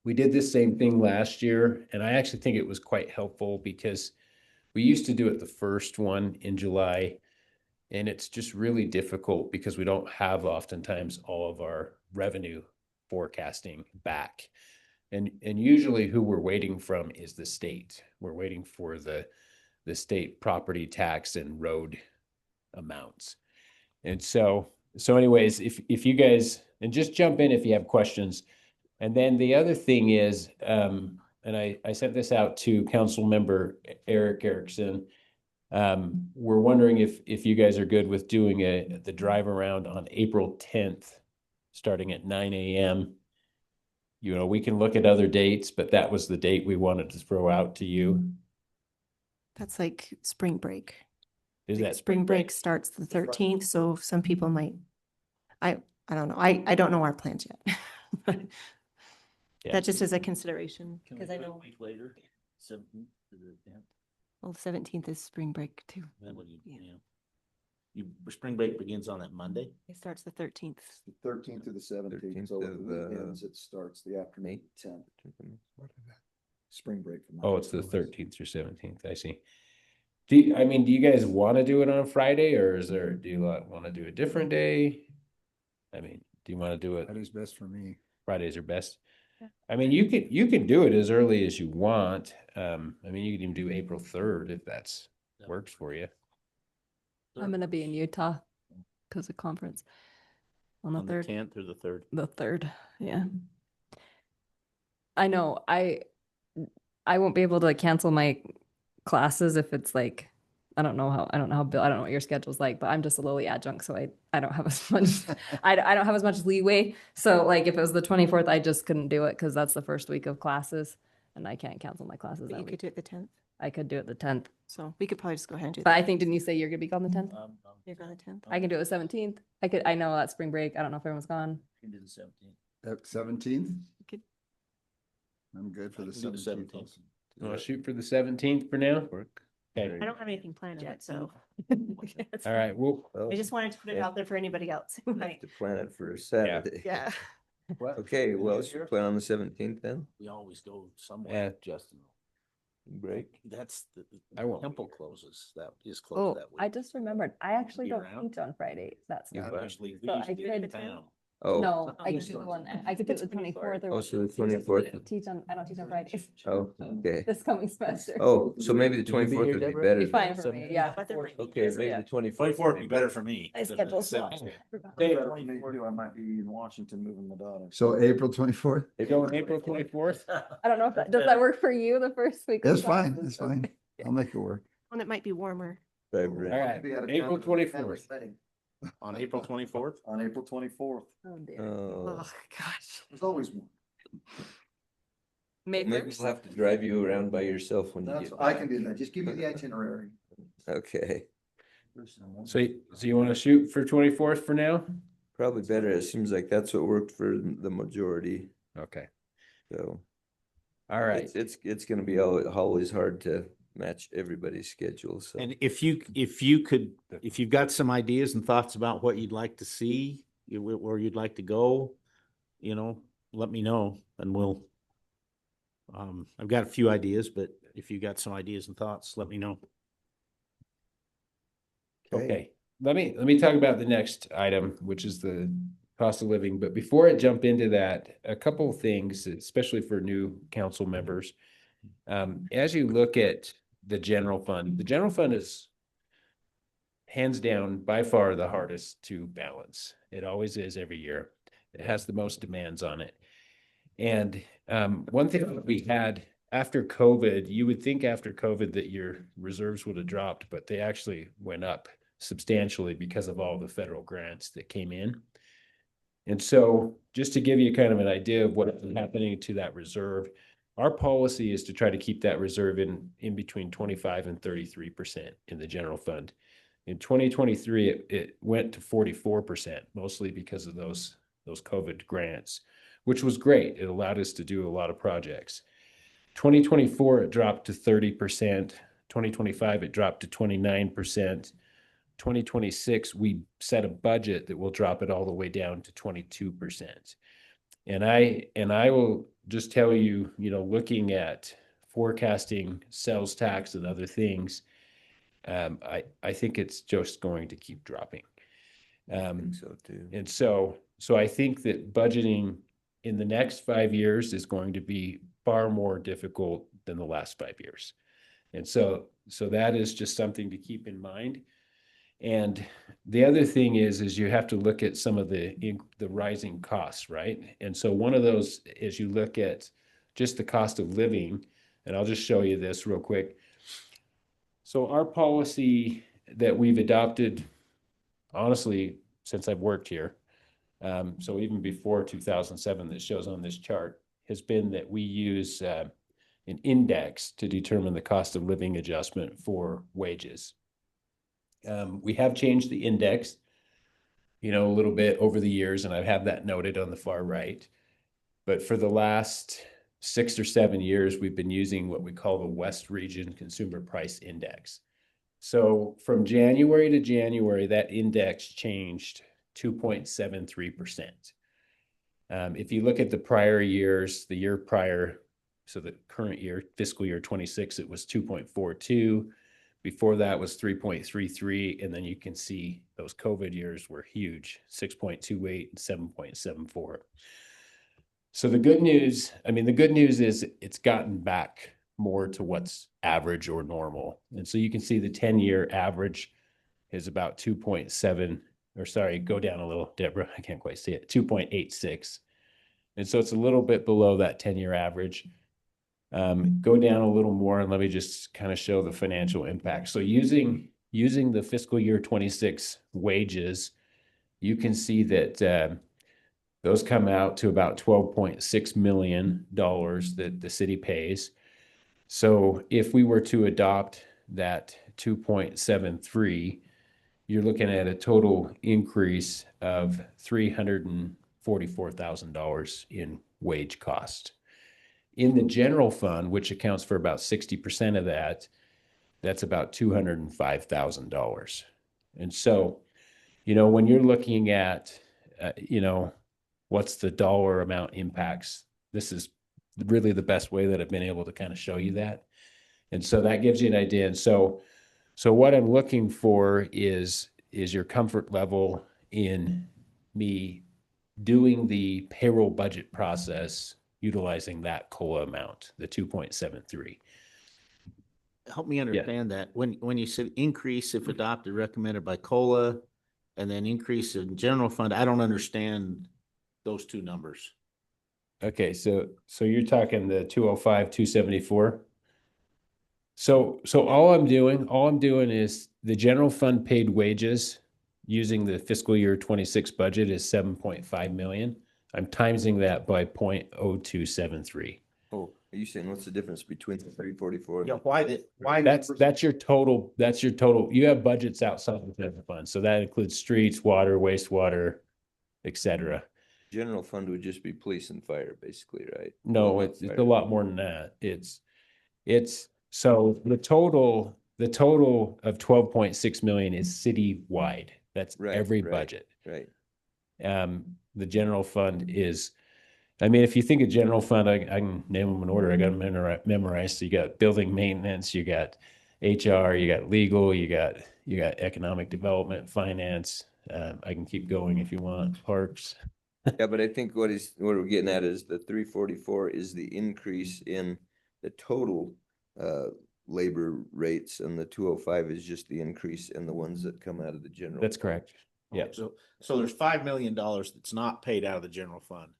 We did this same thing last year, and I actually think it was quite helpful because we used to do it the first one in July, and it's just really difficult because we don't have oftentimes all of our revenue forecasting back. And usually who we're waiting from is the state. We're waiting for the state property tax and road amounts. And so anyways, if you guys, and just jump in if you have questions. And then the other thing is, and I sent this out to Council Member Eric Erickson. We're wondering if you guys are good with doing the drive around on April 10th, starting at 9 a.m. You know, we can look at other dates, but that was the date we wanted to throw out to you. That's like spring break. Is that Spring break starts the 13th, so some people might, I don't know. I don't know our plans yet. Yeah. That just is a consideration, Can we because I do it a know, week later, 17th to the 10th? well, the 17th is spring break too. Then what do you, Yeah. spring break begins on that Monday? It starts the 13th. The 13th to the 17th, 13th so of, the weekends, it starts the afternoon, 10th, spring break. from Oh, Monday it's the to 13th through 17th. I see. Do you guys want to do it on Friday, or do you want to do a different day? I mean, do you want to do it? That is best for me. Fridays are best. Yeah. I mean, you can do it as early as you want. I mean, you can even do April 3rd if that's works for you. I'm gonna be in Utah because of conference on the 3rd. 10th or the 3rd? The 3rd, yeah. I know, I won't be able to cancel my classes if it's like, I don't know what your schedule's like, but I'm just a lowly adjunct, so I don't have as much, I don't have as much leeway. So like if it was the 24th, I just couldn't do it because that's the first week of classes and I can't cancel my classes But that you could week. do it the 10th. I could do it the 10th, So we could probably just go ahead and do but I that. think, didn't you say you're gonna be gone the 10th? You're going the 10th. I can do it the 17th. I know that's spring break. I don't know if everyone's gone. You can do the 17th. 17th? could- I'm good for I the can do the 17th. 17th. You want to shoot for the 17th for now? Work. Okay. I don't have anything planned yet, so. All right. Well, I just wanted to put it out there for anybody else. who might- To plan it for a Saturday. Yeah. Okay, well, should we plan on the 17th then? We always go Yeah. somewhere, Justin. Break. That's I won't. temple closes, that is Oh, closed that week. I just remembered, I actually Be don't around? teach on Friday. That's Yeah, not. what? usually, So I usually get could- down. Oh, No, I You could do start. one, I could do it the 24th or. oh, so the 24th. I don't teach on Fridays Oh, okay. this coming semester. Oh, so maybe the You can be 24th here, would be Deborah? better. Be fine then. for me, yeah. Okay, maybe Yeah. the 24th. 24th would be better for me. My schedule's full. I might be in Washington moving my daughter. So April 24th? Going April 24th? I don't know if does that work for you the first week? of That's fine, classes? that's fine. I'll make it work. One that might be warmer. Right, All right. right. April 24th. On April 24th? On April 24th. Oh, dear. Oh, Oh, gosh. There's always one. May maybe 1st? we'll have to drive you around by yourself when you That's, get I back. can do that. Just give me the itinerary. Okay, So you want to shoot for 24th for now? probably better. It seems like that's what worked for the majority, Okay. so. All right. It's gonna be always hard to match everybody's schedule, so. And if you've got some ideas and thoughts about what you'd like to see, where you'd like to go, let me know and we'll, I've got a few ideas, but if you got some ideas and thoughts, let me know. Okay, let me talk about the next item, which is the cost of living. But before I jump into that, a couple of things, especially for new council members. As you look at the general fund is hands down by far the hardest to balance. It always is every year. It has the most demands on it. And one thing that we had after COVID, you would think after COVID that your reserves would have dropped, but they actually went up substantially because of all the federal grants that came in. And so just to give you kind of an idea of what is happening to that reserve, our policy is to try to keep that reserve in between 25 and 33% in the general fund. In 2023, it went to 44%, mostly because of those COVID grants, which was great. It allowed us to do a lot of projects. 2024, it dropped to 30%. 2025, it dropped to 29%. 2026, we set a budget that will drop it all the way down to 22%. And I will just tell you, looking at forecasting sales tax and other things, I think it's just going to keep dropping. I think so too. And so I think that budgeting in the next 5 years is going to be far more difficult than the last 5 years. And so that is just something to keep in mind. And the other thing is you have to look at some of the rising costs, right? And so one of those is you look at just the cost of living, and I'll just show you this real quick. So our policy that we've adopted, honestly, since I've worked here, so even before 2007, that shows on this chart, has been that we use an index to determine the cost of living adjustment for wages. We have changed the index, a little bit over the years, and I have that noted on the far right. But for the last 6 or 7 years, we've been using what we call the West Region Consumer Price Index. So from January to January, that index changed 2.73%. If you look at the prior years, the year prior, so the current year, fiscal year 26, it was 2.42. Before that was 3.33, and then you can see those COVID years were huge, 6.28 and 7.74. So the good news is it's gotten back more to what's average or normal. And so you can see the 10-year average is about 2.7, or sorry, go down a little, Deborah, I can't quite see it, 2.86. And so it's a little bit below that 10-year average. Go down a little more and let me just kind of show the financial impact. So using the fiscal year 26 wages, you can see that those come out to about $12.6 million that the city pays. So if we were to adopt that 2.73, you're looking at a total increase of $344,000 in wage cost. In the general fund, which accounts for about 60% of that, that's about $205,000. And so, when you're looking at, what's the dollar amount impacts, this is really the best way that I've been able to kind of show you that. And so that gives you an idea. And so what I'm looking for is your comfort level in me doing the payroll budget process utilizing that COLA amount, the 2.73. Help me understand that. When you said increase if adopted recommended by COLA and then increase in general fund, I don't understand those two numbers. Okay, so you're talking the 205, 274. So all I'm doing is the general fund paid wages using the fiscal year 26 budget is 7.5 million. I'm timesing that by 0.0273. Oh, are you saying what's the difference between the 344? Yeah, why? That's your total. That's your total. You have budgets outside of the general fund, so that includes streets, water, wastewater, etc. General fund would just be police and fire, basically, right? No, it's a lot more than that. It's so the total of 12.6 million is citywide. That's every budget. Right. The general fund is, if you think of general fund, I can name them in order. I got them memorized. So you got building maintenance, you got HR, you got legal, you got economic development, finance. I can keep going if you want. Parks. Yeah, but I think what we're getting at is the 344 is the increase in the total labor rates, and the 205 is just the increase in the ones that come out of the general. That's correct. Yeah. So there's $5 million that's not paid out of the general fund.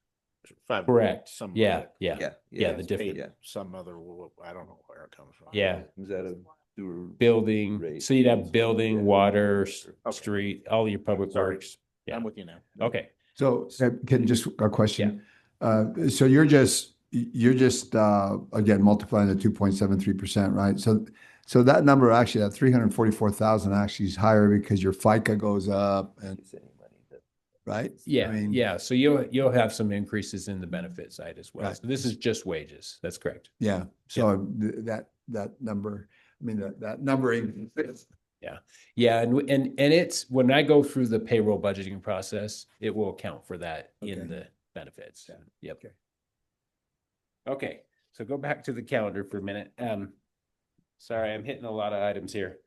Correct. Some Yeah. the The different. some other, I don't know where it comes from. Yeah. Comes out of Rate. so you'd have building, water, Okay. street, all your public Sorry. works. Yeah, I'm with you now. okay. So can just a question? So you're just again multiplying the 2.73%, right? So that number actually, that 344,000 actually is higher because your FICA goes up and right? Yeah, I mean, yeah. So you'll have some increases in the benefit side as well. Right. So this is just wages. That's correct. yeah. So that number, I mean, that number exists. Yeah. Yeah. And it's when I go through the payroll budgeting process, it will account for that in Okay. the benefits. Yep. Okay. Okay. So go back to the calendar for a minute. Sorry, I'm hitting a lot of items here.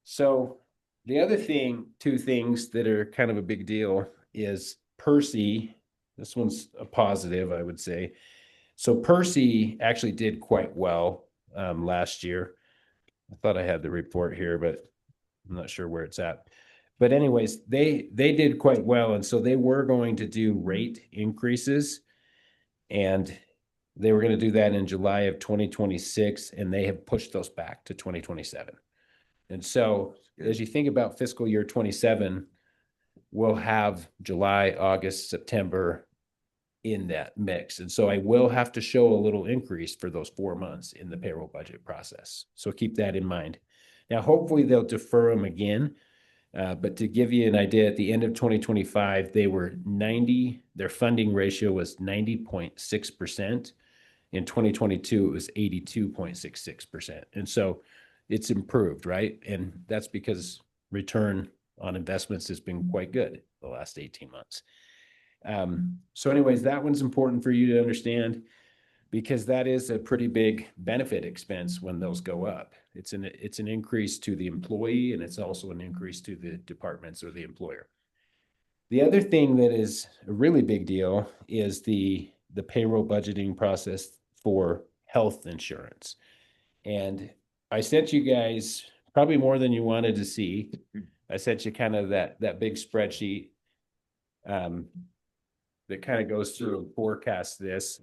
So the other two things that are kind of a big deal is Percy. This one's a positive, I would say. So Percy actually did quite well last year. I thought I had the report here, but I'm not sure where it's at. But anyways, they did quite well. And so they were going to do rate increases. And they were going to do that in July of 2026. And they have pushed those back to 2027. And so as you think about fiscal year 27, we'll have July, August, September in that mix. And so I will have to show a little increase for those 4 months in the payroll budget process. So keep that in mind. Now, hopefully they'll defer them again. But to give you an idea, at the end of 2025, their funding ratio was 90.6%. In 2022, it was 82.66%. And so it's improved, right? And that's because return on investments has been quite good the last 18 months. So anyways, that one's important for you to understand because that is a pretty big benefit expense when those go up. It's an increase to the employee and it's also an increase to the departments or the employer. The other thing that is a really big deal is the payroll budgeting process for health insurance. And I sent you guys probably more than you wanted to see. I sent you kind of that big spreadsheet that kind of goes through and forecasts this.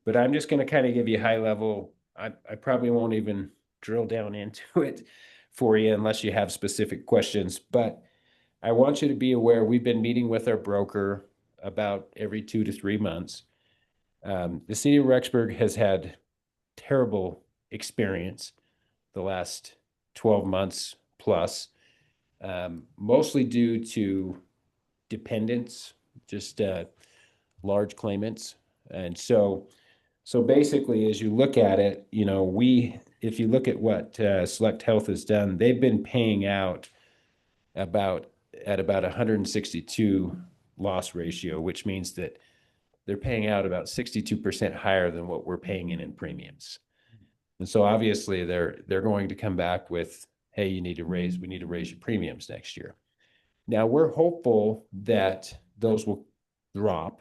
But I'm just going to kind of give you high level. I probably won't even drill down into it for you unless you have specific questions. But I want you to be aware we've been meeting with our broker about every 2 to 3 months. The city of Rexburg has had terrible experience the last 12 months plus, mostly due to dependents, just large claimants. And so basically, as you look at it, if you look at what Select Health has done, they've been paying out at about 162 loss ratio, which means that they're paying out about 62% higher than what we're paying in premiums. And so obviously they're going to come back with, hey, we need to raise your premiums next year. Now we're hopeful that those will drop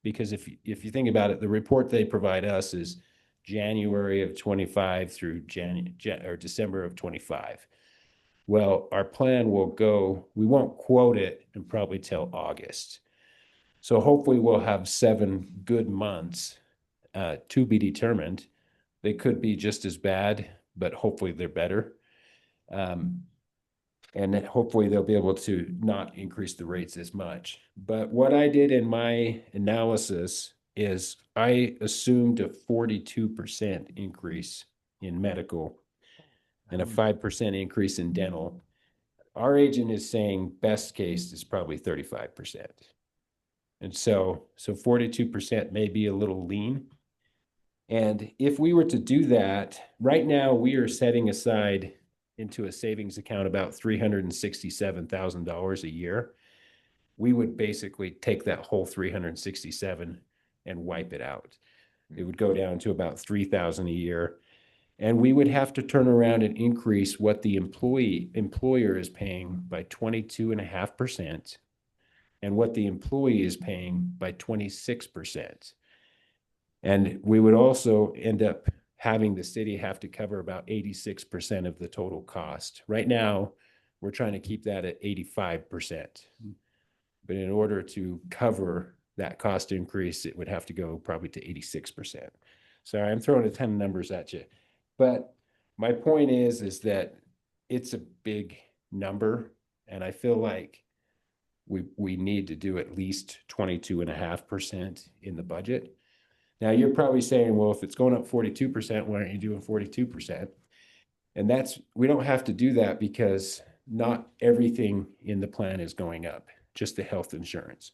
because if you think about it, the report they provide us is January of 25 through December of 25. Well, our plan will go, we won't quote it and probably till August. So hopefully we'll have 7 good months to be determined. They could be just as bad, but hopefully they're better. And then hopefully they'll be able to not increase the rates as much. But what I did in my analysis is I assumed a 42% increase in medical and a 5% increase in dental. Our agent is saying best case is probably 35%. And so 42% may be a little lean. And if we were to do that, right now we are setting aside into a savings account about $367,000 a year. We would basically take that whole 367 and wipe it out. It would go down to about $3,000 a year. And we would have to turn around and increase what the employer is paying by 22.5% and what the employee is paying by 26%. And we would also end up having the city have to cover about 86% of the total cost. Right now, we're trying to keep that at 85%. But in order to cover that cost increase, it would have to go probably to 86%. Sorry, I'm throwing a ton of numbers at you. But my point is that it's a big number, and I feel like we need to do at least 22.5% in the budget. Now, you're probably saying, well, if it's going up 42%, why aren't you doing 42%? And we don't have to do that because not everything in the plan is going up, just the health insurance.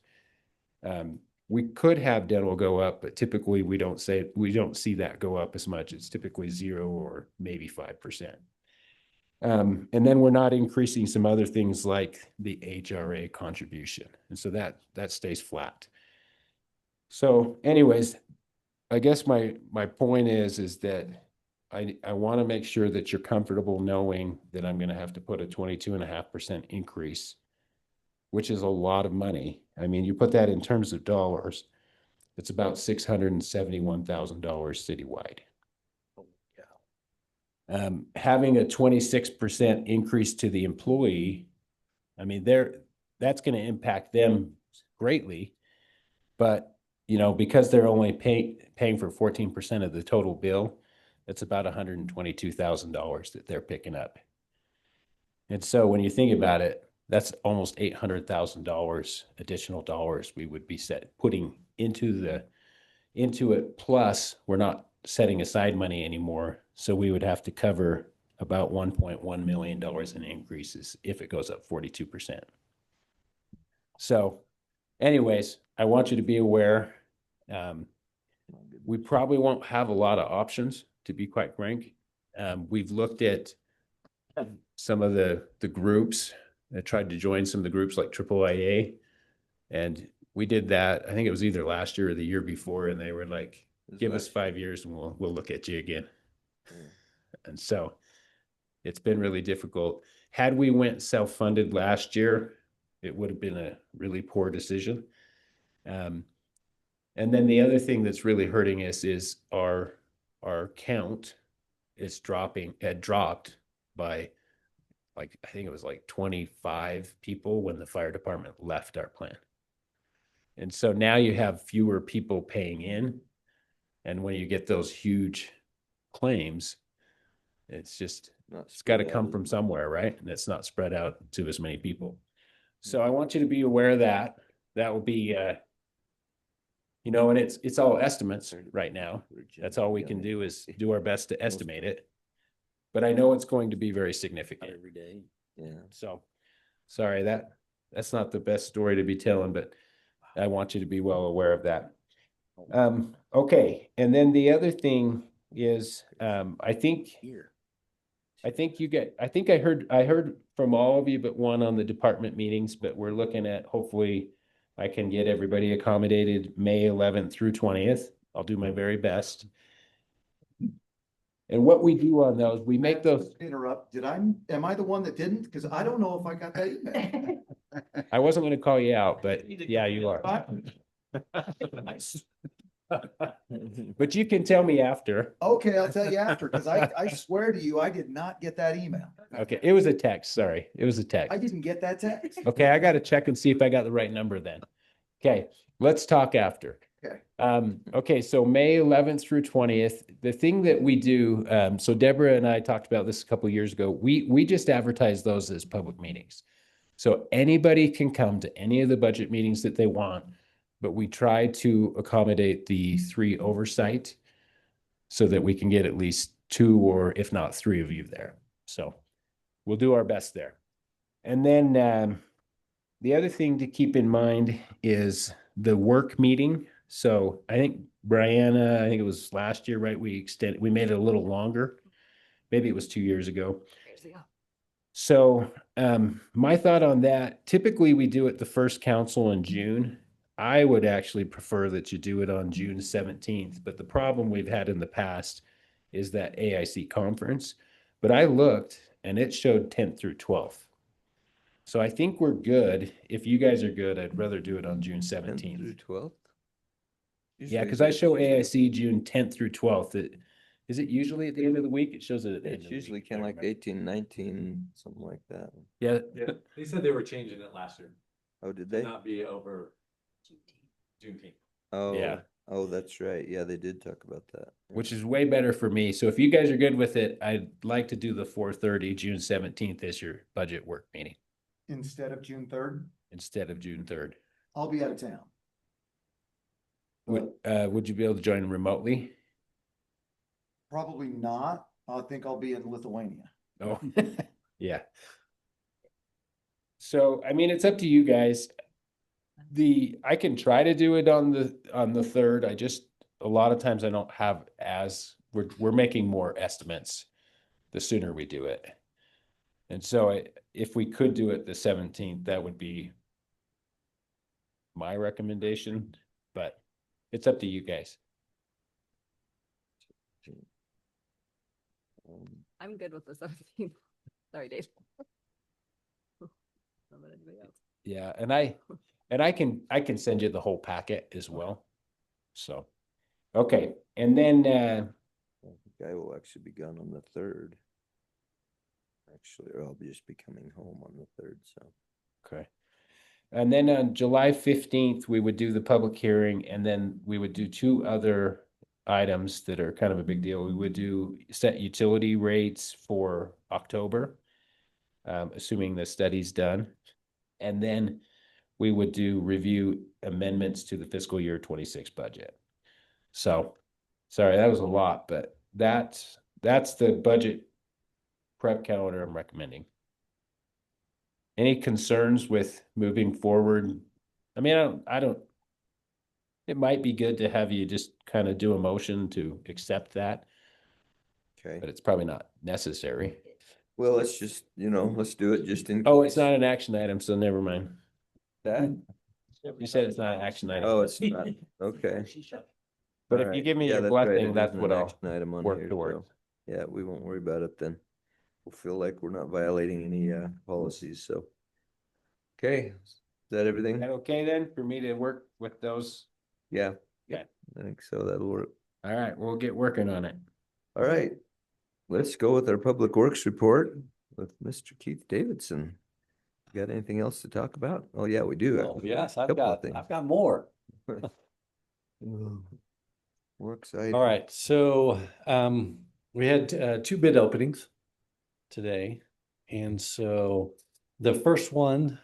We could have dental go up, but typically we don't see that go up as much. It's typically 0 or maybe 5%. And then we're not increasing some other things like the HRA contribution. And so that stays flat. So anyways, I guess my point is that I want to make sure that you're comfortable knowing that I'm going to have to put a 22.5% increase, which is a lot of money. I mean, you put that in terms of dollars, it's about $671,000 citywide. Having a 26% increase to the employee, I mean, that's going to impact them greatly, but because they're only paying for 14% of the total bill, it's about $122,000 that they're picking up. And so when you think about it, that's almost $800,000 additional dollars we would be putting into it. Plus, we're not setting aside money anymore. So we would have to cover about $1.1 million in increases if it goes up 42%. So anyways, I want you to be aware. We probably won't have a lot of options, to be quite frank. We've looked at some of the groups. I tried to join some of the groups like AAA, and we did that. I think it was either last year or the year before, and they were like, give us 5 years and we'll look at you again. And so it's been really difficult. Had we went self-funded last year, it would have been a really poor decision. And then the other thing that's really hurting us is our count is dropped by I think it was 25 people when the fire department left our plan. And so now you have fewer people paying in. And when you get those huge claims, it's got to come from somewhere, right? And it's not spread out to as many people. So I want you to be aware of that. That will be, and it's all estimates right now. That's all we can do is do our best to estimate it. But I know it's going to be very significant. Every day. Yeah. So, sorry, that's not the best story to be telling, but I want you to be well aware of that. Okay. And then the other thing is, I think I heard from all of you but one on the department meetings, but we're looking at, hopefully I can get everybody accommodated May 11th through 20th. I'll do my very best. And what we do on those, we make those. Interrupt. Am I the one that didn't? Because I don't know if I got that email. I wasn't going to call you out, but yeah, you are. But you can tell me after. Okay, I'll tell you after, because I swear to you, I did not get that email. Okay, it was a text. Sorry, it was a text. I didn't get that text. Okay, I got to check and see if I got the right number then. Okay, let's talk after. Okay. Okay, so May 11th through 20th, the thing that we do, so Deborah and I talked about this a couple of years ago. We just advertise those as public meetings. So anybody can come to any of the budget meetings that they want, but we try to accommodate the 3 oversight so that we can get at least 2 or if not 3 of you there. So we'll do our best there. And then the other thing to keep in mind is the work meeting. So I think Brianna, I think it was last year, right? We made it a little longer. Maybe it was 2 years ago. So my thought on that, typically we do it the first council in June. I would actually prefer that you do it on June 17th, but the problem we've had in the past is that AIC conference. But I looked and it showed 10th through 12th. So I think we're good. If you guys are good, I'd rather do it on June 17th. 10th through 12th? Yeah, because I show AIC June 10th through 12th. Is it usually at the end of the week? It shows it at the end It's of the usually week. kind of like 18, 19, something like that. Yeah. They said they were changing it last year. Oh, did To they? not be over Juneteenth. Oh. Yeah. Oh, that's right. Yeah, they did talk about that. which is way better for me. So if you guys are good with it, I'd like to do the 4:30, June 17th as your budget work meeting Instead of June 3rd, instead of June 3rd. I'll be out of town. Would you be able to join remotely? Probably not. I think I'll be in Lithuania. Oh, yeah. So, I mean, it's up to you guys. I can try to do it on the 3rd. I just, a lot of times I don't have we're making more estimates the sooner we do it. And so if we could do it the 17th, that would be my recommendation, but it's up to you guys. I'm good with the 17th. Sorry, Dave. Not about anybody else. Yeah, and I can send you the whole packet as well. So, okay, and then I think I will actually be gone on the 3rd. Actually, or I'll just be coming home on the 3rd, so. okay. And then on July 15th, we would do the public hearing, and then we would do 2 other items that are kind of a big deal. We would do set utility rates for October, assuming the study's done. And then we would do review amendments to the fiscal year 26 budget. So, sorry, that was a lot, but that's the budget prep calendar I'm recommending. Any concerns with moving forward? I mean, I don't, it might be good to have you just kind of do a motion to accept that, Okay. but it's probably not necessary. Well, let's just, let's do it just in. Oh, it's not an action item, so never mind. That? You said it's not an action item. Oh, it's not. Okay. But if All you right. give me Yeah, your that's right. blessing, It that's isn't what an I'll action item on work here, towards. so, yeah, we won't worry about it then. We'll feel like we're not violating any policies, so. Okay, is that everything? Is that okay then for me to work with those? Yeah. Okay. I think so. That'll work. All right, we'll get working on it. All right. Let's go with our Public Works report with Mr. Keith Davidson. Got anything else to talk about? Oh, yeah, we do. Oh, yes, I've Couple of got, things. I've got more. We're excited. All right, so we had 2 bid openings today. And so the first one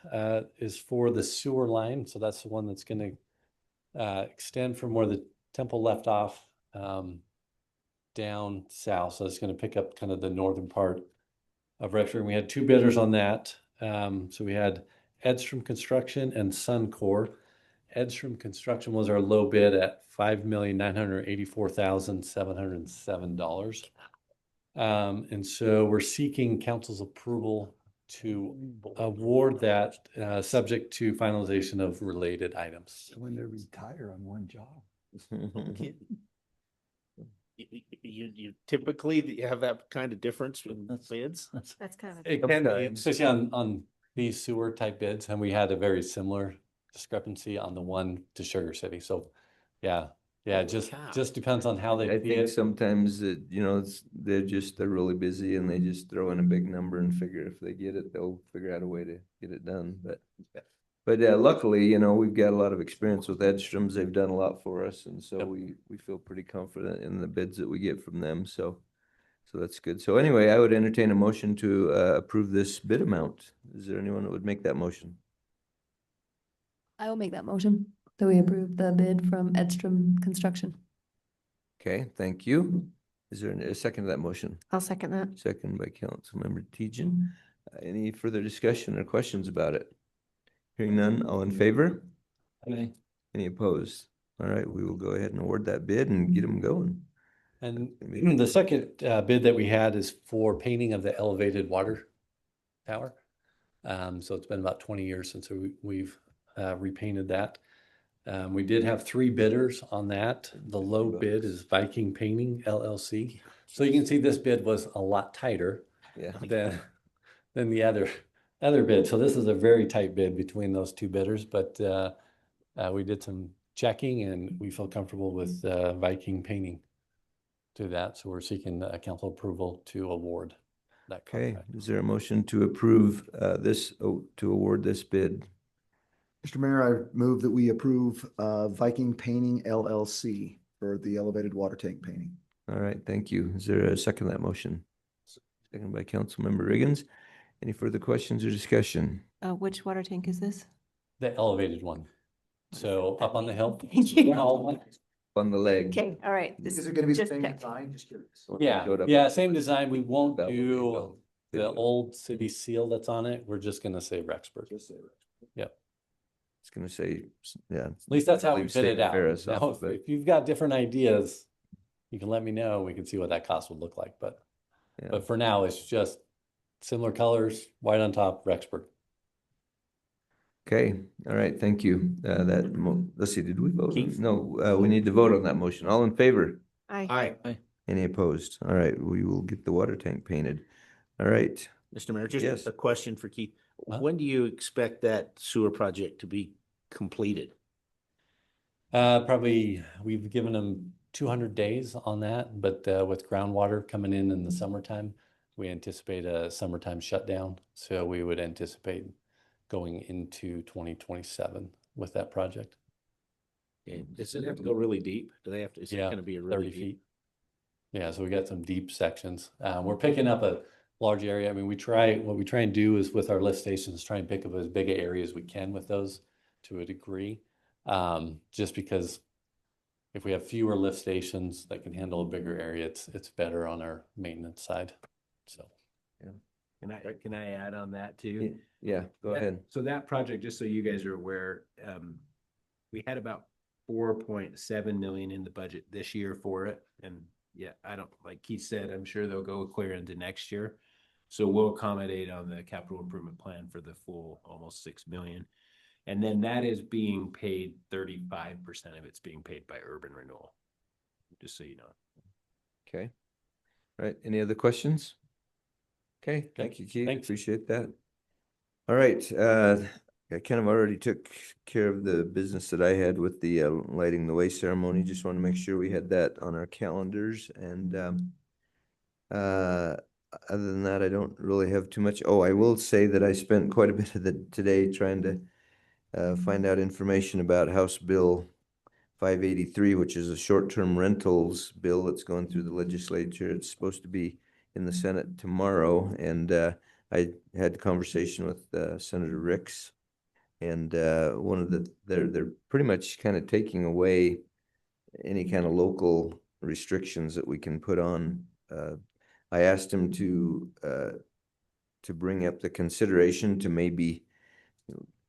is for the sewer line. So that's the one that's going to extend from where the temple left off down south. So it's going to pick up kind of the northern part of Rexburg. We had 2 bidders on that. So we had Edstrom Construction and Suncor. Edstrom Construction was our low bid at $5,984,707. And so we're seeking council's approval to award that, subject to finalization of related items. When they retire on one job. You typically have that kind of difference in bids? That's kind of. It can be, especially on these sewer type bids, and we had a very similar discrepancy on the one to Sugar City. So, yeah, Holy just cow. depends on how they I see think it. sometimes it, they're really busy and they just throw in a big number and figure if they get it, they'll figure out a way to get it done. But luckily, we've got a lot of experience with Edstrom's. They've done a lot for us, and so Yep. we feel pretty confident in the bids that we get from them. So that's good. So anyway, I would entertain a motion to approve this bid amount. Is there anyone that would make that motion? I will make that motion that we approve the bid from Edstrom Construction. Okay, thank you. Is there a second to that motion? I'll second that. Second by Councilmember Tejan. Any further discussion or questions about it? Hearing none, all in favor? Aye. Any opposed? All right, we will go ahead and award that bid and get them going. And the second bid that we had is for painting of the elevated water tower. So it's been about 20 years since we've repainted that. We did have 3 bidders on that. The low bid is Viking Painting LLC. So you can see this bid was a lot tighter than the other bid. So this is a very tight bid between those 2 bidders, but we did some checking and we feel comfortable with Viking Painting to that. So we're seeking council approval to award that Okay, contract. is there a motion to approve to award this bid? Mr. Mayor, I move that we approve Viking Painting LLC for the elevated water tank painting. All right, thank you. Is there a second to that motion? Second by Councilmember Riggins. Any further questions or discussion? Which water tank is this? The elevated one. So up on the hill. Thank you. On the leg. Okay, all right. This Is it going to be the just same check. design? Just curious. Yeah, Showed up. yeah, same design. We won't That would be do well. the old city seal that's on it. We're just gonna say Rexburg. Just say it. Yep. It's gonna say, yeah. At least that's how we Leave fit it State out. Ferris Now, off of it. if you've got different ideas, you can let me know. We can see what that cost would look like. Yeah. But for now, it's just similar colors, white on top, Rexburg. Okay, all right, thank you. Let's see, did we vote? No, we need to vote on that motion. All in favor? Aye. Aye. Any opposed? All right, we will get the water tank painted. All right. Mr. Mayor, Yes. just a question for Keith. Huh? When do you expect that sewer project to be completed? Probably we've given them 200 days on that, but with groundwater coming in the summertime, we anticipate a summertime shutdown. So we would anticipate going into 2027 with that project. Okay, does it have to go really deep? Do they have to, is it Yeah, gonna be a 30 really deep? feet. Yeah, so we got some deep sections. We're picking up a large area. I mean, what we try and do is with our lift stations, try and pick up as big an area as we can with those to a degree. Just because if we have fewer lift stations that can handle a bigger area, it's better on our maintenance side. So. Can I add on that too? Yeah, go ahead. So that project, just so you guys are aware, we had about 4.7 million in the budget this year for it. And yeah, I don't, like Keith said, I'm sure they'll go clear into next year. So we'll accommodate on the capital improvement plan for the full almost 6 million. And then that is being paid, 35% of it's being paid by urban renewal, just so you know. Okay. All right, any other questions? Okay, thank you, Keith. Thanks. Appreciate that. All right, I kind of already took care of the business that I had with the lighting the way ceremony. Just want to make sure we had that on our calendars. And other than that, I don't really have too much. Oh, I will say that I spent quite a bit of the today trying to find out information about House Bill 583, which is a short-term rentals bill that's going through the legislature. It's supposed to be in the Senate tomorrow, and I had a conversation with Senator Ricks, and one of they're pretty much kind of taking away any kind of local restrictions that we can put on. I asked him to bring up the consideration to maybe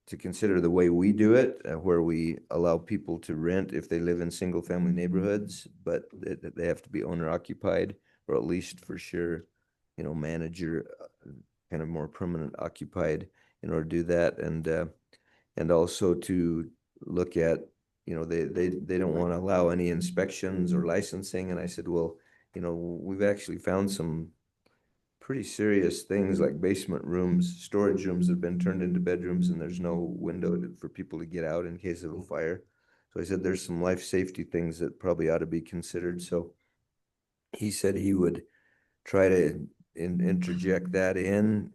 to consider the way we do it, where we allow people to rent if they live in single family neighborhoods, but they have to be owner occupied, or at least for sure, manager, kind of more permanent occupied in order to do that. And also to look at, they don't want to allow any inspections or licensing. And I said, well, we've actually found some pretty serious things like basement rooms, storage rooms that have been turned into bedrooms, and there's no window for people to get out in case of a fire. So I said, there's some life safety things that probably ought to be considered. So he said he would try to interject that in.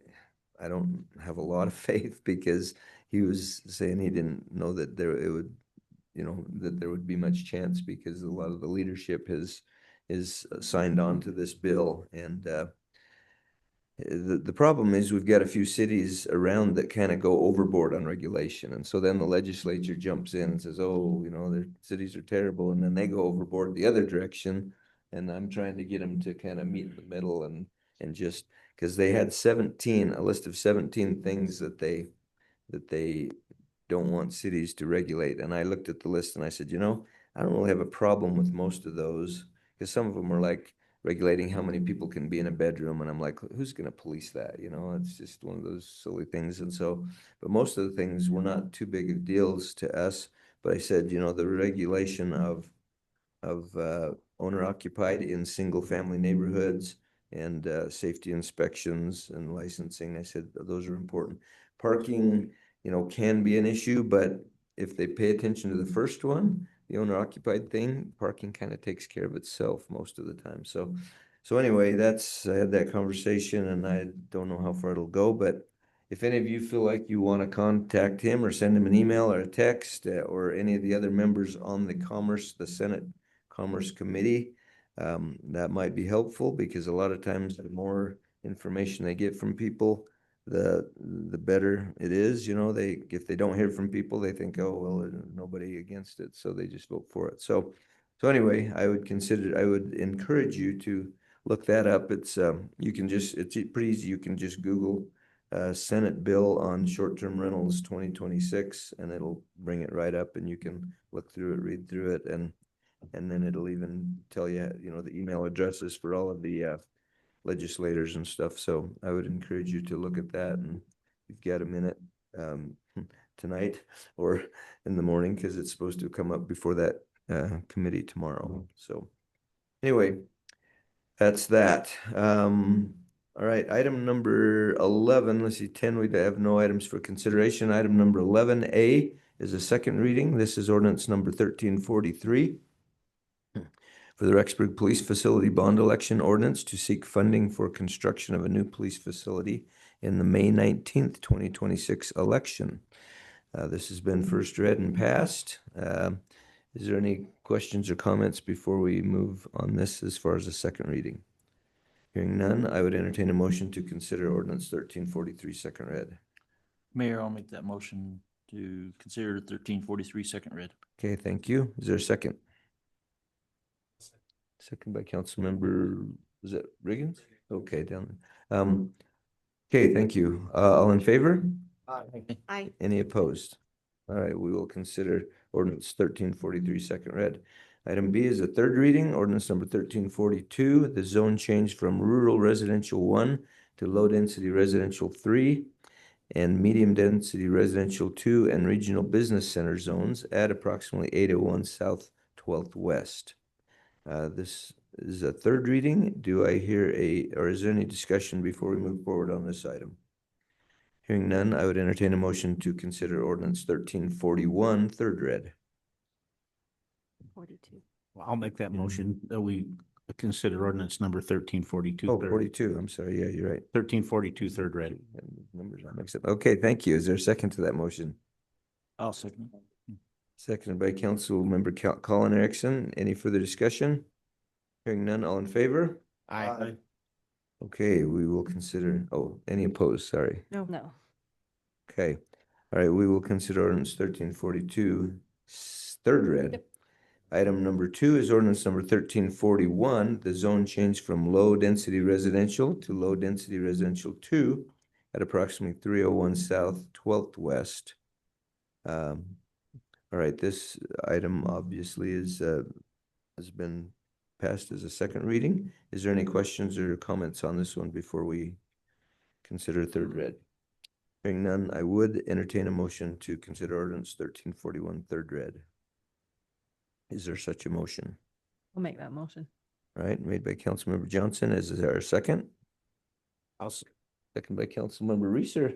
I don't have a lot of faith, because he was saying he didn't know that that there would be much chance, because a lot of the leadership is signed on to this bill. And the problem is we've got a few cities around that kind of go overboard on regulation. And so then the legislature jumps in and says, oh, their cities are terrible. And then they go overboard the other direction. And I'm trying to get them to kind of meet in the middle and just, because they had a list of 17 things that they don't want cities to regulate. And I looked at the list and I said, I don't really have a problem with most of those, because some of them are like regulating how many people can be in a bedroom. And I'm like, who's going to police that? It's just one of those silly things. And so, but most of the things were not too big of deals to us. But I said, the regulation of owner occupied in single family neighborhoods, and safety inspections and licensing, I said those are important. Parking, can be an issue, but if they pay attention to the first one, the owner occupied thing, parking kind of takes care of itself most of the time. So anyway, I had that conversation, and I don't know how far it'll go, but if any of you feel like you want to contact him or send him an email or a text, or any of the other members on the Senate Commerce Committee, that might be helpful, because a lot of times the more information they get from people, the better it is. If they don't hear from people, they think, oh, well, there's nobody against it, so they just vote for it. So anyway, I would encourage you to look that up. It's pretty easy. You can just Google Senate bill on short-term rentals 2026, and it'll bring it right up, and you can look through it, read through it, and then it'll even tell you, the email addresses for all of the legislators and stuff. So I would encourage you to look at that, and if you've got a minute tonight or in the morning, because it's supposed to come up before that committee tomorrow. So anyway, that's that. All right, item number 11, let's see, 10, we have no items for consideration. Item number 11A is a second reading. This is ordinance number 1343 for the Rexburg Police Facility Bond Election Ordinance to seek funding for construction of a new police facility in the May 19th, 2026 election. This has been first read and passed. Is there any questions or comments before we move on this as far as the second reading? Hearing none, I would entertain a motion to consider ordinance 1343 second read. Mayor, I'll make that motion to consider 1343 second read. Okay, thank you. Is there a second? Second by Councilmember, is that Riggins? Okay, down there. Okay, thank you. All in favor? Aye. Any opposed? All right, we will consider ordinance 1343 second read. Item B is a third reading, ordinance number 1342, the zone change from rural residential 1 to low density residential 3 and medium density residential 2 and regional business center zones at approximately 801 South 12th West. This is a third reading. Do I hear or is there any discussion before we move forward on this item? Hearing none, I would entertain a motion to consider ordinance 1341 third read. 42. Well, I'll make that motion that we consider ordinance number 1342. Oh, 42. I'm sorry. Yeah, you're right. 1342 third read. Numbers are mixed up. Okay, thank you. Is there a second to that motion? I'll second. Seconded by Councilmember Colin Erickson. Any further discussion? Hearing none, all in favor? Aye. Okay, we will consider, any opposed? Sorry. No. Okay. All right, we will consider ordinance 1342 third read. Item number 2 is ordinance number 1341, the zone change from low density residential to low density residential 2 at approximately 301 South 12th West. All right, this item obviously has been passed as a second reading. Is there any questions or comments on this one before we consider third read? Hearing none, I would entertain a motion to consider ordinance 1341 third read. Is there such a motion? I'll make that motion. All right, made by Councilmember Johnson. Is there a second? I'll Second by Councilmember Reeser.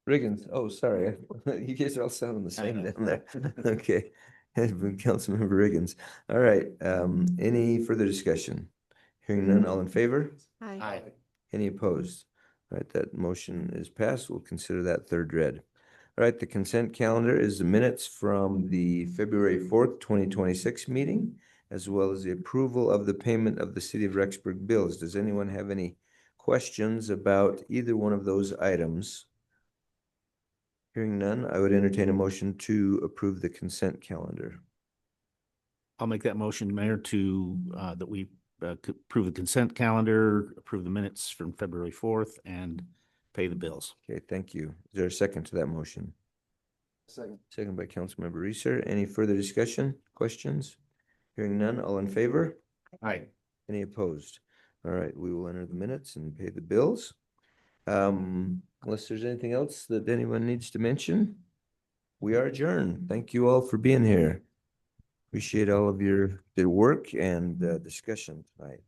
Riggins. Oh, sorry. You guys are all sounding the same down there. Okay. Councilmember Riggins. All right. Any further discussion? Hearing none, all in favor? Aye. Any opposed? All right, that motion is passed. We'll consider that third read. All right, the consent calendar is the minutes from the February 4th, 2026 meeting, as well as the approval of the payment of the City of Rexburg bills. Does anyone have any questions about either one of those items? Hearing none, I would entertain a motion to approve the consent calendar. I'll make that motion, Mayor, to that we approve the consent calendar, approve the minutes from February 4th, and pay the bills. Okay, thank you. Is there a second to that motion? Second. Second by Councilmember Reeser. Any further discussion, questions? Hearing none, all in favor? Aye. Any opposed? All right, we will enter the minutes and pay the bills. Unless there's anything else that anyone needs to mention, we are adjourned. Thank you all for being here. Appreciate all of your good work and discussion tonight.